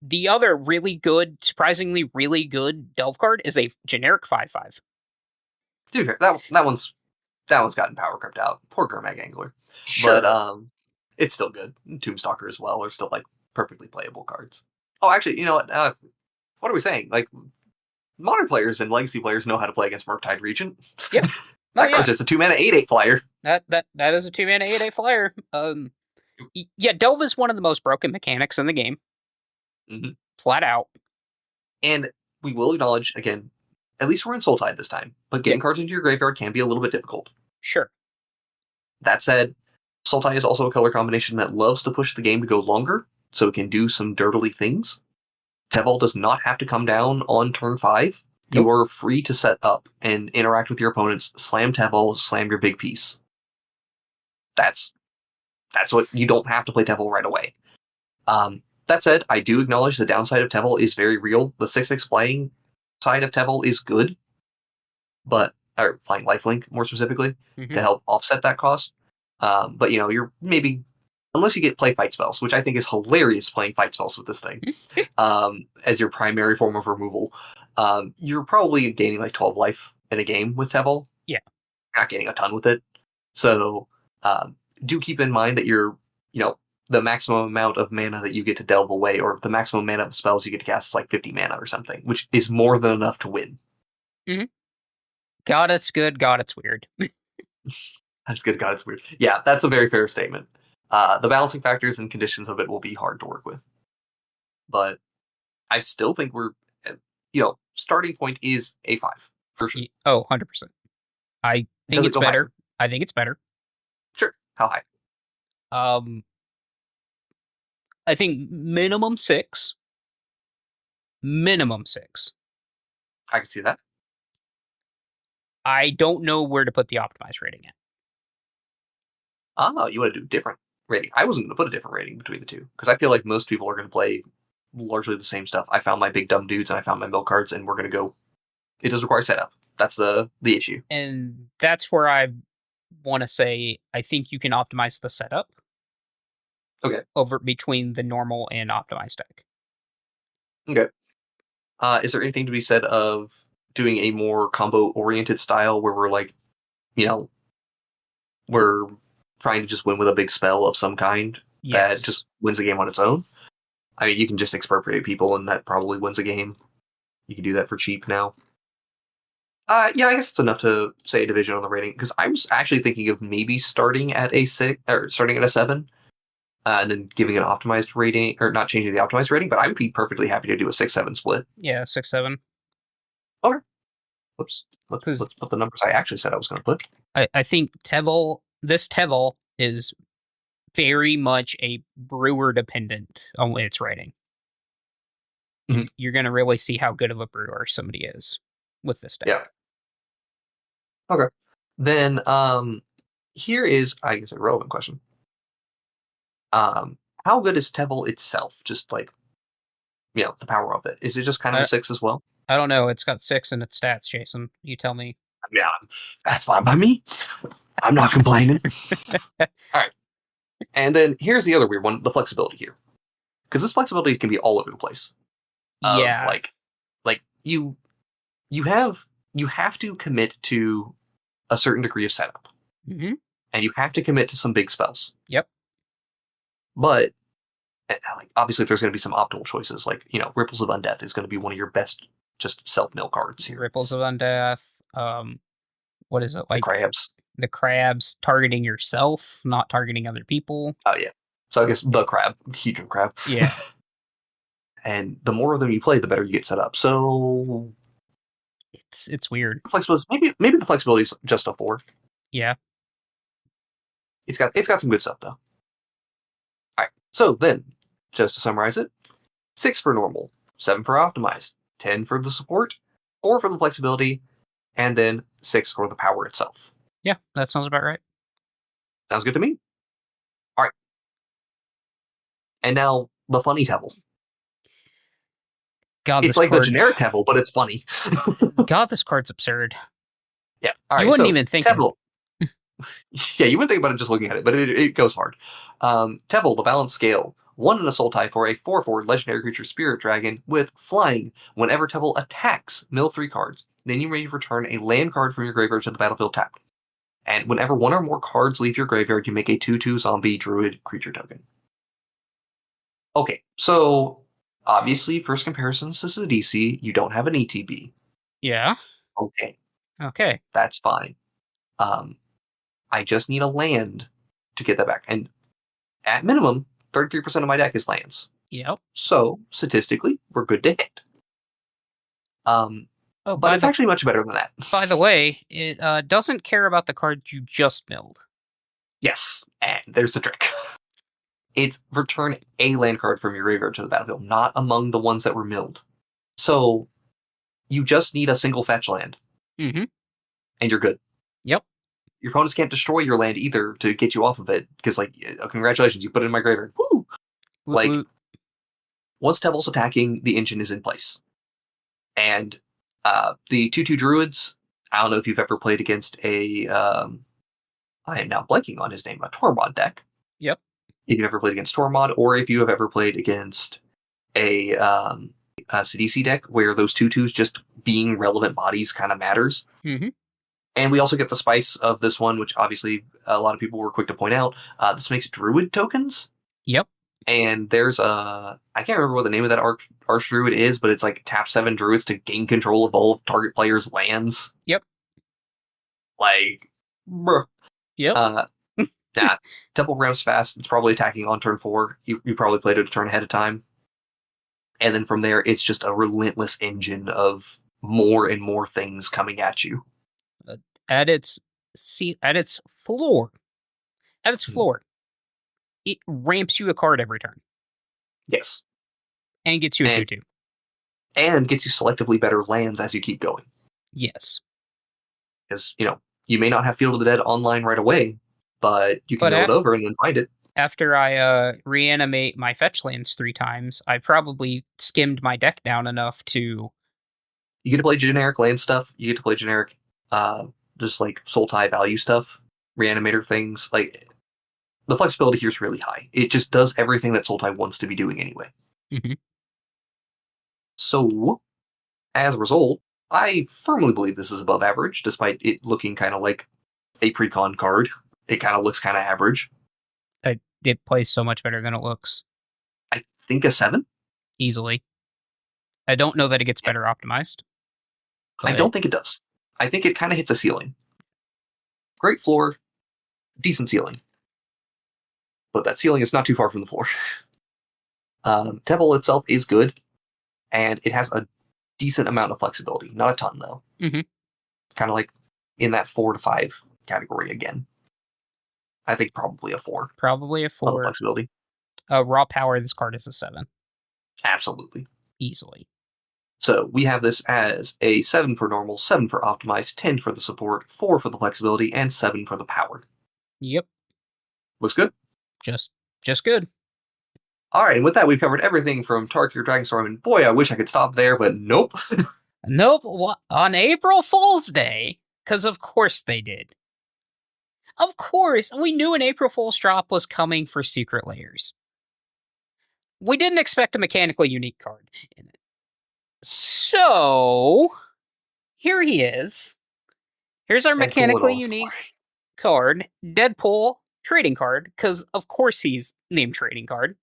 the other really good, surprisingly really good Delve card is a generic 5/5. Dude, that one's gotten power crept out. Poor Gurmag Angler. Sure. But it's still good. Tombstalker as well are still perfectly playable cards. Oh, actually, you know what? What are we saying? Modern players and Legacy players know how to play against Murktide Regent. Yep. That card's just a 2 mana 8/8 flyer. That is a 2 mana 8/8 flyer. Yeah, Delve is one of the most broken mechanics in the game. Mm-hmm. Flat out. And we will acknowledge, again, at least we're in Sultide this time, but getting cards into your graveyard can be a little bit difficult. Sure. That said, Sultai is also a color combination that loves to push the game to go longer, so it can do some dirtily things. Teval does not have to come down on turn 5. Nope. You are free to set up and interact with your opponents, slam Teval, slam your big piece. That's what you don't have to play Teval right away. That said, I do acknowledge the downside of Teval is very real. The 6/6 flying side of Teval is good, or flying lifelink more specifically, to help offset that cost. But you're maybe, unless you get play fight spells, which I think is hilarious playing fight spells with this thing, as your primary form of removal, you're probably gaining like 12 life in a game with Teval. Yeah. You're not gaining a ton with it. So do keep in mind that you're, the maximum amount of mana that you get to delve away, or the maximum mana of spells you get to cast is like 50 mana or something, which is more than enough to win. Mm-hmm. God, it's good. God, it's weird. That's good. God, it's weird. Yeah, that's a very fair statement. The balancing factors and conditions of it will be hard to work with. But I still think we're, starting point is A5, for sure. Oh, 100%. I think it's better. I think it's better. Sure. How high? I think minimum 6. Minimum 6. I can see that. I don't know where to put the optimized rating at. Oh, you want to do different rating. I wasn't going to put a different rating between the two, because I feel like most people are going to play largely the same stuff. I found my big dumb dudes and I found my milk cards, and we're going to go. It does require setup. That's the issue. And that's where I want to say I think you can optimize the setup. Okay. Over between the normal and optimized deck. Okay. Is there anything to be said of doing a more combo-oriented style where we're like, we're trying to just win with a big spell of some kind that just wins the game on its own? I mean, you can just expropriate people and that probably wins a game. You can do that for cheap now. Yeah, I guess it's enough to say a division on the rating, because I was actually thinking of maybe starting at a 6 or starting at a 7. And then giving an optimized rating, or not changing the optimized rating, but I would be perfectly happy to do a 6/7 split. Yeah, 6/7. Okay. Whoops. Let's put the numbers I actually said I was going to put. I think this Teval is very much a brewer dependent on its rating. Mm-hmm. You're going to really see how good of a brewer somebody is with this deck. Yeah. Okay. Then here is, I guess, a relevant question. How good is Teval itself? Just like, the power of it. Is it just kind of a 6 as well? I don't know. It's got 6 in its stats, Jason. You tell me. Yeah, that's fine by me. I'm not complaining. All right. And then here's the other weird one, the flexibility here. Because this flexibility can be all over the place. Yeah. Like you have to commit to a certain degree of setup. Mm-hmm. And you have to commit to some big spells. Yep. But obviously there's going to be some optimal choices. Like, Ripples of Undeath is going to be one of your best just self-mill cards here. Ripples of Undeath. What is it? Like the crabs targeting yourself, not targeting other people. Oh, yeah. So I guess the crab, Hedron crab. Yeah. And the more of them you play, the better you get set up. So it's weird. Flexibility, maybe the flexibility is just a 4. Yeah. It's got some good stuff though. Alright, so then, just to summarize it, 6 for normal, 7 for optimized, 10 for the support, 4 for the flexibility, and then 6 for the power itself. Yeah, that sounds about right. Sounds good to me. Alright. And now, the funny Teval. God, it's like the generic Teval, but it's funny. God, this card's absurd. Yeah. All right, you wouldn't even think Teval. Yeah, you wouldn't think about it just looking at it, but it goes hard. Teval, the Balanced Scale. 1 in a soul tie for a 4/4 legendary creature spirit dragon with flying. Whenever Teval attacks, mill 3 cards. Then you may return a land card from your graveyard to the battlefield tapped. And whenever 1 or more cards leave your graveyard, you make a 2/2 zombie druid creature token. Okay, so obviously, first comparisons to Sidisi, you don't have an ETB. Yeah. Okay. That's fine. I just need a land to get that back. And at minimum, 33% of my deck is lands. Yep. So, statistically, we're good to hit. But it's actually much better than that. By the way, it doesn't care about the card you just milled. Yes, and there's the trick. It's return a land card from your graveyard to the battlefield, not among the ones that were milled. So, you just need a single fetch land. Mm-hmm. And you're good. Yep. Your opponents can't destroy your land either to get you off of it, because, like, congratulations, you put it in my graveyard. Woo! Like, once Teval's attacking, the engine is in place. And the 2/2 druids, I don't know if you've ever played against a, I am now blanking on his name, a Tormod deck. Yep. If you've ever played against Tormod, or if you have ever played against a Sidisi deck, where those 2/2s just being relevant bodies kind of matters. Mm-hmm. And we also get the spice of this one, which obviously a lot of people were quick to point out. This makes druid tokens. Yep. And there's I can't remember what the name of that Arch Druid is, but it's like tap 7 druids to gain control of all target players' lands. Yep. Like, bruh. Yep. Nah, Temple ramps fast. It's probably attacking on turn 4. You probably played it a turn ahead of time. And then from there, it's just a relentless engine of more and more things coming at you. At its floor, it ramps you a card every turn. Yes. And gets you a 2/2. And gets you selectively better lands as you keep going. Yes. Because, you may not have Field of the Dead online right away, but you can go it over and then find it. After I reanimate my fetch lands 3 times, I probably skimmed my deck down enough to... You get to play generic land stuff. You get to play generic, just like soul tie value stuff, reanimator things. Like, the flexibility here is really high. It just does everything that soul tie wants to be doing anyway. Mm-hmm. So, as a result, I firmly believe this is above average, despite it looking kind of like a pre-con card. It kind of looks kind of average. It plays so much better than it looks. I think a 7? Easily. I don't know that it gets better optimized. I don't think it does. I think it kind of hits a ceiling. Great floor, decent ceiling. But that ceiling is not too far from the floor. Teval itself is good, and it has a decent amount of flexibility. Not a ton, though. Mm-hmm. Kind of like in that 4 to 5 category again. I think probably a 4. Probably a 4. Flexibility. Raw power, this card is a 7. Absolutely. Easily. So we have this as a 7 for normal, 7 for optimized, 10 for the support, 4 for the flexibility, and 7 for the power. Yep. Looks good. Just good. Alright, and with that, we've covered everything from Tarkir Dragonstorm, and boy, I wish I could stop there, but nope. Nope. On April Fool's Day, because of course they did. Of course, we knew an April Fool's drop was coming for Secret Layers. We didn't expect a mechanically unique card in it. So, here he is. Here's our mechanically unique card. Deadpool trading card, because of course he's named trading card.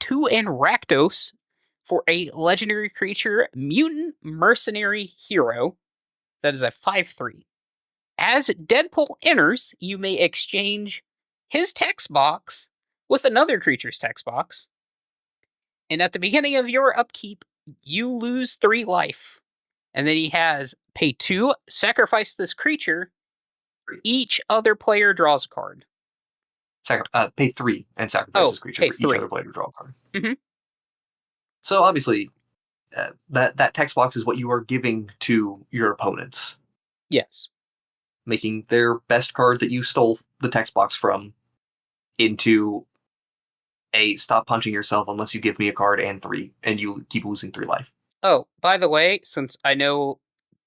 2 and Rakdos for a legendary creature, mutant mercenary hero. That is a 5/3. As Deadpool enters, you may exchange his text box with another creature's text box. And at the beginning of your upkeep, you lose 3 life. And then he has pay 2, sacrifice this creature. Each other player draws a card. Pay 3 and sacrifice this creature for each other player to draw a card. Mm-hmm. So obviously, that text box is what you are giving to your opponents. Yes. Making their best card that you stole the text box from into a stop punching yourself unless you give me a card and 3, and you keep losing 3 life. Oh, by the way, since I know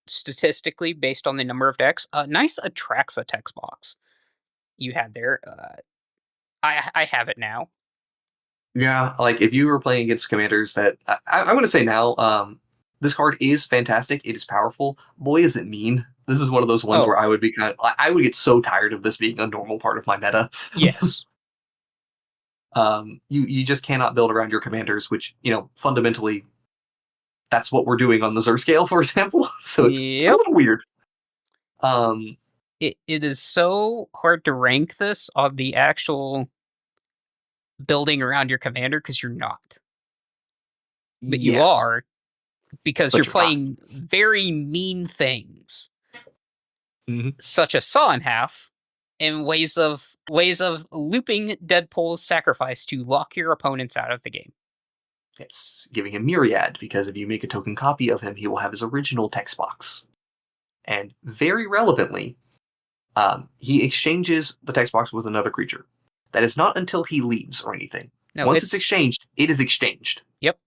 statistically based on the number of decks, nice Atraxa text box you had there. I have it now. Yeah, like if you were playing against commanders that I'm going to say now, this card is fantastic. It is powerful. Boy, is it mean. This is one of those ones where I would be I would get so tired of this being a normal part of my meta. Yes. You just cannot build around your commanders, which, fundamentally, that's what we're doing on the Zur Scale, for example. So it's a little weird. It is so hard to rank this on the actual building around your commander because you're not. But you are, because you're playing very mean things, such as Saw in Half, and ways of looping Deadpool's sacrifice to lock your opponents out of the game. It's giving him Myriad, because if you make a token copy of him, he will have his original text box. And very relevantly, he exchanges the text box with another creature. That is not until he leaves or anything. No, once it's exchanged, it is exchanged. Yep.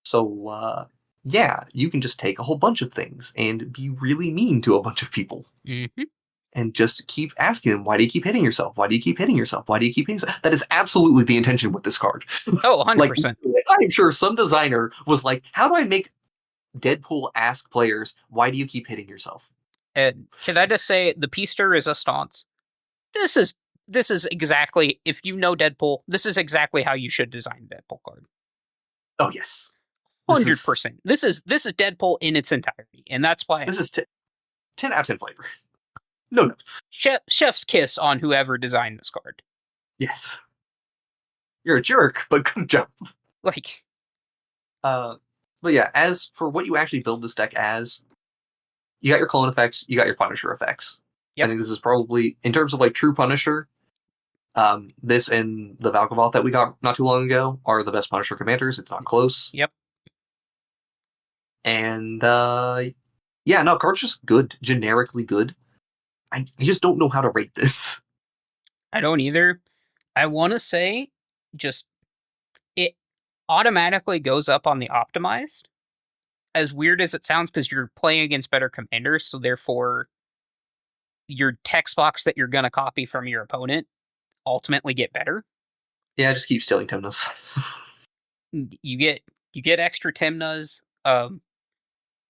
So, yeah, you can just take a whole bunch of things and be really mean to a bunch of people. Mm-hmm. And just keep asking them, why do you keep hitting yourself? Why do you keep hitting yourself? Why do you keep hitting yourself? That is absolutely the intention with this card. Oh, 100%. I'm sure some designer was like, how do I make Deadpool ask players, why do you keep hitting yourself? And can I just say, the Piece de Resistance, this is exactly, if you know Deadpool, this is exactly how you should design a Deadpool card. Oh, yes. 100%. This is Deadpool in its entirety, and that's why... This is 10 out of 10 flavor. No notes. Chef's kiss on whoever designed this card. Yes. You're a jerk, but good job. Like... But yeah, as for what you actually build this deck as, you got your clone effects, you got your Punisher effects. Yep. I think this is probably, in terms of like true Punisher, this and the Valkavoth that we got not too long ago are the best Punisher commanders. It's not close. Yep. And yeah, no, card's just good, generically good. I just don't know how to rate this. I don't either. I want to say just it automatically goes up on the optimized. As weird as it sounds, because you're playing against better commanders, so therefore your text box that you're going to copy from your opponent ultimately get better. Yeah, just keep stealing Tymnas. You get extra Tymnas.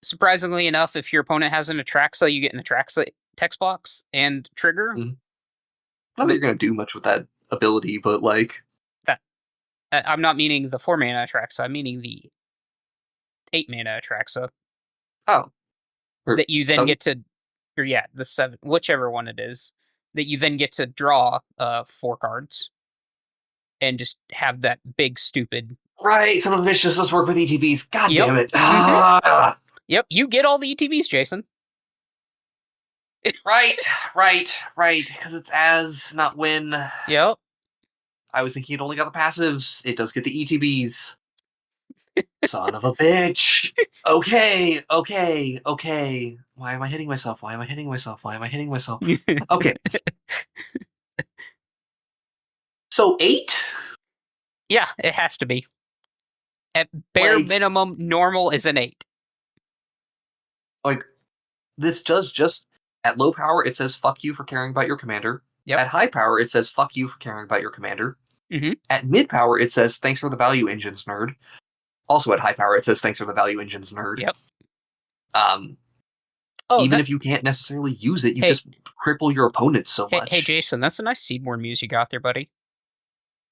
Surprisingly enough, if your opponent has an Atraxa, you get an Atraxa text box and trigger. Mm-hmm. Not that you're going to do much with that ability, but like... that. I'm not meaning the 4-mana Atraxa, I'm meaning the 8-mana Atraxa. Oh. That you then get to... Or yeah, the 7, whichever one it is. That you then get to draw 4 cards. And just have that big, stupid... Right, some of the just does work with ETBs. God damn it. Mm-hmm. Yep, you get all the ETBs, Jason. Right. Because it's as, not when. Yep. I was thinking it only got the passives. It does get the ETBs. Son of a bitch. Okay. Why am I hitting myself? Okay. So 8? Yeah, it has to be. At bare minimum, normal is an 8. Like, this does just... At low power, it says, fuck you for caring about your commander. Yep. At high power, it says, fuck you for caring about your commander. Mm-hmm. At mid power, it says, thanks for the value engines, nerd. Also at high power, it says, thanks for the value engines, nerd. Yep. Even if you can't necessarily use it, you just cripple your opponents so much. Hey, Jason, that's a nice Seedborn muse you got there, buddy.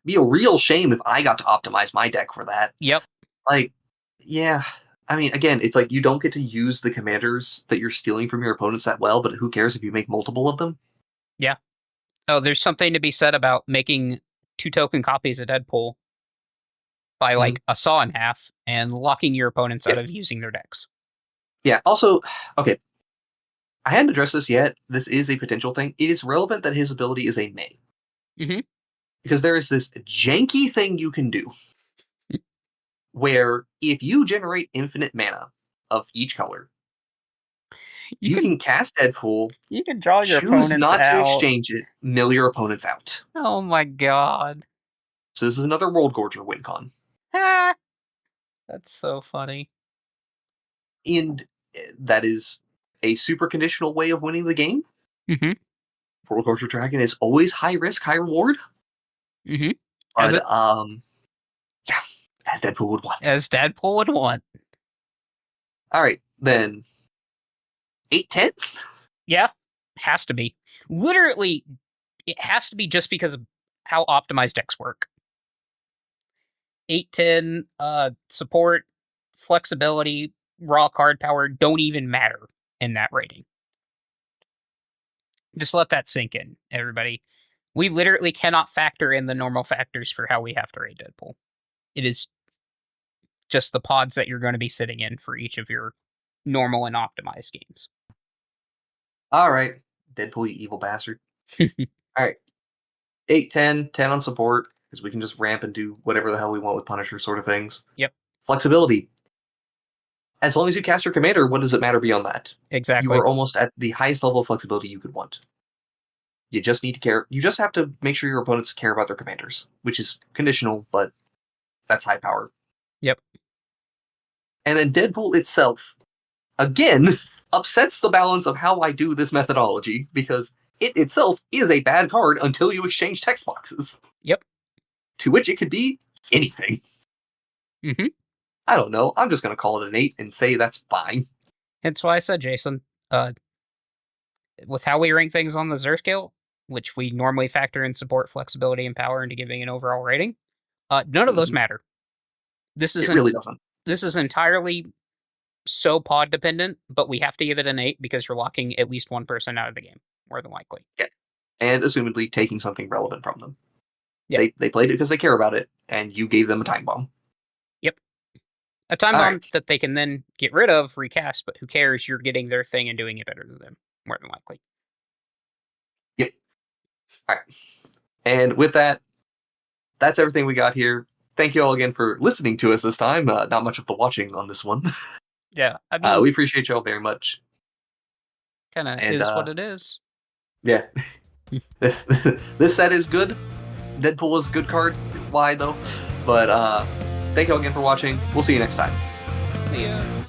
Be a real shame if I got to optimize my deck for that. Yep. Like, yeah... I mean, again, it's like you don't get to use the commanders that you're stealing from your opponents that well, but who cares if you make multiple of them? Yeah. Oh, there's something to be said about making 2 token copies of Deadpool by, like, a Saw in Half and locking your opponents out of using their decks. Yeah, also, okay, I hadn't addressed this yet. This is a potential thing. It is relevant that his ability is a May. Mm-hmm. Because there is this janky thing you can do where if you generate infinite mana of each color, you can cast Deadpool. You can draw your opponents out. Choose not to exchange it, mill your opponents out. Oh my god. So this is another World Gorger win con. That's so funny. And that is a super conditional way of winning the game. Mm-hmm. World Gorger Dragon is always high risk, high reward. Mm-hmm. But, yeah. As Deadpool would want. Alright, then. 8-10? Yeah, has to be. Literally, it has to be just because of how optimized decks work. 8-10, support, flexibility, raw card power don't even matter in that rating. Just let that sink in, everybody. We literally cannot factor in the normal factors for how we have to rate Deadpool. It is just the pods that you're going to be sitting in for each of your normal and optimized games. All right, Deadpool, you evil bastard. All right, 8, 10 on support, because we can just ramp and do whatever the hell we want with Punisher sort of things. Yep. Flexibility. As long as you cast your commander, what does it matter beyond that? Exactly. You are almost at the highest level of flexibility you could want. You just need to care. You just have to make sure your opponents care about their commanders, which is conditional, but that's high power. Yep. And then Deadpool itself, again, upsets the balance of how I do this methodology, because it itself is a bad card until you exchange text boxes. Yep. To which it could be anything. Mm-hmm. I don't know. I'm just going to call it an 8 and say that's fine. That's why I said, Jason, with how we rank things on the Zur Scale, which we normally factor in support, flexibility, and power into giving an overall rating, none of those matter. It really doesn't. This is entirely so pod dependent, but we have to give it an 8 because you're locking at least one person out of the game, more than likely. Yeah. And assumedly taking something relevant from them. Yeah. They played it because they care about it, and you gave them a time bomb. Yep. A time bomb that they can then get rid of, recast, but who cares? You're getting their thing and doing it better than them, more than likely. Yep. All right. And with that, that's everything we got here. Thank you all again for listening to us this time. Not much of the watching on this one. Yeah. I mean, we appreciate y'all very much. Kind of is what it is. Yeah. This set is good. Deadpool is a good card. Why, though? But thank you all again for watching. We'll see you next time. See ya.